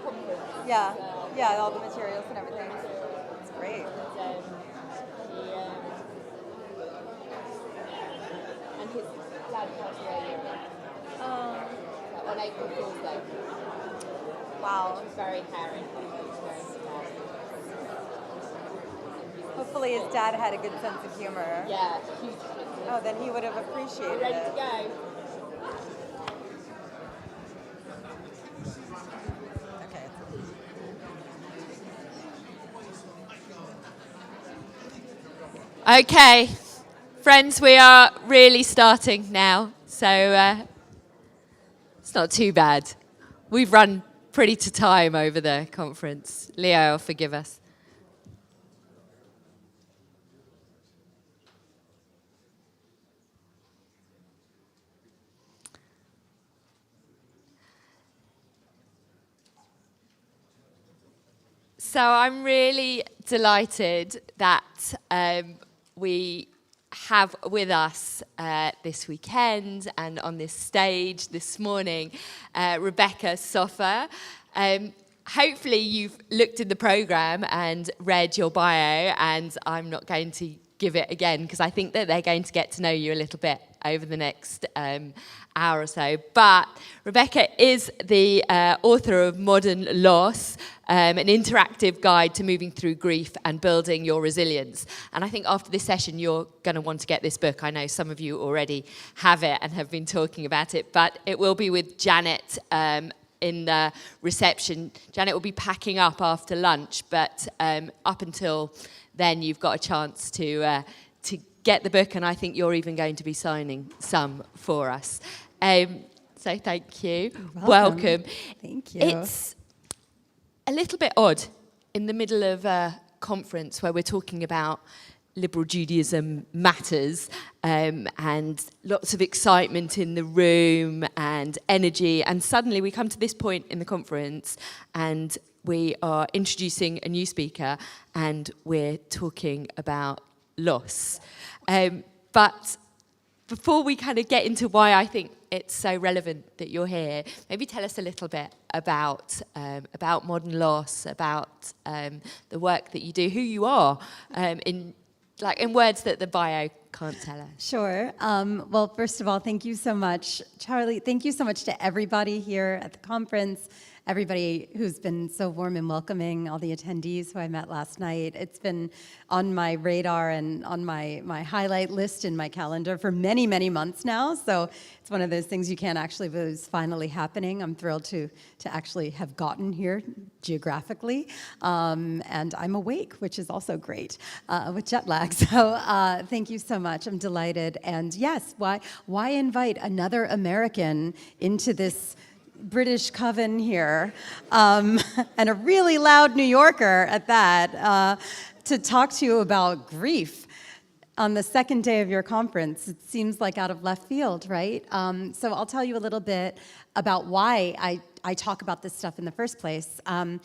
conference. Yeah, yeah, all the materials and everything. It's great. And his dad passed away on April Fool's Day. Wow. Which was very harrowing. Hopefully his dad had a good sense of humor. Yeah. Oh, then he would have appreciated Ready it. to go? Okay, friends, we are really starting now, so it's not too bad. We've run pretty to time over the conference. Leo, forgive us. So I'm really delighted that we have with us this weekend and on this stage this morning, Rebecca Soffer. Hopefully you've looked in the programme and read your bio, and I'm not going to give it again because I think that they're going to get to know you a little bit over the next hour or so. But Rebecca is the author of Modern Loss, an interactive guide to moving through grief and building your resilience. And I think after this session, you're going to want to get this book. I know some of you already have it and have been talking about it, but it will be with Janet in the reception. Janet will be packing up after lunch, but up until then, you've got a chance to get the book, and I think you're even going to be signing some for us. So thank you. Welcome. Thank you. It's a little bit odd in the middle of a conference where we're talking about liberal Judaism matters and lots of excitement in the room and energy, and suddenly we come to this point in the conference and we are introducing a new speaker and we're talking about loss. But before we kind of get into why I think it's so relevant that you're here, maybe tell us a little bit about Modern Loss, about the work that you do, who you are, in words that the bio can't tell us. Sure. Well, first of all, thank you so much, Charlie. Thank you so much to everybody here at the conference, everybody who's been so warm and welcoming, all the attendees who I met last night. It's been on my radar and on my highlight list in my calendar for many, many months now. So it's one of those things you can't actually believe is finally happening. I'm thrilled to actually have gotten here geographically. And I'm awake, which is also great with jet lag. So thank you so much. I'm delighted. And yes, why invite another American into this British coven here, and a really loud New Yorker at that, to talk to you about grief on the second day of your conference. It seems like out of left field, right? So I'll tell you a little bit about why I talk about this stuff in the first place. I'm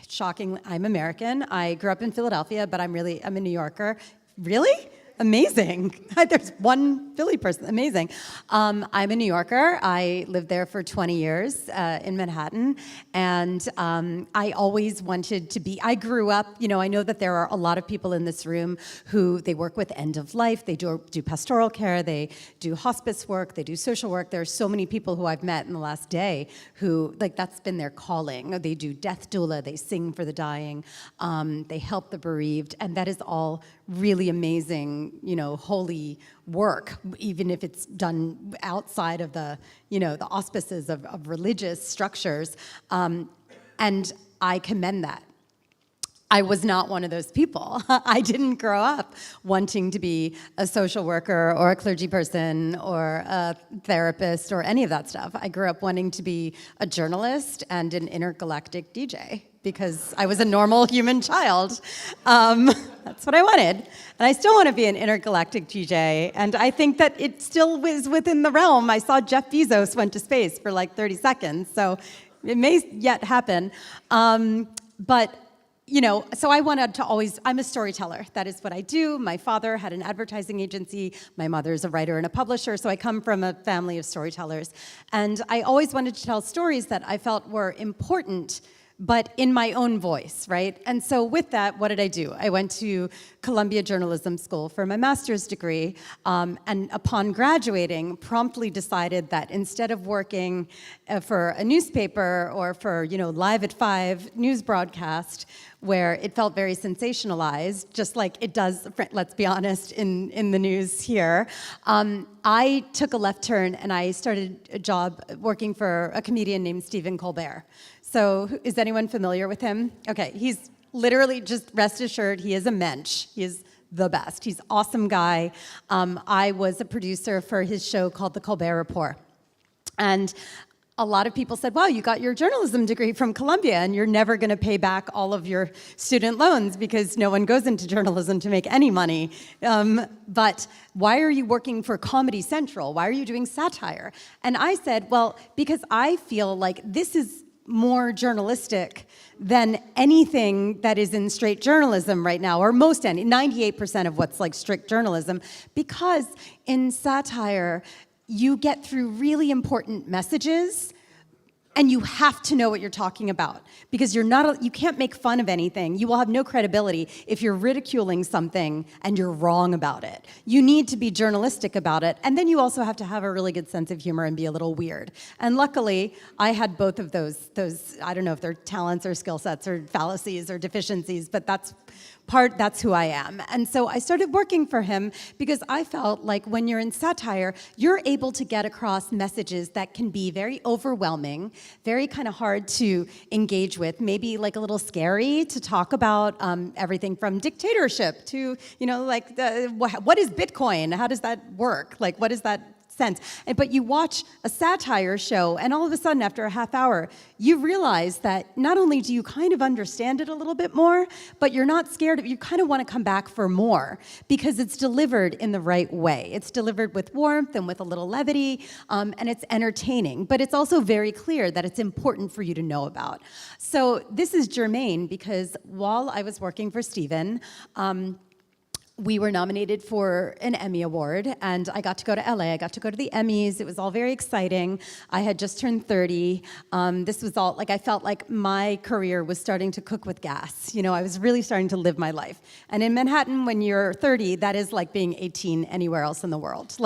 shocking. I'm American. I grew up in Philadelphia, but I'm a New Yorker. Really? Amazing. There's one Philly person. Amazing. I'm a New Yorker. I lived there for 20 years in Manhattan. And I always wanted to be, I grew up, I know that there are a lot of people in this room who they work with end of life. They do pastoral care. They do hospice work. They do social work. There are so many people who I've met in the last day who, that's been their calling. They do death doula. They sing for the dying. They help the bereaved. And that is all really amazing, holy work, even if it's done outside of the auspices of religious structures. And I commend that. I was not one of those people. I didn't grow up wanting to be a social worker or a clergy person or a therapist or any of that stuff. I grew up wanting to be a journalist and an intergalactic DJ because I was a normal human child. That's what I wanted. And I still want to be an intergalactic DJ. And I think that it still is within the realm. I saw Jeff Bezos went to space for 30 seconds. So it may yet happen. But so I wanted to always, I'm a storyteller. That is what I do. My father had an advertising agency. My mother is a writer and a publisher, so I come from a family of storytellers. And I always wanted to tell stories that I felt were important, but in my own voice, right? And so with that, what did I do? I went to Columbia Journalism School for my master's degree, and upon graduating, promptly decided that instead of working for a newspaper or for, Live at 5 news broadcast, where it felt very sensationalized, just like it does, let's be honest, in the news here, I took a left turn and I started a job working for a comedian named Stephen Colbert. So is anyone familiar with him? Okay, he's literally, just rest assured, he is a mensch. He is the best. He's an awesome guy. I was a producer for his show called The Colbert Report. And a lot of people said, wow, you got your journalism degree from Columbia and you're never going to pay back all of your student loans because no one goes into journalism to make any money. But why are you working for Comedy Central? Why are you doing satire? And I said, well, because I feel like this is more journalistic than anything that is in straight journalism right now, or 98% of what's like strict journalism, because in satire, you get through really important messages and you have to know what you're talking about because you can't make fun of anything. You will have no credibility if you're ridiculing something and you're wrong about it. You need to be journalistic about it, and then you also have to have a really good sense of humor and be a little weird. And luckily, I had both of those, I don't know if they're talents or skill sets or fallacies or deficiencies, but that's who I am. And so I started working for him because I felt like when you're in satire, you're able to get across messages that can be very overwhelming, very kind of hard to engage with, maybe like a little scary to talk about everything from dictatorship to, what is Bitcoin? How does that work? Like, what is that sense? But you watch a satire show, and all of a sudden, after a half hour, you realize that not only do you kind of understand it a little bit more, but you're not scared. You kind of want to come back for more because it's delivered in the right way. It's delivered with warmth and with a little levity, and it's entertaining. But it's also very clear that it's important for you to know about. So this is germane because while I was working for Stephen, we were nominated for an Emmy Award, and I got to go to LA. I got to go to the Emmys. It was all very exciting. I had just turned 30. This was all, I felt like my career was starting to cook with gas. I was really starting to live my life. And in Manhattan, when you're 30, that is like being 18 anywhere else in the world.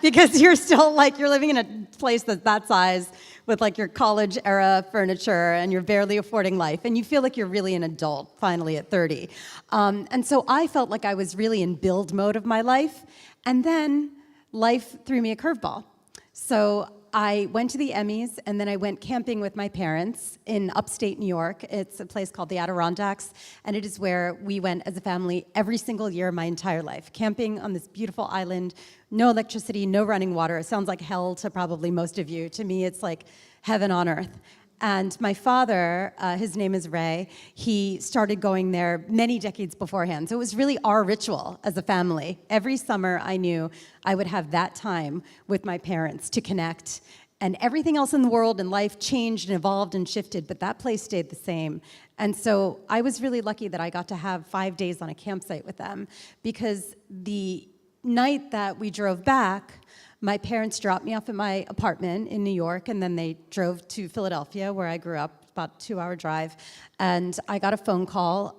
Because you're still, you're living in a place that's that size, with your college era furniture and you're barely affording life and you feel like you're really an adult finally at 30. And so I felt like I was really in build mode of my life, and then life threw me a curveball. So I went to the Emmys, and then I went camping with my parents in upstate New York. It's a place called the Adirondacks, and it is where we went as a family every single year my entire life, camping on this beautiful island, no electricity, no running water. It sounds like hell to probably most of you. To me, it's like heaven on earth. And my father, his name is Ray, he started going there many decades beforehand. So it was really our ritual as a family. Every summer I knew I would have that time with my parents to connect. And everything else in the world and life changed and evolved and shifted, but that place stayed the same. And so I was really lucky that I got to have 5 days on a campsite with them, because the night that we drove back, my parents dropped me off at my apartment in New York, and then they drove to Philadelphia, where I grew up, about a 2-hour drive. And I got a phone call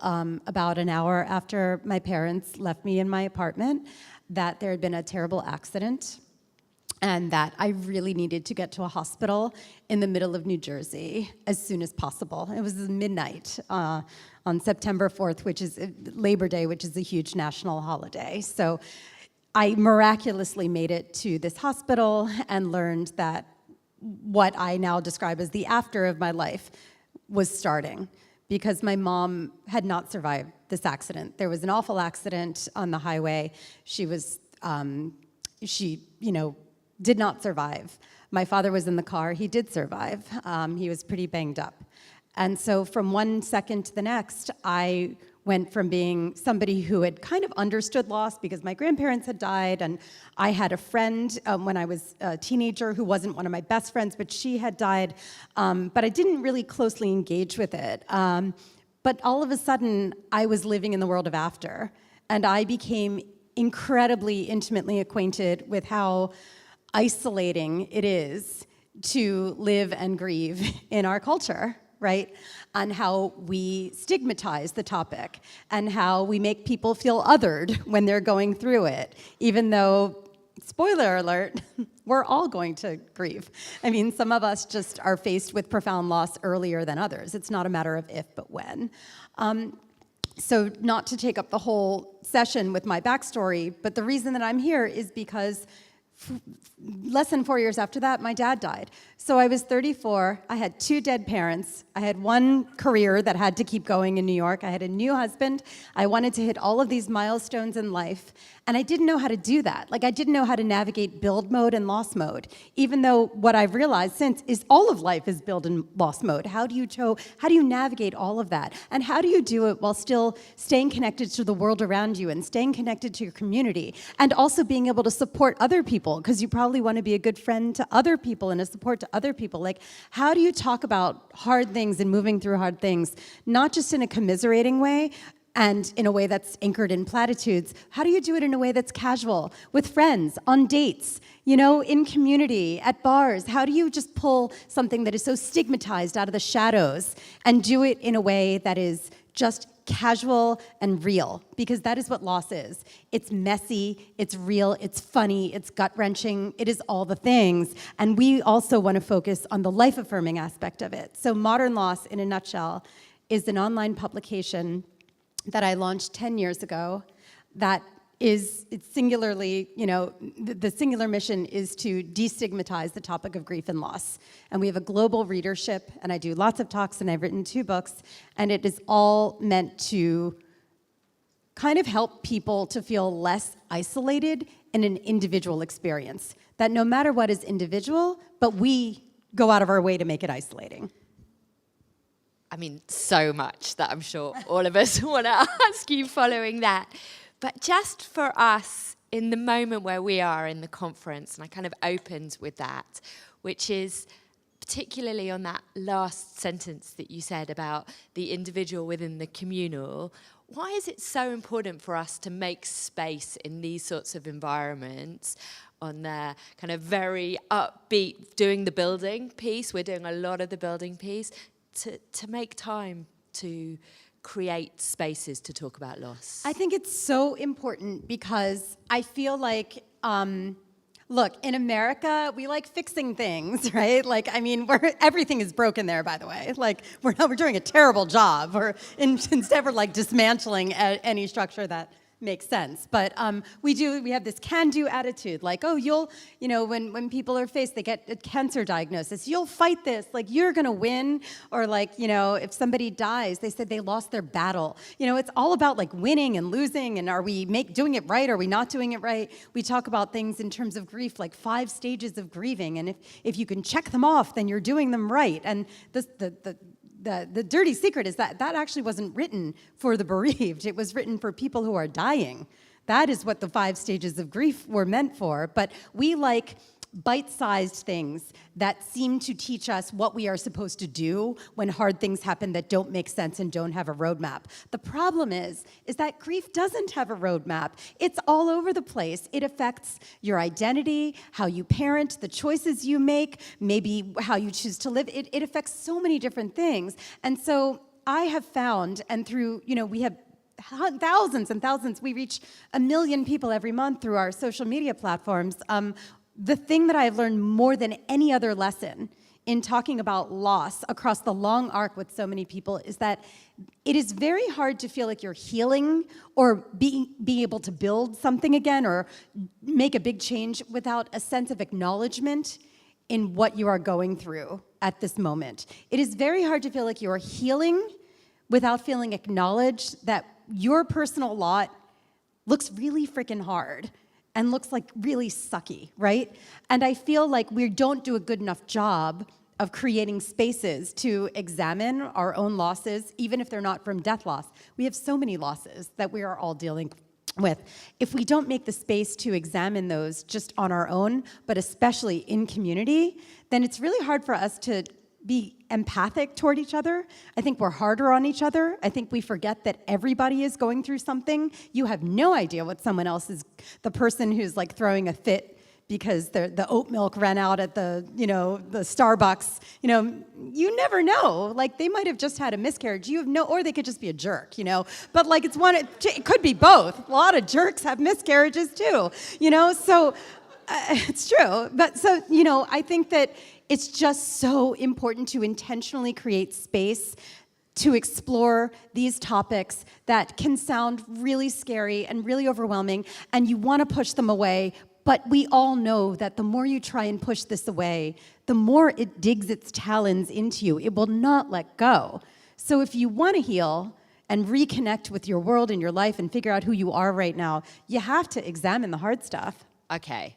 about an hour after my parents left me in my apartment that there had been a terrible accident and that I really needed to get to a hospital in the middle of New Jersey as soon as possible. It was midnight on September 4th, which is Labor Day, which is a huge national holiday. So I miraculously made it to this hospital and learned that what I now describe as the after of my life was starting, because my mom had not survived this accident. There was an awful accident on the highway. She did not survive. My father was in the car. He did survive. He was pretty banged up. And so from one second to the next, I went from being somebody who had kind of understood loss because my grandparents had died, and I had a friend when I was a teenager who wasn't one of my best friends, but she had died, but I didn't really closely engage with it. But all of a sudden, I was living in the world of after, and I became incredibly intimately acquainted with how isolating it is to live and grieve in our culture, right? And how we stigmatize the topic, and how we make people feel othered when they're going through it, even though, spoiler alert, we're all going to grieve. I mean, some of us just are faced with profound loss earlier than others. It's not a matter of if, but when. So not to take up the whole session with my backstory, but the reason that I'm here is because less than 4 years after that, my dad died. So I was 34, I had 2 dead parents, I had one career that had to keep going in New York, I had a new husband, I wanted to hit all of these milestones in life, and I didn't know how to do that. Like, I didn't know how to navigate build mode and loss mode, even though what I've realized since is all of life is build and loss mode. How do you navigate all of that? And how do you do it while still staying connected to the world around you and staying connected to your community, and also being able to support other people, because you probably want to be a good friend to other people and a support to other people. Like, how do you talk about hard things and moving through hard things, not just in a commiserating way, and in a way that's anchored in platitudes? How do you do it in a way that's casual, with friends, on dates, you know, in community, at bars? How do you just pull something that is so stigmatized out of the shadows and do it in a way that is just casual and real? Because that is what loss is. It's messy, it's real, it's funny, it's gut-wrenching, it is all the things. And we also want to focus on the life-affirming aspect of it. So Modern Loss, in a nutshell, is an online publication that I launched 10 years ago that is, it's singularly, you know, the singular mission is to destigmatize the topic of grief and loss. And we have a global readership, and I do lots of talks, and I've written 2 books, and it is all meant to kind of help people to feel less isolated in an individual experience. That no matter what is individual, but we go out of our way to make it isolating. I mean, so much that I'm sure all of us want to ask you following that. But just for us, in the moment where we are in the conference, and I kind of opened with that, which is particularly on that last sentence that you said about the individual within the communal, why is it so important for us to make space in these sorts of environments on the kind of very upbeat, doing the building piece, we're doing a lot of the building piece, to make time to create spaces to talk about loss? I think it's so important because I feel like, look, in America, we like fixing things, right? Like, I mean, everything is broken there, by the way. Like, we're doing a terrible job. Instead, we're like dismantling any structure that makes sense. But we have this can-do attitude, like, oh, when people are faced, they get a cancer diagnosis, you'll fight this, like, you're gonna win. Or like, if somebody dies, they said they lost their battle. It's all about like winning and losing, and are we doing it right, are we not doing it right? We talk about things in terms of grief, like 5 stages of grieving, and if you can check them off, then you're doing them right. And the dirty secret is that actually wasn't written for the bereaved. It was written for people who are dying. That is what the 5 stages of grief were meant for. But we like bite-sized things that seem to teach us what we are supposed to do when hard things happen that don't make sense and don't have a roadmap. The problem is that grief doesn't have a roadmap. It's all over the place. It affects your identity, how you parent, the choices you make, maybe how you choose to live. It affects so many different things. And so I have found, and through, we have thousands and thousands, we reach 1 million people every month through our social media platforms. The thing that I have learned more than any other lesson in talking about loss across the long arc with so many people is that it is very hard to feel like you're healing or being able to build something again or make a big change without a sense of acknowledgement in what you are going through at this moment. It is very hard to feel like you're healing without feeling acknowledged that your personal lot looks really freaking hard and looks like really sucky, right? And I feel like we don't do a good enough job of creating spaces to examine our own losses, even if they're not from death loss. We have so many losses that we are all dealing with. If we don't make the space to examine those just on our own, but especially in community, then it's really hard for us to be empathic toward each other. I think we're harder on each other. I think we forget that everybody is going through something. You have no idea what someone else is, the person who's like throwing a fit because the oat milk ran out at the Starbucks, you never know. Like, they might have just had a miscarriage. You have no, or they could just be a jerk, But like, it could be both. A lot of jerks have miscarriages too, So it's true. But so, I think that it's just so important to intentionally create space to explore these topics that can sound really scary and really overwhelming, and you want to push them away. But we all know that the more you try and push this away, the more it digs its talons into you. It will not let go. So if you want to heal and reconnect with your world and your life and figure out who you are right now, you have to examine the hard stuff. Okay.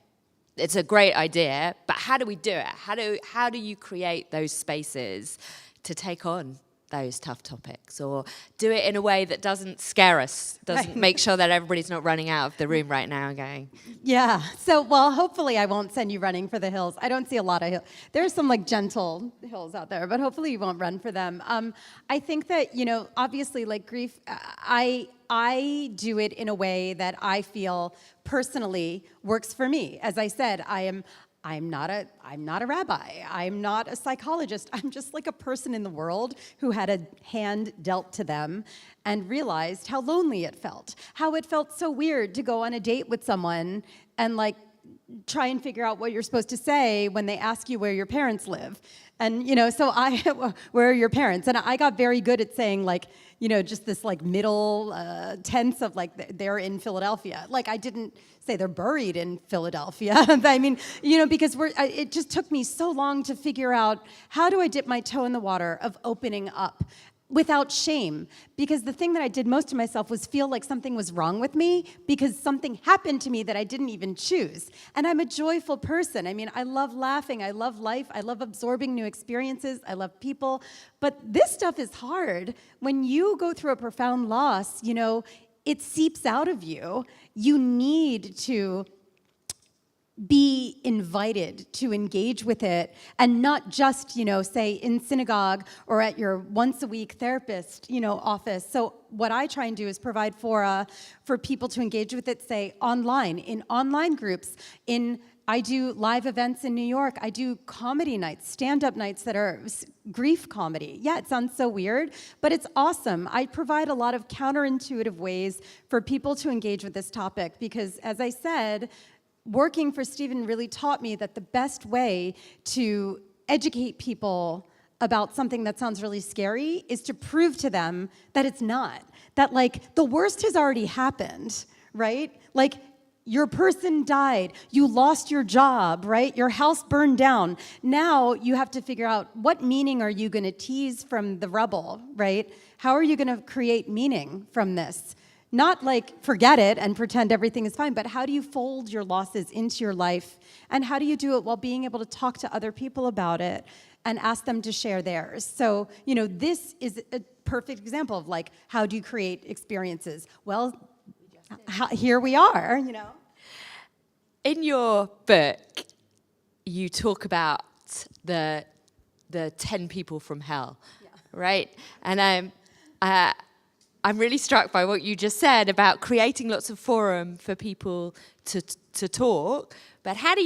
It's a great idea, but how do we do it? How do you create those spaces to take on those tough topics, or do it in a way that doesn't scare us, doesn't make sure that everybody's not running out of the room right now and going? Yeah, so, well, hopefully I won't send you running for the hills. I don't see a lot of hills. There's some like gentle hills out there, but hopefully you won't run for them. I think that, obviously like grief, I do it in a way that I feel personally works for me. As I said, I'm not a rabbi. I'm not a psychologist. I'm just like a person in the world who had a hand dealt to them and realized how lonely it felt, how it felt so weird to go on a date with someone and like try and figure out what you're supposed to say when they ask you where your parents live. And, where are your parents? And I got very good at saying like, just this like middle tense of like, they're in Philadelphia. Like, I didn't say they're buried in Philadelphia. I mean, because it just took me so long to figure out, how do I dip my toe in the water of opening up without shame? Because the thing that I did most to myself was feel like something was wrong with me because something happened to me that I didn't even choose. And I'm a joyful person. I mean, I love laughing. I love life. I love absorbing new experiences. I love people. But this stuff is hard. When you go through a profound loss, it seeps out of you. You need to be invited to engage with it and not just, say in synagogue or at your once-a-week therapist, office. So what I try and do is provide fora for people to engage with it, say online, in online groups, I do live events in New York. I do comedy nights, stand-up nights that are grief comedy. Yeah, it sounds so weird, but it's awesome. I provide a lot of counterintuitive ways for people to engage with this topic because, as I said, working for Stephen really taught me that the best way to educate people about something that sounds really scary is to prove to them that it's not. That, like, the worst has already happened, right? Like, your person died, you lost your job, right? Your house burned down. Now you have to figure out, what meaning are you gonna tease from the rubble, right? How are you gonna create meaning from this? Not like forget it and pretend everything is fine, but how do you fold your losses into your life? And how do you do it while being able to talk to other people about it and ask them to share theirs? So, this is a perfect example of like, how do you create experiences? Well, here we are, In your book, you talk about the 10 people from hell, right? And I'm really struck by what you just said about creating lots of forum for people to talk. But how do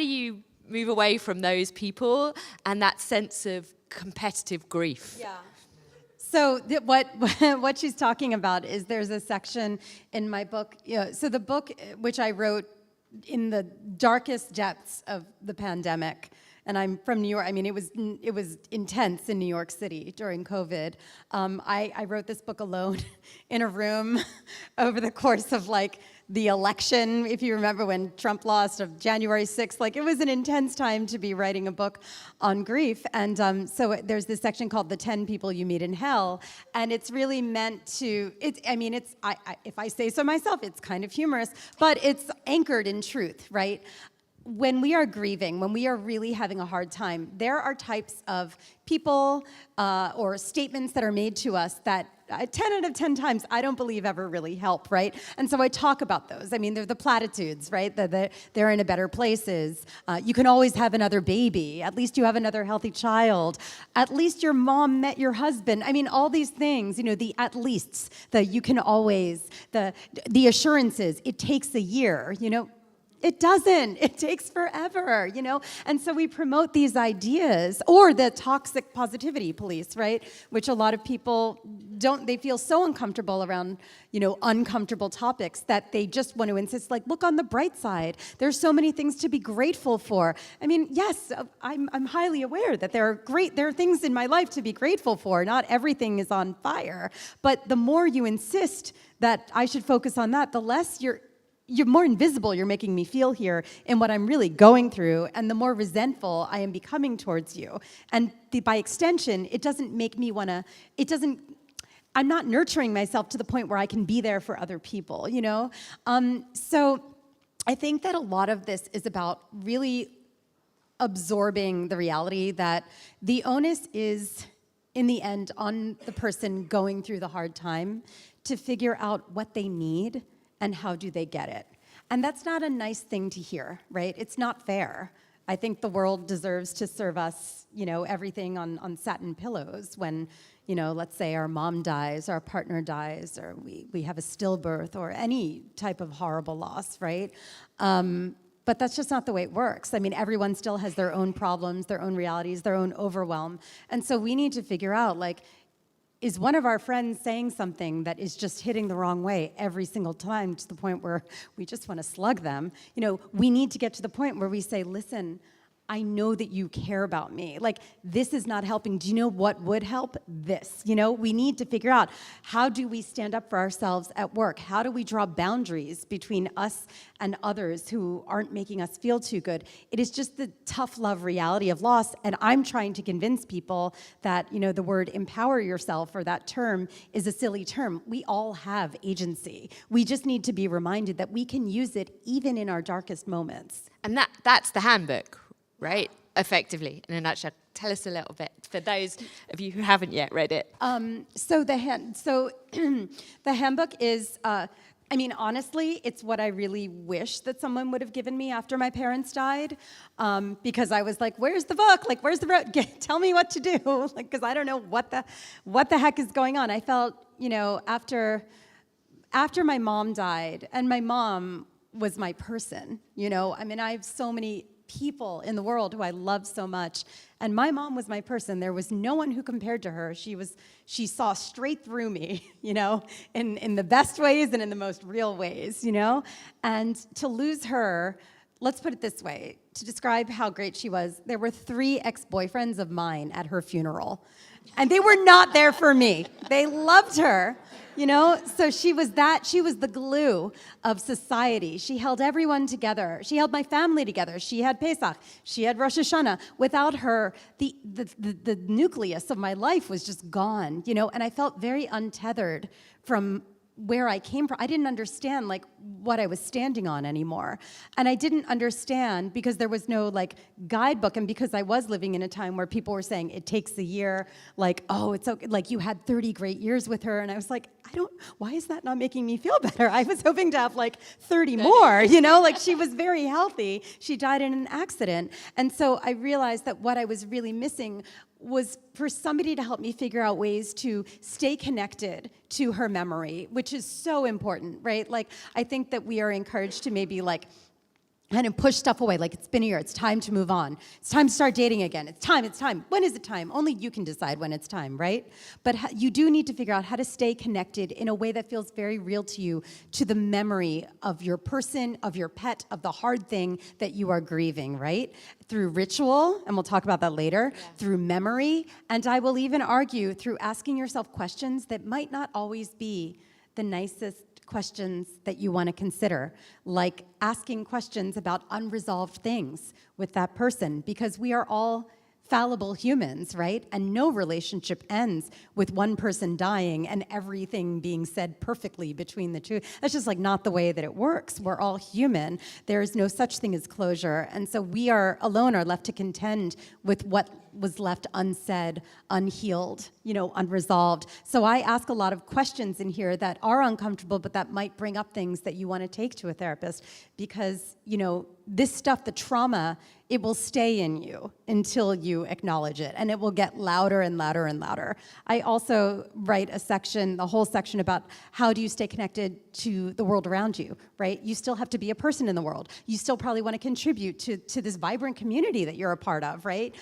you move away from those people and that sense of competitive grief? Yeah. So what she's talking about is there's a section in my book. So the book, which I wrote in the darkest depths of the pandemic, and I'm from New York. I mean, it was intense in New York City during COVID. I wrote this book alone in a room over the course of like the election. If you remember when Trump lost of January 6th, like it was an intense time to be writing a book on grief. And so there's this section called "The 10 People You Meet in Hell," and it's really meant to. If I say so myself, it's kind of humorous, but it's anchored in truth, right? When we are grieving, when we are really having a hard time, there are types of people or statements that are made to us that 10 out of 10 times, I don't believe ever really help, right? And so I talk about those. I mean, they're the platitudes, right? They're in a better places. You can always have another baby. At least you have another healthy child. At least your mom met your husband. I mean, all these things, the at leasts, the you can always, the assurances, it takes a year, It doesn't. It takes forever, And so we promote these ideas, or the toxic positivity police, right? Which a lot of people they feel so uncomfortable around, uncomfortable topics that they just want to insist, like, look on the bright side. There's so many things to be grateful for. I mean, yes, I'm highly aware that there are things in my life to be grateful for. Not everything is on fire. But the more you insist that I should focus on that, the less you're more invisible you're making me feel here in what I'm really going through, and the more resentful I am becoming towards you. And by extension, it doesn't make me I'm not nurturing myself to the point where I can be there for other people, So I think that a lot of this is about really absorbing the reality that the onus is, in the end, on the person going through the hard time to figure out what they need and how do they get it. And that's not a nice thing to hear, right? It's not fair. I think the world deserves to serve us, everything on satin pillows when, let's say our mom dies, our partner dies, or we have a stillbirth, or any type of horrible loss, right? But that's just not the way it works. I mean, everyone still has their own problems, their own realities, their own overwhelm. And so we need to figure out, is one of our friends saying something that is just hitting the wrong way every single time, to the point where we just want to slug them? We need to get to the point where we say, listen, I know that you care about me. This is not helping. Do you know what would help? This. We need to figure out, how do we stand up for ourselves at work? How do we draw boundaries between us and others who aren't making us feel too good? It is just the tough love reality of loss. And I'm trying to convince people that, the word empower yourself, or that term, is a silly term. We all have agency. We just need to be reminded that we can use it even in our darkest moments. And that's the handbook, right? Effectively, in a nutshell. Tell us a little bit, for those of you who haven't yet read it. So the handbook is, honestly, it's what I really wish that someone would have given me after my parents died, because I was like, where's the book? Where's the road? Tell me what to do, because I don't know what the heck is going on. I felt, after my mom died, and my mom was my person, I have so many people in the world who I love so much, and my mom was my person. There was no one who compared to her. She saw straight through me, in the best ways and in the most real ways, and to lose her, let's put it this way, to describe how great she was, there were 3 ex-boyfriends of mine at her funeral, and they were not there for me. They loved her. So she was the glue of society. She held everyone together. She held my family together. She had Pesach. She had Rosh Hashanah. Without her, the nucleus of my life was just gone, and I felt very untethered from where I came from. I didn't understand what I was standing on anymore. And I didn't understand because there was no guidebook, and because I was living in a time where people were saying it takes a year, oh, it's okay, you had 30 great years with her, and I was like, why is that not making me feel better? I was hoping to have 30 more, she was very healthy. She died in an accident. And so I realized that what I was really missing was for somebody to help me figure out ways to stay connected to her memory, which is so important, right? I think that we are encouraged to maybe kind of push stuff away, it's been a year, it's time to move on. It's time to start dating again. It's time. When is it time? Only you can decide when it's time, right? But you do need to figure out how to stay connected in a way that feels very real to you, to the memory of your person, of your pet, of the hard thing that you are grieving, right? Through ritual, and we'll talk about that later, through memory, and I will even argue through asking yourself questions that might not always be the nicest questions that you want to consider, like asking questions about unresolved things with that person, because we are all fallible humans, right? And no relationship ends with one person dying and everything being said perfectly between the two. That's just like not the way that it works. We're all human. There is no such thing as closure. And so we are alone, are left to contend with what was left unsaid, unhealed, unresolved. So I ask a lot of questions in here that are uncomfortable, but that might bring up things that you want to take to a therapist because, this stuff, the trauma, it will stay in you until you acknowledge it, and it will get louder and louder and louder. I also write the whole section about how do you stay connected to the world around you, right? You still have to be a person in the world. You still probably want to contribute to this vibrant community that you're a part of, right?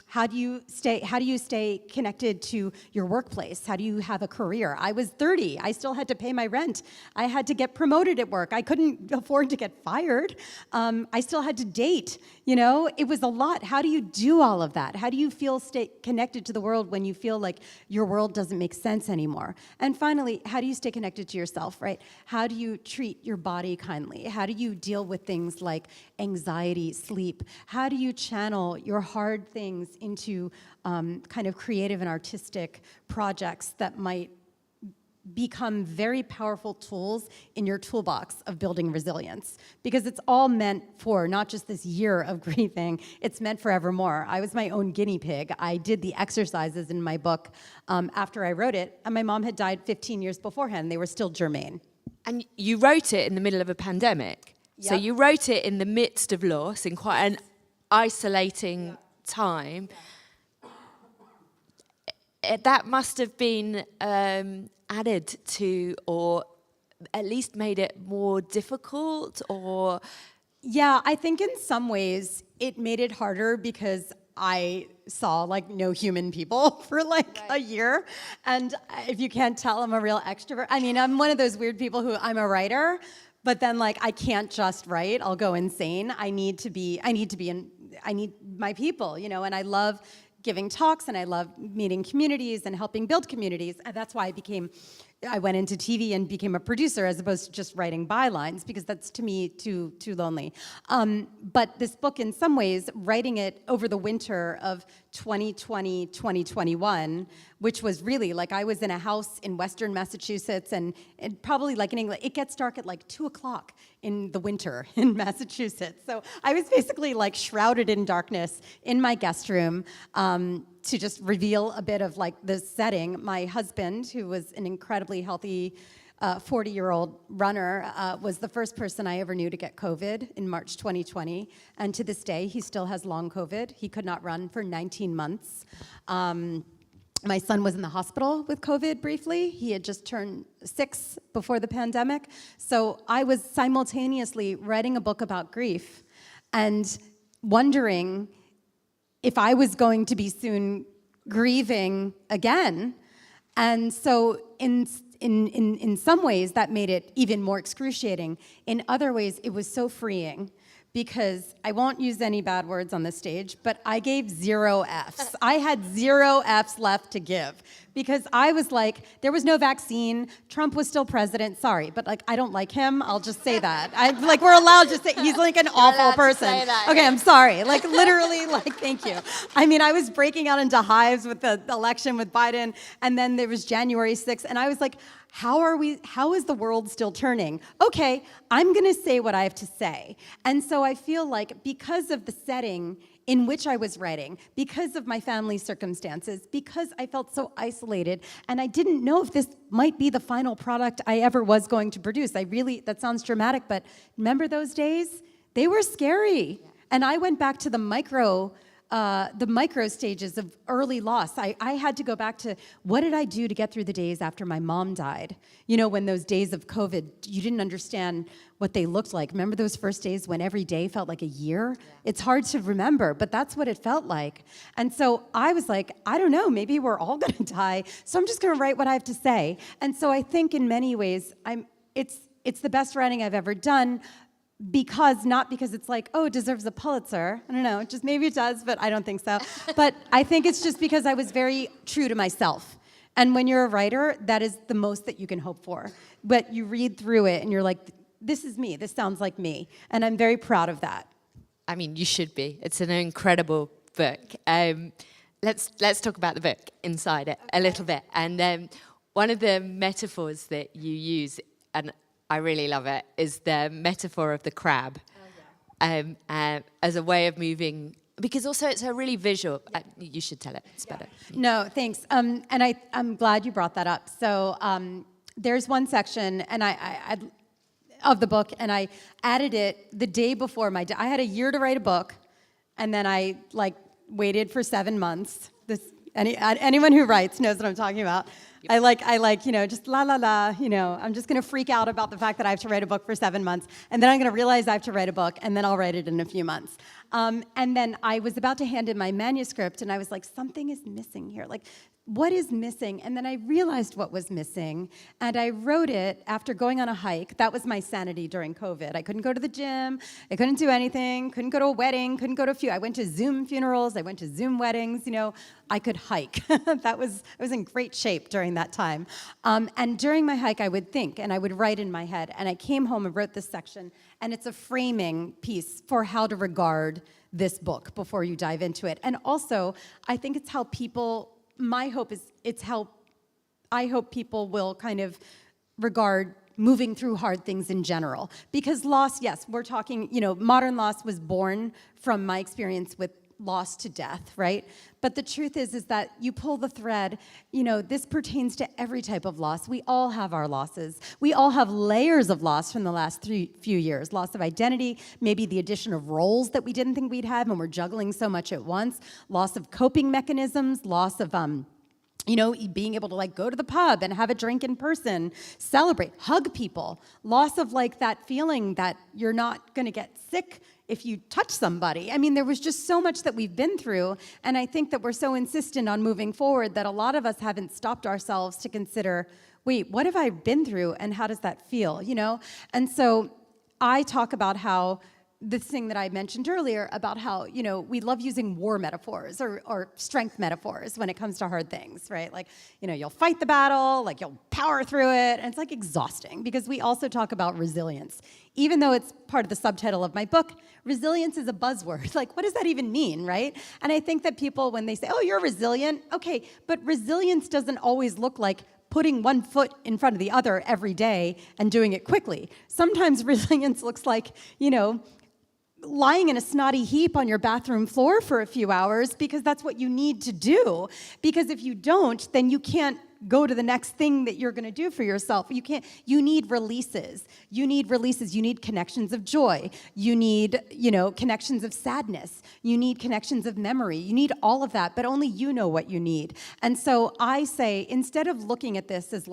How do you stay connected to your workplace? How do you have a career? I was 30. I still had to pay my rent. I had to get promoted at work. I couldn't afford to get fired. I still had to date. It was a lot. How do you do all of that? How do you stay connected to the world when you feel like your world doesn't make sense anymore? And finally, how do you stay connected to yourself, right? How do you treat your body kindly? How do you deal with things like anxiety, sleep? How do you channel your hard things into kind of creative and artistic projects that might become very powerful tools in your toolbox of building resilience? Because it's all meant for not just this year of grieving, it's meant for evermore. I was my own guinea pig. I did the exercises in my book after I wrote it, and my mom had died 15 years beforehand. They were still germane. And you wrote it in the middle of a pandemic. Yep. So you wrote it in the midst of loss, in quite an isolating time. That must have been added to, or at least made it more difficult, or... Yeah, I think in some ways it made it harder because I saw no human people for a year. And if you can't tell, I'm a real extrovert. I mean, I'm one of those weird people who I'm a writer, but then I can't just write. I'll go insane. I need my people, and I love giving talks and I love meeting communities and helping build communities. And that's why I went into TV and became a producer as opposed to just writing bylines, because that's, to me, too lonely. But this book, in some ways, writing it over the winter of 2020, 2021, which was really, I was in a house in Western Massachusetts, and probably in England, it gets dark at 2 o'clock in the winter in Massachusetts. So I was basically shrouded in darkness in my guest room. To just reveal a bit of the setting, my husband, who was an incredibly healthy 40-year-old runner, was the first person I ever knew to get COVID in March 2020. And to this day, he still has long COVID. He could not run for 19 months. My son was in the hospital with COVID briefly. He had just turned 6 before the pandemic. So I was simultaneously writing a book about grief and wondering if I was going to be soon grieving again. And so in some ways, that made it even more excruciating. In other ways, it was so freeing, because I won't use any bad words on the stage, but I gave 0 Fs. I had 0 Fs left to give, because I was there was no vaccine, Trump was still president, sorry, but I don't like him, I'll just say that. We're allowed to say, he's an awful person. Okay, I'm sorry, literally, thank you. I mean, I was breaking out into hives with the election with Biden, and then there was January 6th, and I was how is the world still turning? Okay, I'm gonna say what I have to say. And so I feel because of the setting in which I was writing, because of my family circumstances, because I felt so isolated, and I didn't know if this might be the final product I ever was going to produce. That sounds dramatic, but remember those days? They were scary. Yeah. And I went back to the micro stages of early loss. I had to go back to, what did I do to get through the days after my mom died? When those days of COVID, you didn't understand what they looked like. Remember those first days when every day felt like a year? Yeah. It's hard to remember, but that's what it felt like. And so I was I don't know, maybe we're all gonna die, so I'm just gonna write what I have to say. And so I think in many ways, it's the best writing I've ever done, not because it's it deserves a Pulitzer. I don't know, just maybe it does, but I don't think so. But I think it's just because I was very true to myself. And when you're a writer, that is the most that you can hope for. But you read through it and you're this is me, this sounds like me. And I'm very proud of that. I mean, you should be. It's an incredible book. Let's talk about the book inside it a little bit. And one of the metaphors that you use, and I really love it, is the metaphor of the crab. As a way of moving, because also it's a really visual. You should tell it. It's better. No, thanks. And I'm glad you brought that up. So there's one section, and I of the book, and I added it the day before I had a year to write a book, and then I waited for 7 months. Anyone who writes knows what I'm talking about. I like, just la la la, I'm just going to freak out about the fact that I have to write a book for 7 months, and then I'm going to realize I have to write a book, and then I'll write it in a few months. And then I was about to hand in my manuscript, and I was like, something is missing here. What is missing? And then I realized what was missing, and I wrote it after going on a hike. That was my sanity during COVID. I couldn't go to the gym. I couldn't do anything. Couldn't go to a wedding. Couldn't go to a few. I went to Zoom funerals. I went to Zoom weddings. I could hike. I was in great shape during that time. And during my hike, I would think, and I would write in my head. And I came home and wrote this section, and it's a framing piece for how to regard this book before you dive into it. And also, I think it's how people... My hope is I hope people will kind of regard moving through hard things in general. Because loss, yes, we're talking, modern loss was born from my experience with loss to death, right? But the truth is that you pull the thread, this pertains to every type of loss. We all have our losses. We all have layers of loss from the last few years. Loss of identity, maybe the addition of roles that we didn't think we'd have and we're juggling so much at once. Loss of coping mechanisms, loss of being able to go to the pub and have a drink in person, celebrate, hug people. Loss of that feeling that you're not going to get sick if you touch somebody. I mean, there was just so much that we've been through, and I think that we're so insistent on moving forward that a lot of us haven't stopped ourselves to consider, wait, what have I been through, and how does that feel, And so I talk about how this thing that I mentioned earlier about how, we love using war metaphors or strength metaphors when it comes to hard things, right? You'll fight the battle, you'll power through it, and it's exhausting because we also talk about resilience. Even though it's part of the subtitle of my book, resilience is a buzzword. What does that even mean, right? And I think that people, when they say, oh, you're resilient, okay, but resilience doesn't always look like putting one foot in front of the other every day and doing it quickly. Sometimes resilience looks like, lying in a snotty heap on your bathroom floor for a few hours because that's what you need to do. Because if you don't, then you can't go to the next thing that you're going to do for yourself. You need releases. You need connections of joy. You need, connections of sadness. You need connections of memory. You need all of that, but only you know what you need. And so I say, instead of looking at this as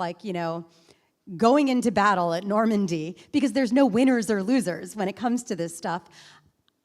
going into battle at Normandy, because there's no winners or losers when it comes to this stuff,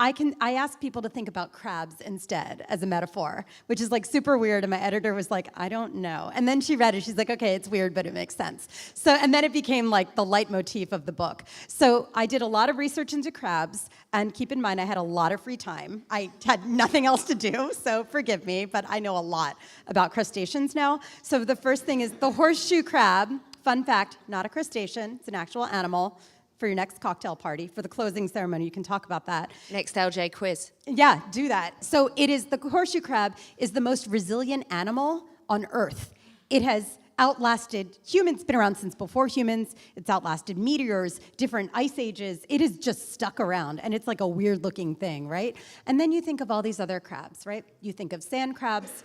I ask people to think about crabs instead as a metaphor, which is super weird, and my editor was like, I don't know. And then she read it, she's like, okay, it's weird, but it makes sense. So, and then it became the leitmotif of the book. So I did a lot of research into crabs, and keep in mind, I had a lot of free time. I had nothing else to do, so forgive me, but I know a lot about crustaceans now. So the first thing is the horseshoe crab. Fun fact, not a crustacean, it's an actual animal. For your next cocktail party, for the closing ceremony, you can talk about that. Next LJ quiz. Yeah, do that. So the horseshoe crab is the most resilient animal on Earth. It has outlasted humans, been around since before humans. It's outlasted meteors, different ice ages. It is just stuck around, and it's a weird looking thing, right? And then you think of all these other crabs, right? You think of sand crabs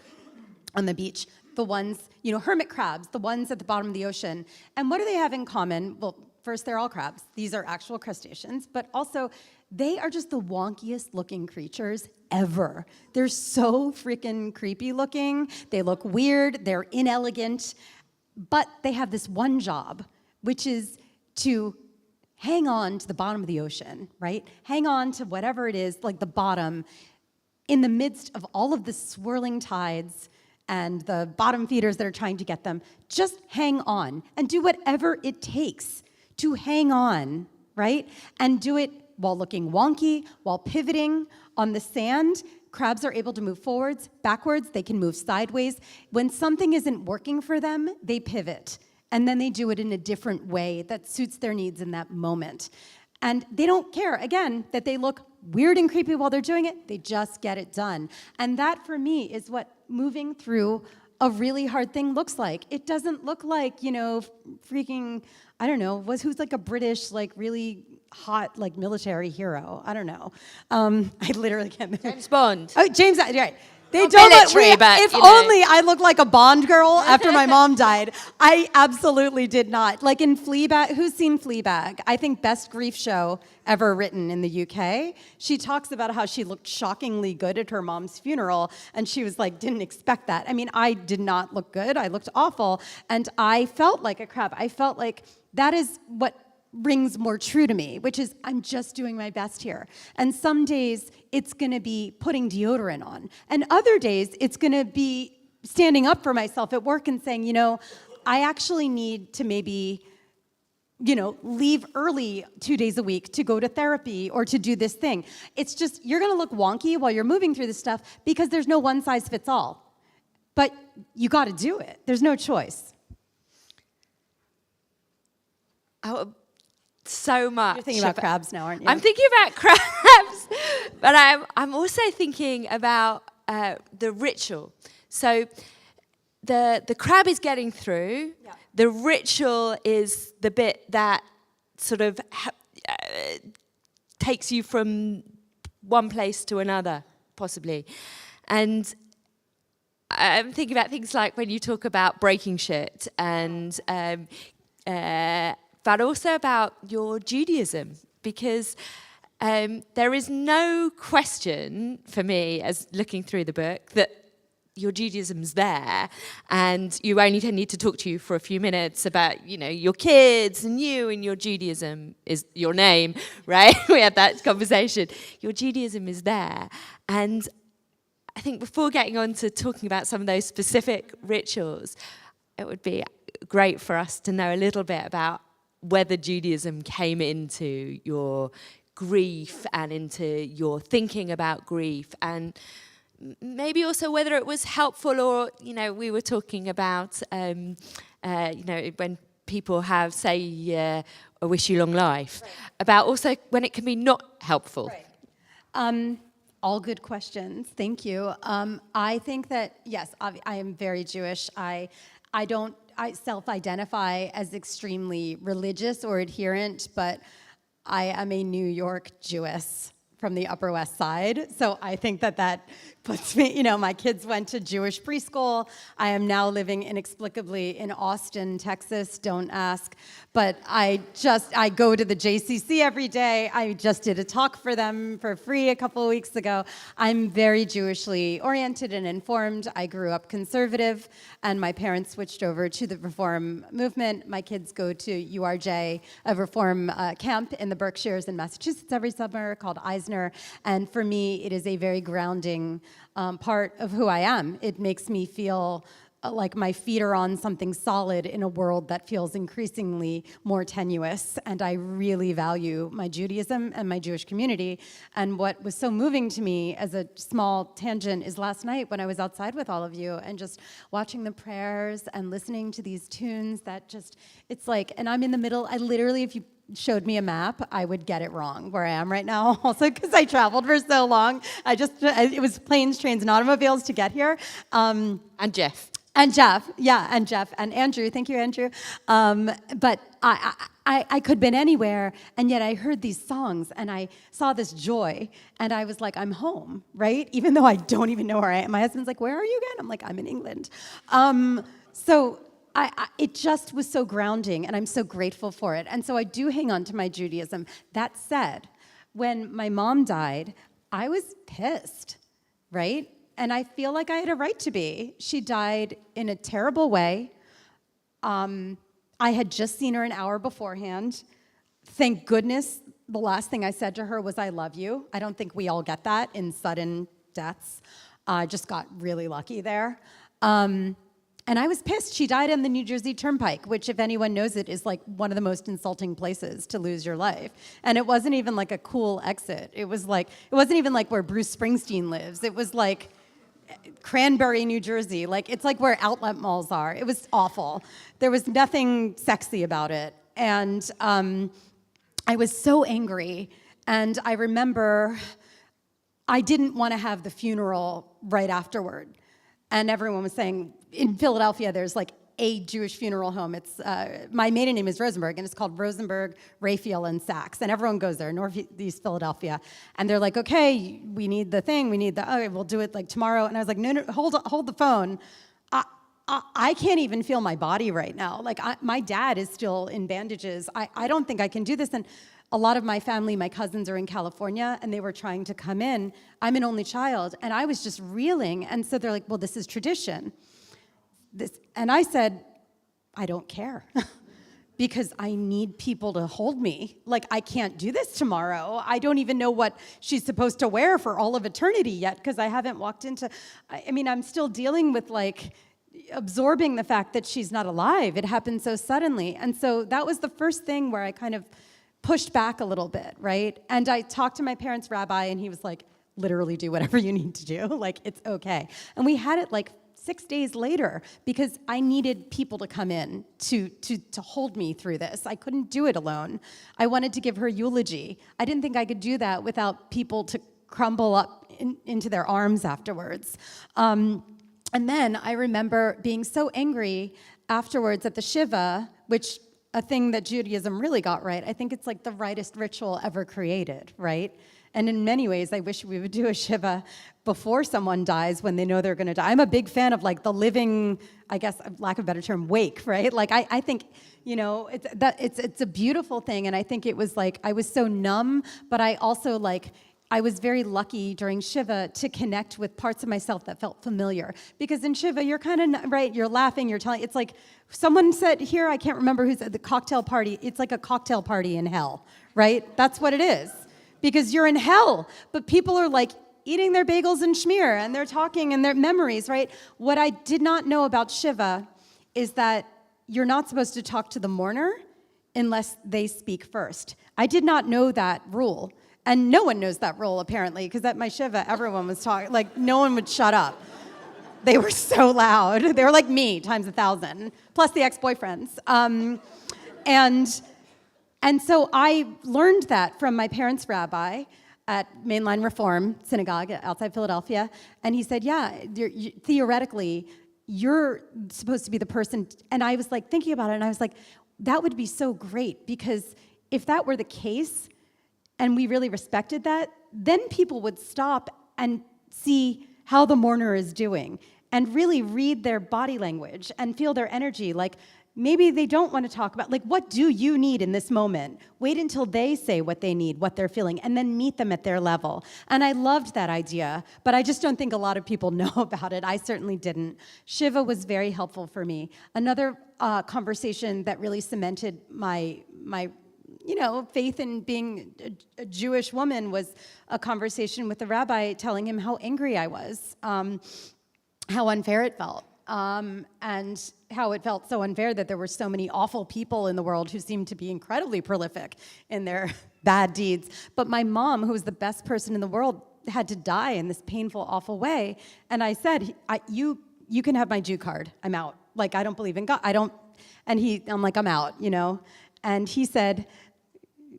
on the beach, the ones, hermit crabs, the ones at the bottom of the ocean. And what do they have in common? Well, first, they're all crabs. These are actual crustaceans, but also they are just the wonkiest looking creatures ever. They're so freaking creepy looking. They look weird. They're inelegant, but they have this one job, which is to hang on to the bottom of the ocean, right? Hang on to whatever it is, the bottom, in the midst of all of the swirling tides and the bottom feeders that are trying to get them. Just hang on and do whatever it takes to hang on, right? And do it while looking wonky, while pivoting on the sand. Crabs are able to move forwards, backwards, they can move sideways. When something isn't working for them, they pivot. And then they do it in a different way that suits their needs in that moment. And they don't care, again, that they look weird and creepy while they're doing it. They just get it done. And that, for me, is what moving through a really hard thing looks like. It doesn't look like, freaking, I don't know, who's like a British, like really hot, like military hero. I don't know. I literally can't. James Bond. Oh, James, right. They Not don't military, but, if only I looked like a Bond girl after my mom died. I absolutely did not. Like in Fleabag, who's seen Fleabag? I think best grief show ever written in the UK. She talks about how she looked shockingly good at her mom's funeral, and she was like, didn't expect that. I mean, I did not look good. I looked awful, and I felt like a crap. I felt like that is what rings more true to me, which is I'm just doing my best here. And some days it's going to be putting deodorant on. And other days it's going to be standing up for myself at work and saying, I actually need to maybe, leave early 2 days a week to go to therapy or to do this thing. It's just, you're going to look wonky while you're moving through this stuff because there's no one size fits all. But you got to do it. There's no choice. So much. You're thinking about crabs now, aren't you? I'm thinking about crabs, but I'm also thinking about the ritual. So the crab is getting through. Yeah. The ritual is the bit that sort of takes you from one place to another, possibly. And I'm thinking about things like when you talk about breaking shit and but also about your Judaism, because there is no question for me, as looking through the book, that your Judaism's there, and you only need to talk to you for a few minutes about, your kids and you, and your Judaism is your name, right? We had that conversation. Your Judaism is there. And I think before getting on to talking about some of those specific rituals, it would be great for us to know a little bit about whether Judaism came into your grief and into your thinking about grief, and maybe also whether it was helpful or, we were talking about, when people have, say, I wish you long life, right. About also when it can be not helpful. Right. All good questions. Thank you. I think that, yes, I am very Jewish. I self-identify as extremely religious or adherent, but I am a New York Jewess from the Upper West Side. So I think that puts me, my kids went to Jewish preschool. I am now living inexplicably in Austin, Texas, don't ask. But I go to the JCC every day. I just did a talk for them for free a couple of weeks ago. I'm very Jewishly oriented and informed. I grew up conservative, and my parents switched over to the Reform movement. My kids go to URJ, a Reform camp in the Berkshires in Massachusetts every summer called Eisner. And for me, it is a very grounding part of who I am. It makes me feel like my feet are on something solid in a world that feels increasingly more tenuous. And I really value my Judaism and my Jewish community. And what was so moving to me as a small tangent is last night when I was outside with all of you and just watching the prayers and listening to these tunes that just, it's like, and I'm in the middle, I literally, if you showed me a map, I would get it wrong where I am right now, also because I traveled for so long. It was planes, trains, and automobiles to get here. And Jeff. And Jeff, and Andrew, thank you, Andrew. But I could have been anywhere, and yet I heard these songs, and I saw this joy, and I was like, I'm home, right? Even though I don't even know where I am. My husband's like, where are you again? I'm like, I'm in England. So it just was so grounding, and I'm so grateful for it. And so I do hang on to my Judaism. That said, when my mom died, I was pissed, right? And I feel like I had a right to be. She died in a terrible way. I had just seen her an hour beforehand. Thank goodness the last thing I said to her was, I love you. I don't think we all get that in sudden deaths. I just got really lucky there. And I was pissed. She died on the New Jersey Turnpike, which, if anyone knows it, is like one of the most insulting places to lose your life. And it wasn't even like a cool exit. It wasn't even like where Bruce Springsteen lives. It was like Cranberry, New Jersey. Like, it's like where outlet malls are. It was awful. There was nothing sexy about it. And I was so angry. And I remember I didn't want to have the funeral right afterward. And everyone was saying, in Philadelphia, there's like a Jewish funeral home. It's my maiden name is Rosenberg, and it's called Rosenberg, Raphael, and Sachs. And everyone goes there, Northeast Philadelphia. And they're like, okay, we need the thing, okay, we'll do it like tomorrow. And I was like, no, hold the phone. I can't even feel my body right now. Like, my dad is still in bandages. I don't think I can do this. And a lot of my family, my cousins are in California, and they were trying to come in. I'm an only child, and I was just reeling. And so they're like, well, this is tradition. And I said, I don't care. Because I need people to hold me. Like, I can't do this tomorrow. I don't even know what she's supposed to wear for all of eternity yet, because I haven't walked into, I mean, I'm still dealing with like, absorbing the fact that she's not alive. It happened so suddenly. And so that was the first thing where I kind of pushed back a little bit, right? And I talked to my parents' rabbi, and he was like, literally do whatever you need to do. Like, it's okay. And we had it like 6 days later, because I needed people to come in to hold me through this. I couldn't do it alone. I wanted to give her eulogy. I didn't think I could do that without people to crumble up into their arms afterwards. And then I remember being so angry afterwards at the Shiva, which a thing that Judaism really got right. I think it's like the rightest ritual ever created, right? And in many ways, I wish we would do a Shiva before someone dies, when they know they're going to die. I'm a big fan of like the living, I guess, lack of a better term, wake, right? Like I think, you know, it's a beautiful thing. And I think it was like, I was so numb, but I also like, I was very lucky during Shiva to connect with parts of myself that felt familiar. Because in Shiva, you're kind of, right, you're laughing, you're telling, it's like, someone said here, I can't remember who said the cocktail party, it's like a cocktail party in hell, right? That's what it is. Because you're in hell, but people are like eating their bagels and schmear, and they're talking and their memories, right? What I did not know about Shiva is that you're not supposed to talk to the mourner unless they speak first. I did not know that rule. And no one knows that rule, apparently, because at my Shiva, everyone was talking, like, no one would shut up. They were so loud. They were like me, times 1,000, plus the ex-boyfriends. And so I learned that from my parents' rabbi at Mainline Reform Synagogue outside Philadelphia. And he said, yeah, theoretically, you're supposed to be the person. And I was like thinking about it, and I was like, that would be so great, because if that were the case, and we really respected that, then people would stop and see how the mourner is doing and really read their body language and feel their energy. Like, maybe they don't want to talk about, like, what do you need in this moment? Wait until they say what they need, what they're feeling, and then meet them at their level. And I loved that idea, but I just don't think a lot of people know about it. I certainly didn't. Shiva was very helpful for me. Another conversation that really cemented my faith in being a Jewish woman was a conversation with the rabbi telling him how angry I was, how unfair it felt, and how it felt so unfair that there were so many awful people in the world who seemed to be incredibly prolific in their bad deeds. But my mom, who was the best person in the world, had to die in this painful, awful way. And I said, you can have my Jew card. I'm out. Like, I don't believe in God. I'm like, I'm out, you know? And he said,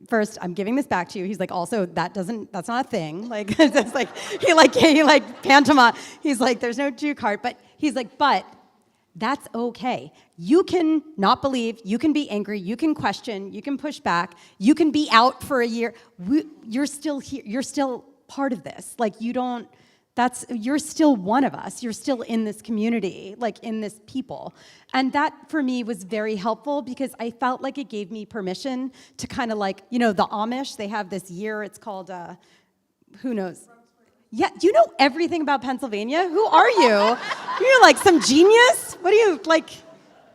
first, I'm giving this back to you. He's like, also, that's not a thing. Like, it's like, he pantomime. He's like, there's no Jew card. But he's like, but that's okay. You can not believe, you can be angry, you can question, you can push back, you can be out for a year. You're still here. You're still part of this. Like, you're still one of us. You're still in this community, like in this people. And that for me was very helpful, because I felt like it gave me permission to kind of like, the Amish, they have this year, it's called, who knows? Yeah, you know everything about Pennsylvania? Who are you? You're like some genius? What are you, like,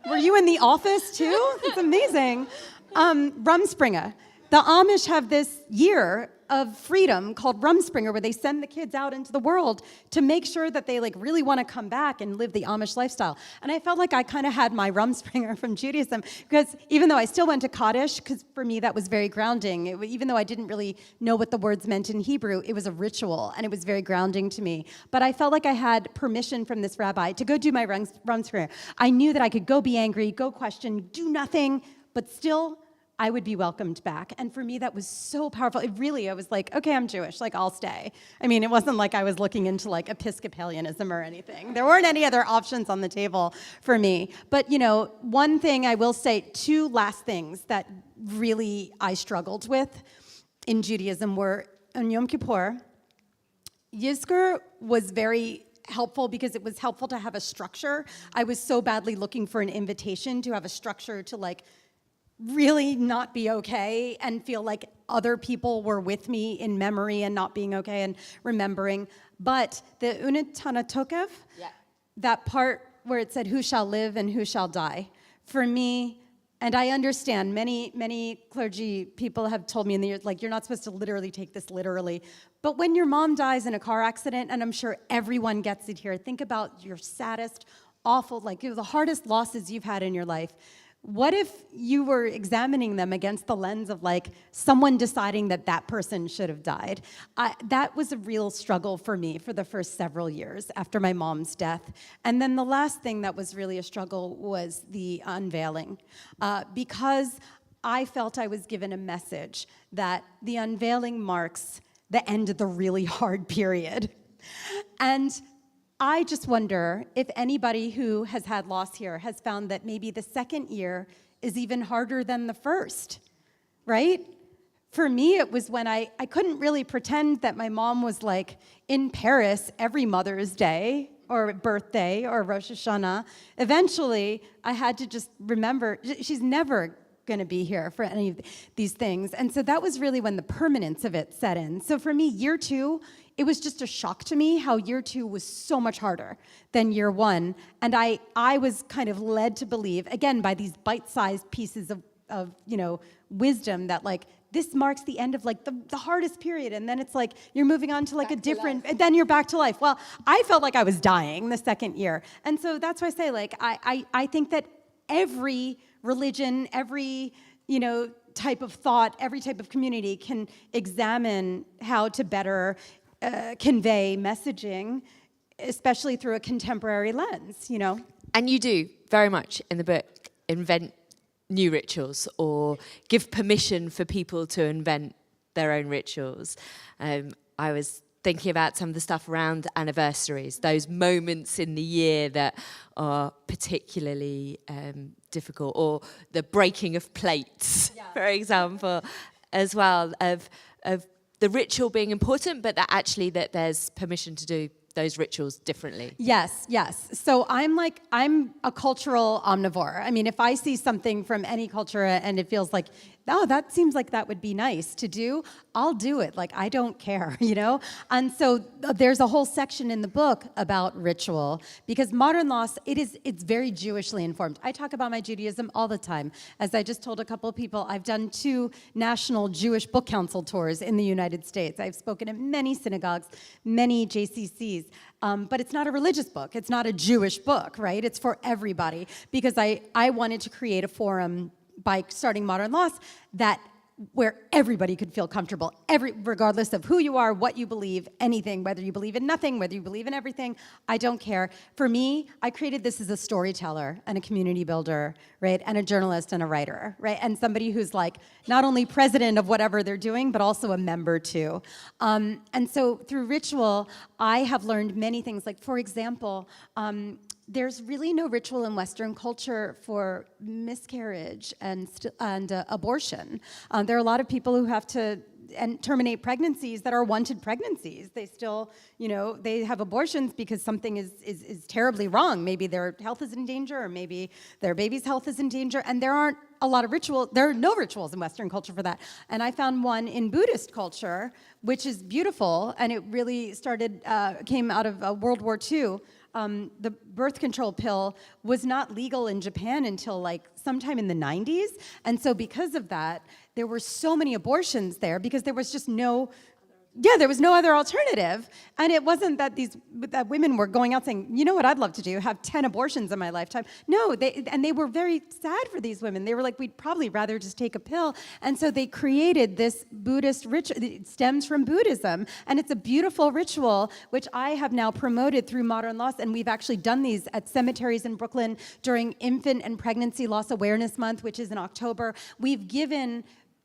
were you in the office too? It's amazing. Rumspringa. The Amish have this year of freedom called Rumspringa, where they send the kids out into the world to make sure that they like really want to come back and live the Amish lifestyle. And I felt like I kind of had my Rumspringa from Judaism, because even though I still went to Kaddish, because for me that was very grounding, even though I didn't really know what the words meant in Hebrew, it was a ritual and it was very grounding to me. But I felt like I had permission from this rabbi to go do my Rumspringa. I knew that I could go be angry, go question, do nothing, but still I would be welcomed back. And for me, that was so powerful. I was like, okay, I'm Jewish, like I'll stay. I mean, it wasn't like I was looking into like Episcopalianism or anything. There weren't any other options on the table for me. But one thing I will say, two last things that really I struggled with in Judaism were on Yom Kippur. Yizkor was very helpful because it was helpful to have a structure. I was so badly looking for an invitation to have a structure to like really not be okay and feel like other people were with me in memory and not being okay and remembering. But the Unetana Tokev, that part where it said who shall live and who shall die, for me, and I understand many clergy people have told me in the years, like, you're not supposed to literally take this literally. But when your mom dies in a car accident, and I'm sure everyone gets it here, think about your saddest, awful, like the hardest losses you've had in your life. What if you were examining them against the lens of like someone deciding that that person should have died? That was a real struggle for me for the first several years after my mom's death. And then the last thing that was really a struggle was the unveiling. Because I felt I was given a message that the unveiling marks the end of the really hard period. And I just wonder if anybody who has had loss here has found that maybe the second year is even harder than the first, right? For me, it was when I couldn't really pretend that my mom was like in Paris every Mother's Day or birthday or Rosh Hashanah. Eventually, I had to just remember she's never going to be here for any of these things. And so that was really when the permanence of it set in. So for me, year 2, it was just a shock to me how year 2 was so much harder than year 1. And I was kind of led to believe, again, by these bite-sized pieces of wisdom that like, this marks the end of like the hardest period. And then it's like, you're moving on to like and then you're back to life. Well, I felt like I was dying the second year. And so that's why I say like, I think that every religion, every, type of thought, every type of community can examine how to better convey messaging, especially through a contemporary lens, And you do, very much in the book, invent new rituals or give permission for people to invent their own rituals. I was thinking about some of the stuff around anniversaries, those moments in the year that are particularly difficult, or the breaking of plates, for example, as well, of the ritual being important, but that there's permission to do those rituals differently. Yes. So I'm a cultural omnivore. I mean, if I see something from any culture and it feels like, oh, that seems like that would be nice to do, I'll do it. Like, I don't care, And so there's a whole section in the book about ritual, because modern loss, it's very Jewishly informed. I talk about my Judaism all the time. As I just told a couple of people, I've done 2 national Jewish book council tours in the United States. I've spoken at many synagogues, many JCCs. But it's not a religious book. It's not a Jewish book, right? It's for everybody, because I wanted to create a forum by starting Modern Loss where everybody could feel comfortable, regardless of who you are, what you believe, anything, whether you believe in nothing, whether you believe in everything, I don't care. For me, I created this as a storyteller and a community builder, right, and a journalist and a writer, right, and somebody who's like not only president of whatever they're doing, but also a member too. And so through ritual, I have learned many things. Like, for example, there's really no ritual in Western culture for miscarriage and abortion. There are a lot of people who have to terminate pregnancies that are wanted pregnancies. They still, they have abortions because something is terribly wrong. Maybe their health is in danger, or maybe their baby's health is in danger, and there aren't a lot of there are no rituals in Western culture for that. And I found one in Buddhist culture, which is beautiful, and it really came out of World War II. The birth control pill was not legal in Japan until like sometime in the 90s. And so because of that, there were so many abortions there because there was just no Yeah, there was no other alternative. And it wasn't that that women were going out saying, you know what I'd love to do, have 10 abortions in my lifetime. No, they were very sad for these women. They were like, we'd probably rather just take a pill. And so they created this Buddhist ritual. It stems from Buddhism. And it's a beautiful ritual, which I have now promoted through Modern Loss. And we've actually done these at cemeteries in Brooklyn during Infant and Pregnancy Loss Awareness Month, which is in October. We've given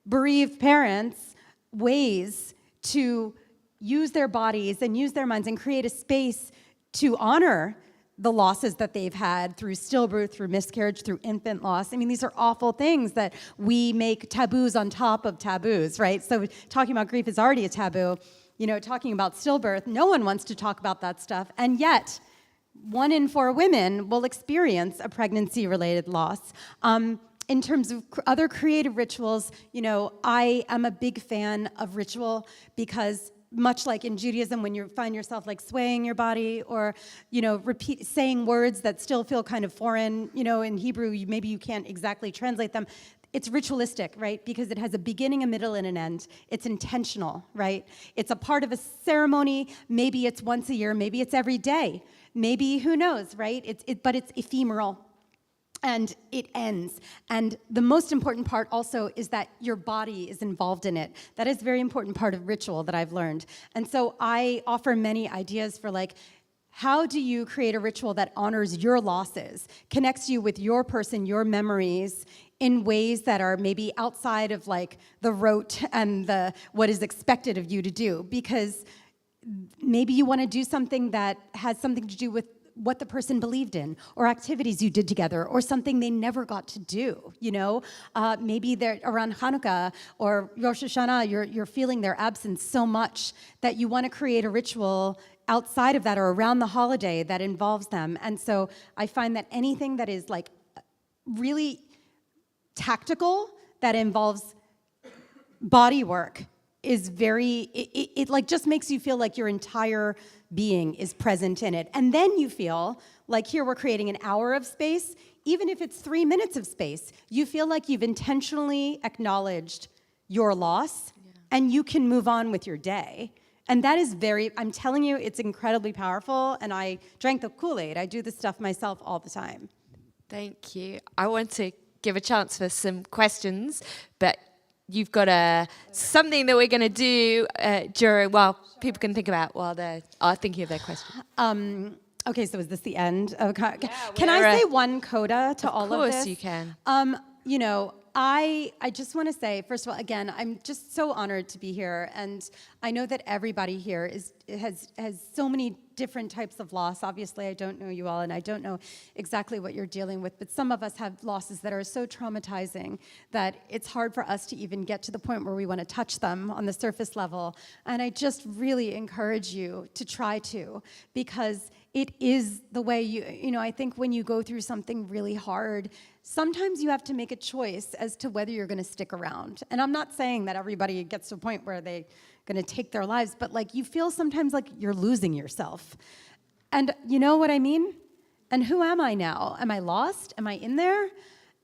bereaved parents ways to use their bodies and use their minds and create a space to honor the losses that they've had through stillbirth, through miscarriage, through infant loss. I mean, these are awful things that we make taboos on top of taboos, right? So talking about grief is already a taboo. You know, talking about stillbirth, no one wants to talk about that stuff. And yet, 1 in 4 women will experience a pregnancy-related loss. In terms of other creative rituals, you know, I am a big fan of ritual because much like in Judaism, when you find yourself like swaying your body or, you know, saying words that still feel kind of foreign, you know, in Hebrew, maybe you can't exactly translate them. It's ritualistic, right? Because it has a beginning, a middle, and an end. It's intentional, right? It's a part of a ceremony. Maybe it's once a year. Maybe it's every day. Maybe, who knows, right? But it's ephemeral. And it ends. And the most important part also is that your body is involved in it. That is a very important part of ritual that I've learned. And so I offer many ideas for like, how do you create a ritual that honors your losses, connects you with your person, your memories, in ways that are maybe outside of like the rote and the what is expected of you to do? Because maybe you want to do something that has something to do with what the person believed in, or activities you did together, or something they never got to do, you know? Maybe they're around Hanukkah or Rosh Hashanah, you're feeling their absence so much that you want to create a ritual outside of that or around the holiday that involves them. And so I find that anything that is like really tactical, that involves body work, is very, it like just makes you feel like your entire being is present in it. And then you feel like here we're creating an hour of space, even if it's 3 minutes of space, you feel like you've intentionally acknowledged your loss and you can move on with your day. And that is I'm telling you, it's incredibly powerful. And I drank the Kool-Aid. I do this stuff myself all the time. Thank you. I want to give a chance for some questions, but you've got something that we're going to do people can think about while they are thinking of their question. Okay, so is this the end? Can I say one coda to all of this? Of course you can. You know, I just want to say, first of all, again, I'm just so honored to be here, and I know that everybody here has so many different types of loss. Obviously, I don't know you all, and I don't know exactly what you're dealing with, but some of us have losses that are so traumatizing that it's hard for us to even get to the point where we want to touch them on the surface level. And I just really encourage you to try to, because it is the way you know, I think when you go through something really hard, sometimes you have to make a choice as to whether you're going to stick around. And I'm not saying that everybody gets to a point where they're going to take their lives, but like you feel sometimes like you're losing yourself. And you know what I mean? And who am I now? Am I lost? Am I in there?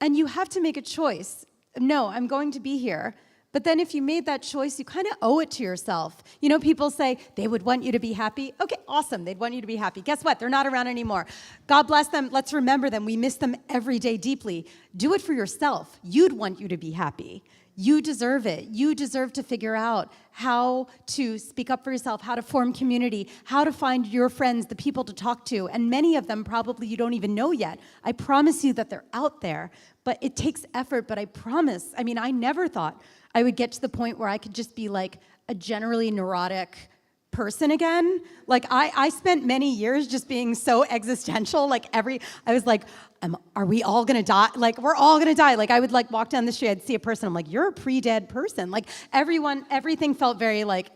And you have to make a choice. No, I'm going to be here. But then if you made that choice, you kind of owe it to yourself. You know, people say they would want you to be happy. Okay, awesome. They'd want you to be happy. Guess what? They're not around anymore. God bless them. Let's remember them. We miss them every day deeply. Do it for yourself. You'd want you to be happy. You deserve it. You deserve to figure out how to speak up for yourself, how to form community, how to find your friends, the people to talk to. And many of them probably you don't even know yet. I promise you that they're out there. But it takes effort, but I promise. I mean, I never thought I would get to the point where I could just be like a generally neurotic person again. Like I spent many years just being so existential. Like I was like, are we all gonna die? Like we're all gonna die. Like I would like walk down the street, I'd see a person, I'm like, you're a pre-dead person. Like everything felt very like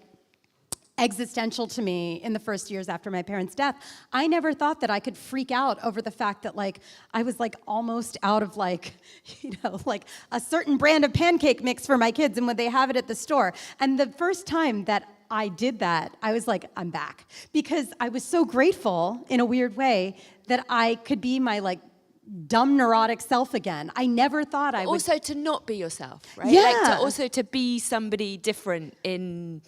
existential to me in the first years after my parents' death. I never thought that I could freak out over the fact that like I was like almost out of like, you know, like a certain brand of pancake mix for my kids and when they have it at the store. And the first time that I did that, I was like, I'm back. Because I was so grateful in a weird way that I could be my like dumb neurotic self again. I never thought I would. Also to not be yourself, right? Yeah. Like also to be somebody different in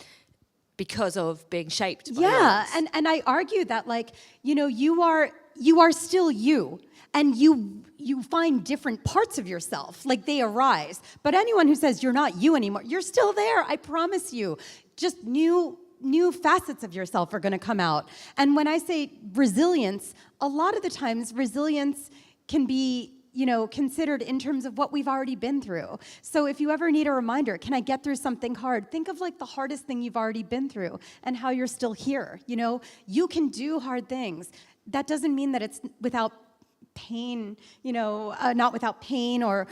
because of being shaped by Yeah, loss. and I argue that, like, you know, you are still you, and you find different parts of yourself, like they arise. But anyone who says you're not you anymore, you're still there, I promise you. Just new facets of yourself are going to come out. And when I say resilience, a lot of the times resilience can be, you know, considered in terms of what we've already been through. So if you ever need a reminder, can I get through something hard? Think of like the hardest thing you've already been through and how you're still here. You know, you can do hard things. That doesn't mean that it's without pain, you know, not without pain or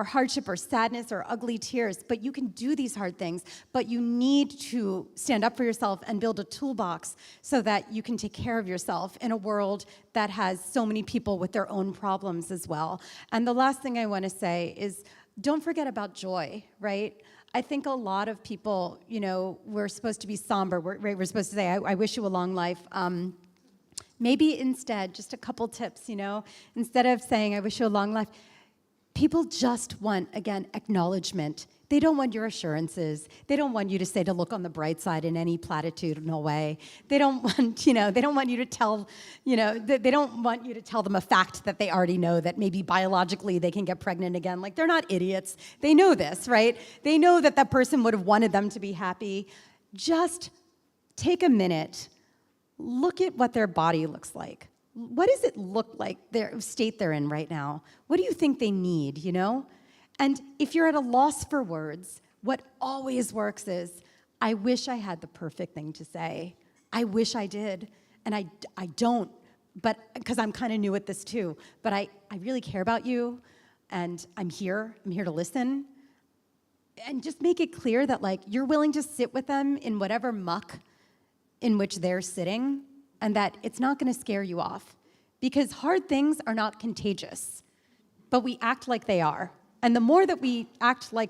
hardship or sadness or ugly tears, but you can do these hard things, but you need to stand up for yourself and build a toolbox so that you can take care of yourself in a world that has so many people with their own problems as well. And the last thing I want to say is don't forget about joy, right? I think a lot of people, you know, we're supposed to be somber. We're supposed to say, I wish you a long life. Maybe instead, just a couple tips, you know, instead of saying, I wish you a long life, people just want, again, acknowledgement. They don't want your assurances. They don't want you to say to look on the bright side in any platitudinal way. They don't want, you know, they don't want you to tell, you know, they don't want you to tell them a fact that they already know, that maybe biologically they can get pregnant again. Like, they're not idiots. They know this, right? They know that that person would have wanted them to be happy. Just take a minute. Look at what their body looks like. What does it look like, their state they're in right now? What do you think they need, you know? And if you're at a loss for words, what always works is, I wish I had the perfect thing to say. I wish I did. And I don't, but because I'm kind of new at this too. But I really care about you, and I'm here to listen. And just make it clear that, like, you're willing to sit with them in whatever muck in which they're sitting, and that it's not going to scare you off. Because hard things are not contagious, but we act like they are. And the more that we act like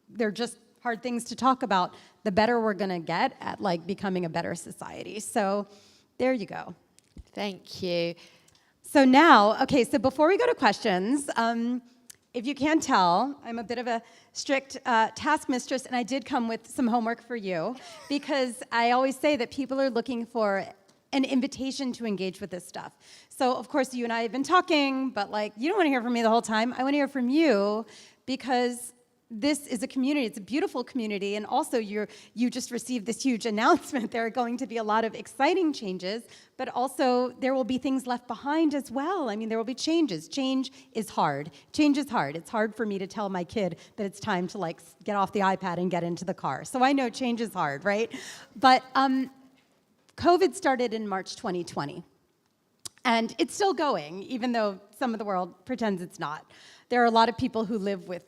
they're just hard things to talk about, the better we're going to get at, like, becoming a better society. So there you go. Thank you. So now, okay, so before we go to questions, if you can't tell, I'm a bit of a strict task mistress, and I did come with some homework for you, because I always say that people are looking for an invitation to engage with this stuff. So, of course, you and I have been talking, but, like, you don't want to hear from me the whole time. I want to hear from you, because this is a community. It's a beautiful community, and also you just received this huge announcement. There are going to be a lot of exciting changes, but also there will be things left behind as well. I mean, there will be changes. Change is hard. Change is hard. It's hard for me to tell my kid that it's time to, like, get off the iPad and get into the car. So I know change is hard, right? But COVID started in March 2020, and it's still going, even though some of the world pretends it's not. There are a lot of people who live with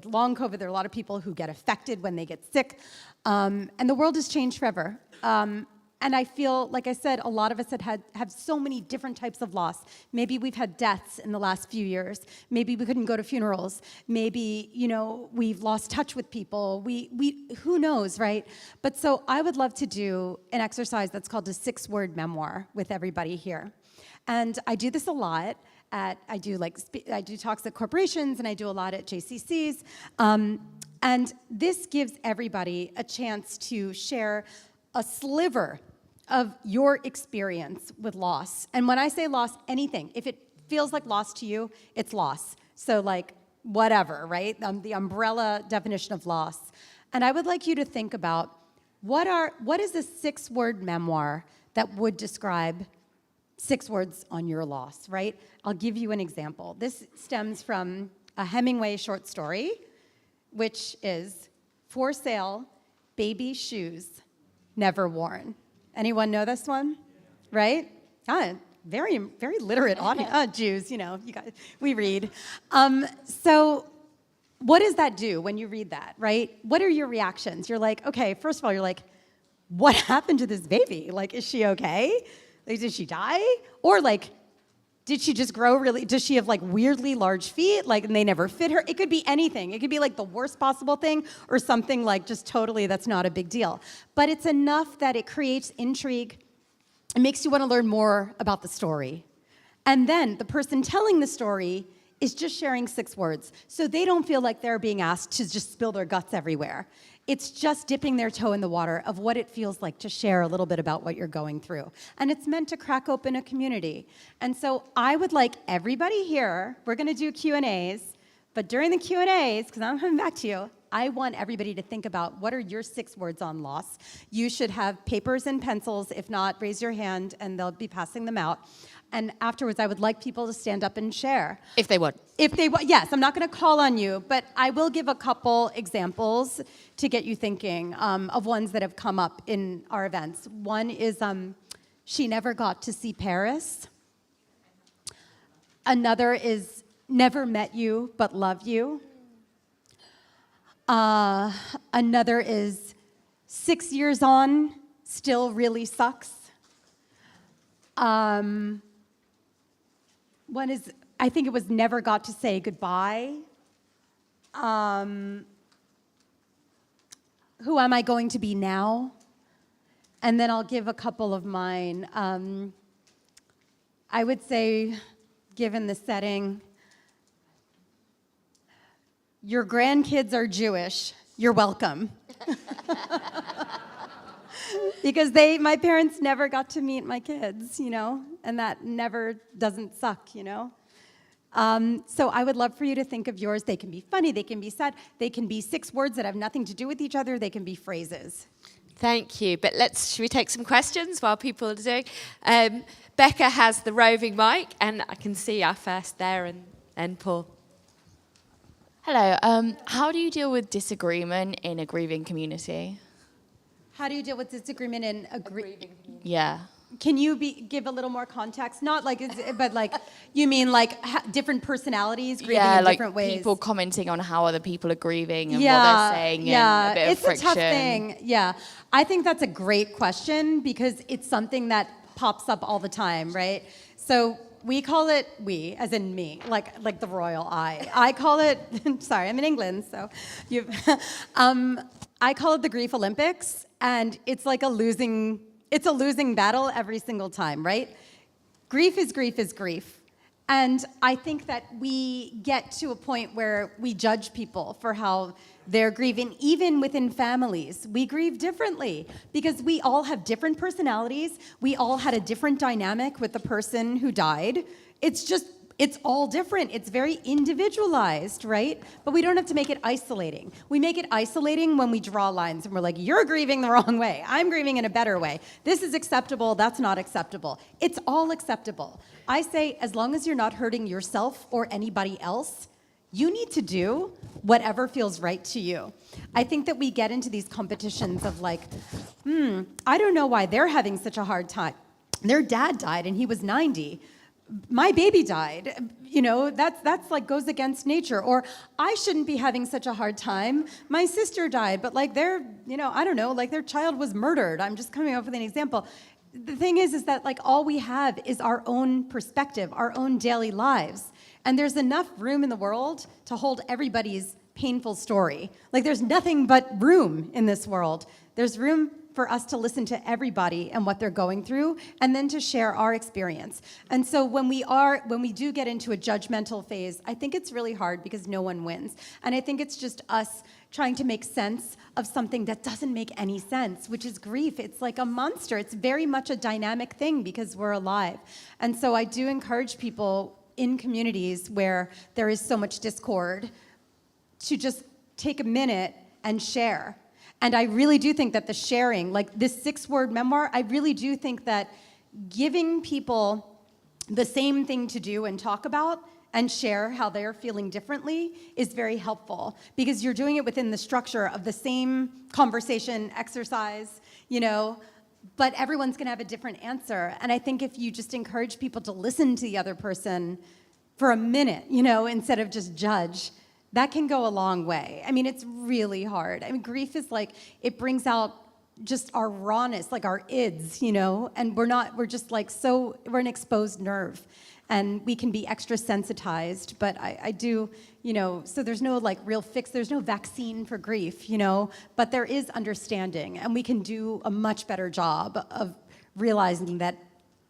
long COVID. There are a lot of people who get affected when they get sick. And the world has changed forever. And I feel, like I said, a lot of us have so many different types of loss. Maybe we've had deaths in the last few years. Maybe we couldn't go to funerals. Maybe, you know, we've lost touch with people. Who knows, right? But so I would love to do an exercise that's called a 6-word memoir with everybody here. And I do this a lot. I do talks at corporations, and I do a lot at JCCs. And this gives everybody a chance to share a sliver of your experience with loss. And when I say loss, anything. If it feels like loss to you, it's loss. So, like, whatever, right? The umbrella definition of loss. And I would like you to think about what is a 6-word memoir that would describe 6 words on your loss, right? I'll give you an example. This stems from a Hemingway short story, which is For Sale, Baby Shoes, Never Worn. Anyone know this one? Right? Very, very literate audience. Jews, you know, we read. So what does that do when you read that, right? What are your reactions? You're like, okay, first of all, you're like, what happened to this baby? Like, is she okay? Like, did she die? Or, like, did she just grow really, does she have, like, weirdly large feet, like, and they never fit her? It could be anything. It could be, like, the worst possible thing, or something, like, just totally that's not a big deal. But it's enough that it creates intrigue. It makes you want to learn more about the story. And then the person telling the story is just sharing 6 words, so they don't feel like they're being asked to just spill their guts everywhere. it's just dipping their toe in the water of what it feels like to share a little bit about what you're going through. And it's meant to crack open a community. And so I would like everybody here, we're going to do Q&As, but during the Q&As, because I'm coming back to you, I want everybody to think about what are your 6 words on loss. You should have papers and pencils. If not, raise your hand and they'll be passing them out. And afterwards, I would like people to stand up and share. If they would. If they would, yes, I'm not going to call on you, but I will give a couple examples to get you thinking of ones that have come up in our events. One is she never got to see Paris. Another is never met you but love you. Another is 6 years on, still really sucks. One is, I think it was never got to say goodbye. Who am I going to be now? And then I'll give a couple of mine. I would say, given the setting, your grandkids are Jewish, you're welcome. Because my parents never got to meet my kids, you know, and that never doesn't suck, you know. So I would love for you to think of yours. They can be funny, they can be sad, they can be 6 words that have nothing to do with each other, they can be phrases. Thank you. But should we take some questions while people are doing? Becca has the roving mic, and I can see our first there, and Paul. Hello. How do you deal with disagreement in a grieving community? How do you deal with disagreement in a grieving community? Yeah. Can you give a little more context? Not like, but like, you mean like different personalities grieving in different ways? Yeah, like people commenting on how other people are grieving and what they're saying and a bit of friction. It's a tough thing. Yeah. I think that's a great question because it's something that pops up all the time, right? So we call it, as in me, like the royal I. I call it, sorry, I'm in England, so I call it the Grief Olympics, and it's like a losing battle every single time, right? Grief is grief is grief. And I think that we get to a point where we judge people for how they're grieving, even within families. We grieve differently because we all have different personalities. We all had a different dynamic with the person who died. It's all different. It's very individualized, right? But we don't have to make it isolating. We make it isolating when we draw lines and we're like, you're grieving the wrong way. I'm grieving in a better way. This is acceptable. That's not acceptable. It's all acceptable. I say, as long as you're not hurting yourself or anybody else, you need to do whatever feels right to you. I think that we get into these competitions of like, I don't know why they're having such a hard time. Their dad died and he was 90. My baby died, you know, that's like goes against nature. Or I shouldn't be having such a hard time. My sister died, but like I don't know, like their child was murdered. I'm just coming up with an example. The thing is that like all we have is our own perspective, our own daily lives. And there's enough room in the world to hold everybody's painful story. Like there's nothing but room in this world. There's room for us to listen to everybody and what they're going through, and then to share our experience. And so when we do get into a judgmental phase, I think it's really hard because no one wins. And I think it's just us trying to make sense of something that doesn't make any sense, which is grief. It's like a monster. It's very much a dynamic thing because we're alive. And so I do encourage people in communities where there is so much discord to just take a minute and share. And I really do think that the sharing, like this 6-word memoir, I really do think that giving people the same thing to do and talk about and share how they're feeling differently is very helpful because you're doing it within the structure of the same conversation, exercise, you know, but everyone's gonna have a different answer. And I think if you just encourage people to listen to the other person for a minute, you know, instead of just judge, that can go a long way. I mean, it's really hard. I mean, grief is like, it brings out just our rawness, like our ids, you know, and we're just like we're an exposed nerve and we can be extra sensitized, but I do, you know, so there's no like real fix, there's no vaccine for grief, you know, but there is understanding and we can do a much better job of realizing that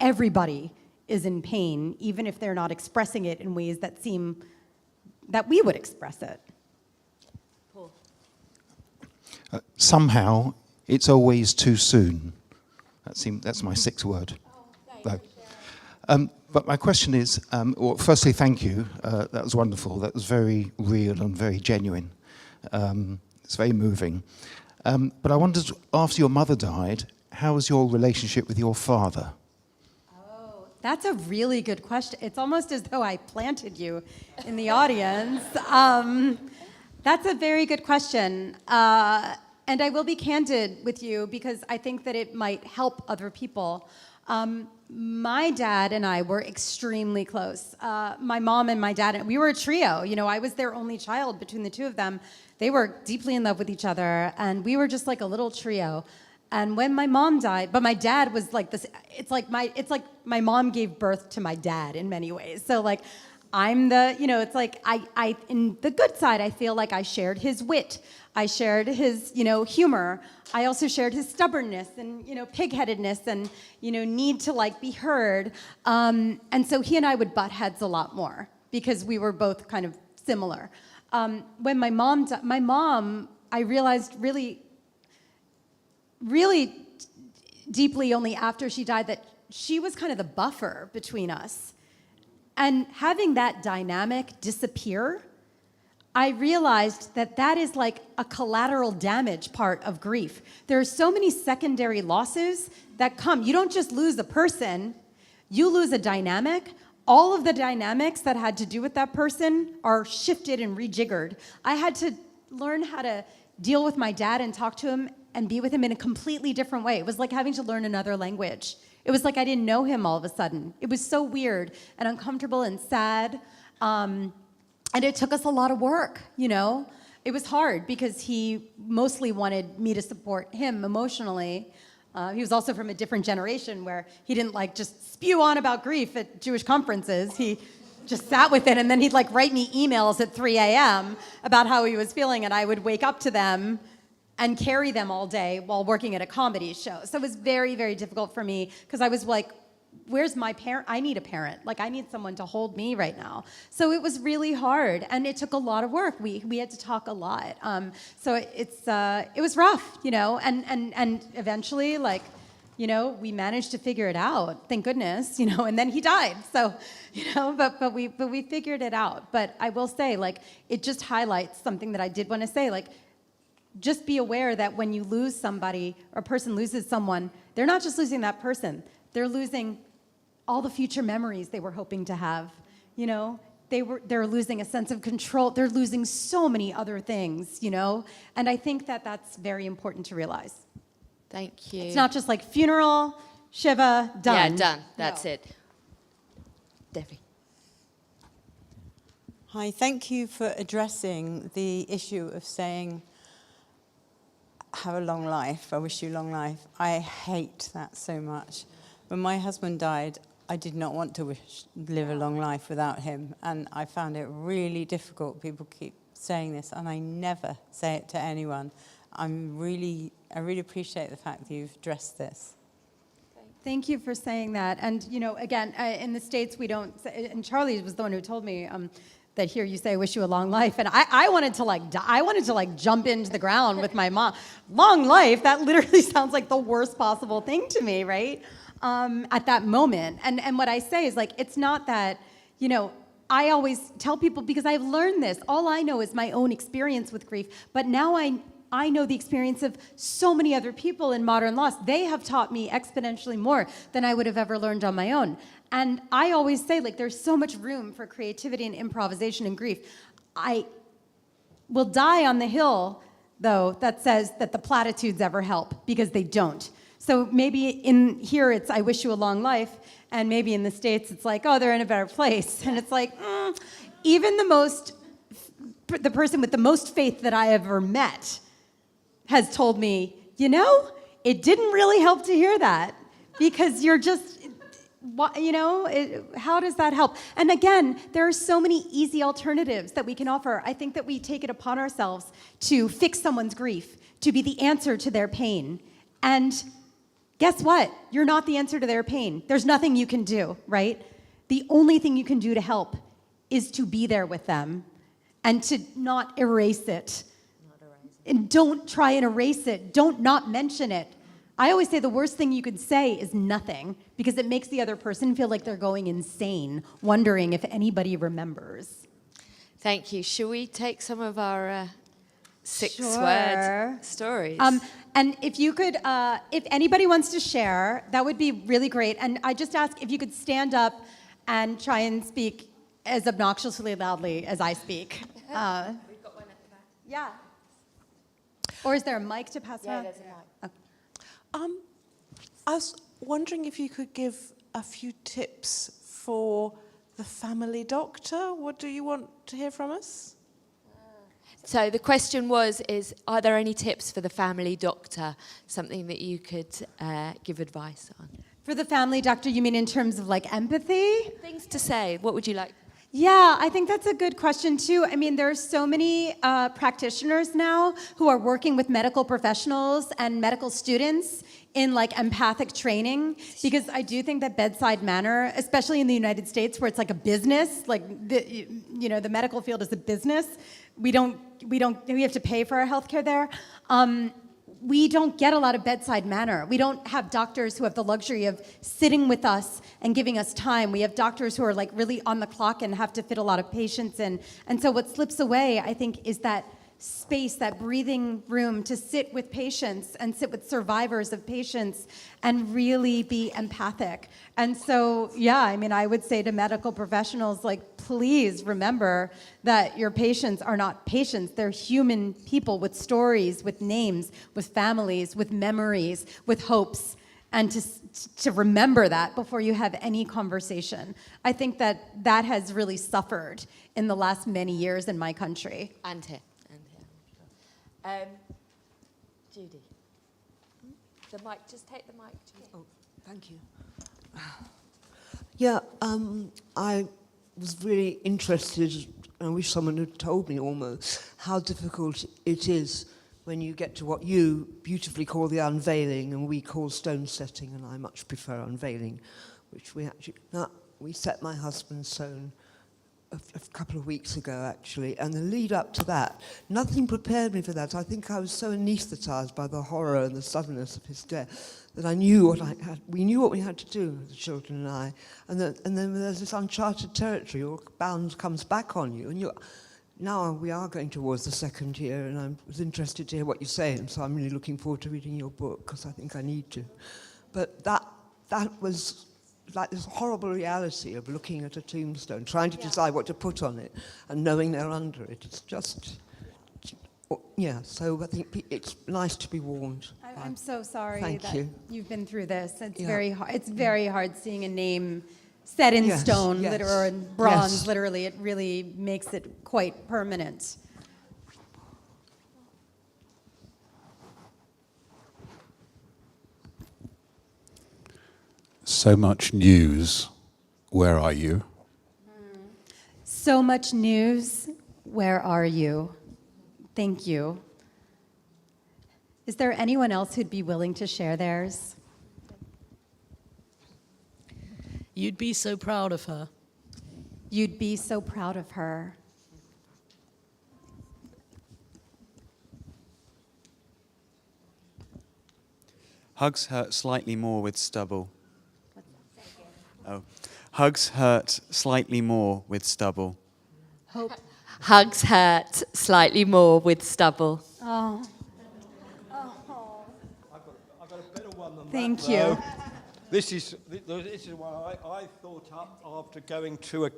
everybody is in pain, even if they're not expressing it in ways that seem that we would express it. Paul. somehow it's always too soon. That's my 6th word. But my question is, well, firstly, thank you. That was wonderful. That was very real and very genuine. It's very moving. But I wondered, after your mother died, how was your relationship with your father? That's a really good question. It's almost as though I planted you in the audience. That's a very good question. And I will be candid with you because I think that it might help other people. My dad and I were extremely close. My mom and my dad, we were a trio. You know, I was their only child between the two of them. They were deeply in love with each other, and we were just like a little trio. And when my mom died, but my dad was like this, it's like my mom gave birth to my dad in many ways. So like, I'm the, you know, it's like I in the good side, I feel like I shared his wit. I shared his, you know, humor. I also shared his stubbornness and, you know, pig-headedness and, you know, need to like be heard. And so he and I would butt heads a lot more because we were both kind of similar. When my mom, I realized really deeply only after she died that she was kind of the buffer between us. And having that dynamic disappear, I realized that that is like a collateral damage part of grief. There are so many secondary losses that come. You don't just lose a person, you lose a dynamic. All of the dynamics that had to do with that person are shifted and rejiggered. I had to learn how to deal with my dad and talk to him and be with him in a completely different way. It was like having to learn another language. It was like I didn't know him all of a sudden. It was so weird and uncomfortable and sad. And it took us a lot of work, you know? It was hard because he mostly wanted me to support him emotionally. He was also from a different generation where he didn't like just spew on about grief at Jewish conferences. He just sat with it, and then he'd like write me emails at 3 a.m. about how he was feeling, and I would wake up to them and carry them all day while working at a comedy show. So it was very, very difficult for me because I was like, where's my parent? I need a parent. Like, I need someone to hold me right now. So it was really hard, and it took a lot of work. We had to talk a lot. So it was rough, you know, and eventually, like, you know, we managed to figure it out, thank goodness, you know, and then he died. So, you know, but we figured it out. But I will say, like, it just highlights something that I did want to say, like, just be aware that when you lose somebody, or a person loses someone, they're not just losing that person, they're losing all the future memories they were hoping to have, you know? They're losing a sense of control. They're losing so many other things, you know? And I think that that's very important to realize. Thank you. It's not just like funeral, Shiva, done. Yeah, done. That's it. Debbie. Hi, thank you for addressing the issue of saying, have a long life, I wish you long life. I hate that so much. When my husband died, I did not want to live a long life without him, and I found it really difficult. People keep saying this, and I never say it to anyone. I really appreciate the fact that you've addressed this. Thank you for saying that. And, you know, again, in the States, we don't, and Charlie was the one who told me that here you say, wish you a long life. And I wanted to like, I wanted to like jump into the ground with my mom. Long life, that literally sounds like the worst possible thing to me, right? At that moment. And what I say is like, it's not that, you know, I always tell people, because I've learned this, all I know is my own experience with grief, but now I know the experience of so many other people in modern loss. They have taught me exponentially more than I would have ever learned on my own. And I always say, like, there's so much room for creativity and improvisation and grief. I will die on the hill, though, that says that the platitudes ever help, because they don't. So maybe in here it's, I wish you a long life, and maybe in the States it's like, oh, they're in a better place. And it's like, even the person with the most faith that I ever met has told me, you know, it didn't really help to hear that, because you're just, you know, how does that help? And again, there are so many easy alternatives that we can offer. I think that we take it upon ourselves to fix someone's grief, to be the answer to their pain. And guess what? You're not the answer to their pain. There's nothing you can do, right? The only thing you can do to help is to be there with them and to not erase it. And don't try and erase it. Don't not mention it. I always say the worst thing you could say is nothing, because it makes the other person feel like they're going insane, wondering if anybody remembers. Thank you. Shall we take some of our Sure. six-word stories? And if you could, if anybody wants to share, that would be really great. And I just ask if you could stand up and try and speak as obnoxiously loudly as I speak. We've got one at the back. Yeah. Or is there a mic to pass around? there's a mic. Okay. I was wondering if you could give a few tips for the family doctor. What do you want to hear from us? So the question is, are there any tips for the family doctor? Something that you could give advice on? For the family doctor, you mean in terms of like empathy? Things to say. What would you like? Yeah, I think that's a good question too. I mean, there are so many practitioners now who are working with medical professionals and medical students in like empathic training, because I do think that bedside manner, especially in the United States where it's like a business, like the medical field is a business. We have to pay for our healthcare there. We don't get a lot of bedside manner. We don't have doctors who have the luxury of sitting with us and giving us time. We have doctors who are like really on the clock and have to fit a lot of patients in. And so what slips away, I think, is that space, that breathing room to sit with patients and sit with survivors of patients and really be empathic. And so, yeah, I mean, I would say to medical professionals, like, please remember that your patients are not patients. They're human people with stories, with names, with families, with memories, with hopes. And to remember that before you have any conversation. I think that has really suffered in the last many years in my country. And here. Judy. The mic, just take the mic. Oh, thank you. Yeah, I was really interested, and I wish someone had told me almost, how difficult it is when you get to what you beautifully call the unveiling and we call stone setting, and I much prefer unveiling, which we set my husband's stone a couple of weeks ago, actually, and the lead up to that, nothing prepared me for that. I think I was so anaesthetised by the horror and the suddenness of his death that I knew we knew what we had to do, the children and I, and then there's this uncharted territory, all bound comes back on you, and now we are going towards the second year, and I was interested to hear what you're saying, so I'm really looking forward to reading your book, because I think I need to. But that was like this horrible reality of looking at a tombstone, trying to decide what to put on it, and knowing they're under it. It's just, yeah, so I think it's nice to be warned. I'm so sorry Thank that you. You've been through this. It's very hard. It's very hard seeing a name set in stone, or in bronze, literally. It really makes it quite permanent. So much news. Where are you? So much news. Where are you? Thank you. Is there anyone else who'd be willing to share theirs? You'd be so proud of her. You'd be so proud of her. Hugs hurt slightly more with stubble. Oh. Hugs hurt slightly more with stubble. Hope. Hugs hurt slightly more with stubble. Oh. I've got a better one than Thank that, you. though. This is one I thought up after going to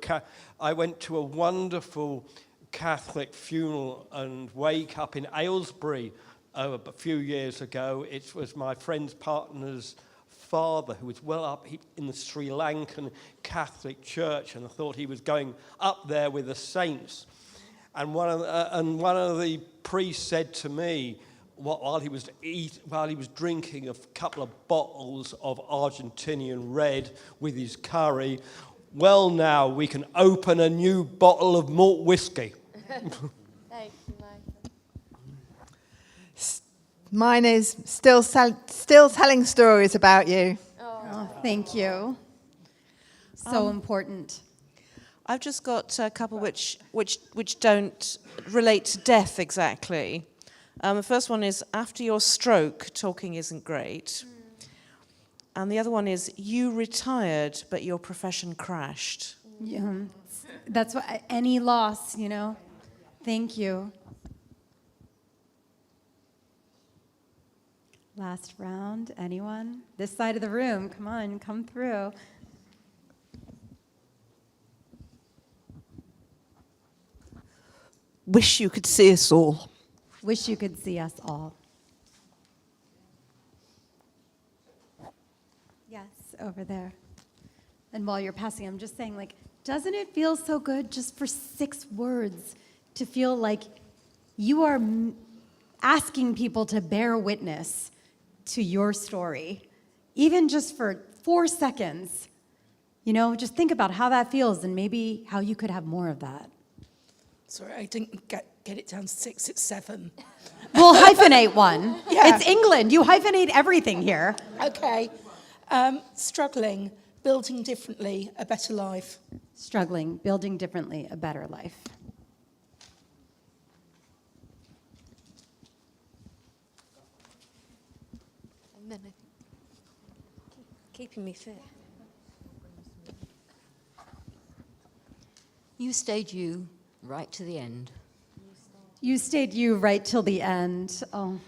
I went to a wonderful Catholic funeral and wake up in Aylesbury a few years ago. It was my friend's partner's father, who was well up in the Sri Lankan Catholic Church, and I thought he was going up there with the saints. And one of the priests said to me, while he was drinking a couple of bottles of Argentinian red with his curry, well, now we can open a new bottle of malt whiskey. Thank you, Michael. Mine is still telling stories about you. Oh, thank you. So important. I've just got a couple which don't relate to death exactly. The first one is, after your stroke, talking isn't great. And the other one is, you retired, but your profession crashed. Yeah, that's what, any loss, you know. Thank you. Last round, anyone? This side of the room, come on, come through. Wish you could see us all. Wish you could see us all. Yes, over there. And while you're passing, I'm just saying, like, doesn't it feel so good just for 6 words to feel like you are asking people to bear witness to your story, even just for 4 seconds? You know, just think about how that feels and maybe how you could have more of that. Sorry, I didn't get it down to 6, it's 7. We'll hyphenate one. Yeah. It's England. You hyphenate everything here. Okay. Struggling, building differently, a better life. Struggling, building differently, a better life. And then keeping me fit. You stayed you right to the end. You stayed you right till the end. Oh,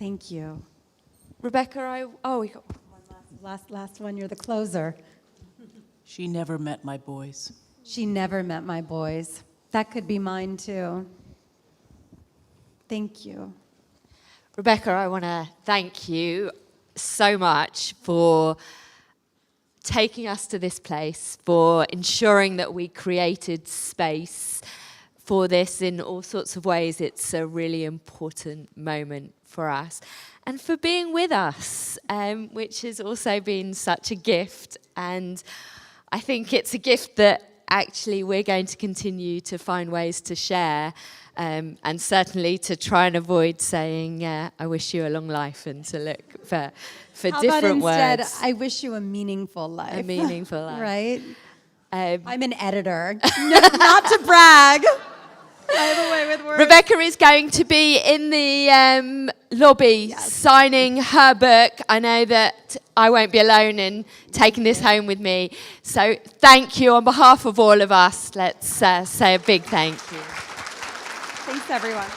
thank you. Rebecca, we got last one. You're the closer. She never met my boys. She never met my boys. That could be mine too. Thank you. Rebecca, I want to thank you so much for taking us to this place, for ensuring that we created space for this in all sorts of ways. It's a really important moment for us. And for being with us, which has also been such a gift. And I think it's a gift that actually we're going to continue to find ways to share, and certainly to try and avoid saying, I wish you a long life, and to look for How different about instead, words. I wish you a meaningful life. A meaningful life. Right? I'm an editor. Not to brag. I have a way with words. Rebecca is going to be in the lobby signing her book. I know that I won't be alone in taking this home with me. So thank you on behalf of all of us. Let's say a big thank you. Thanks, everyone.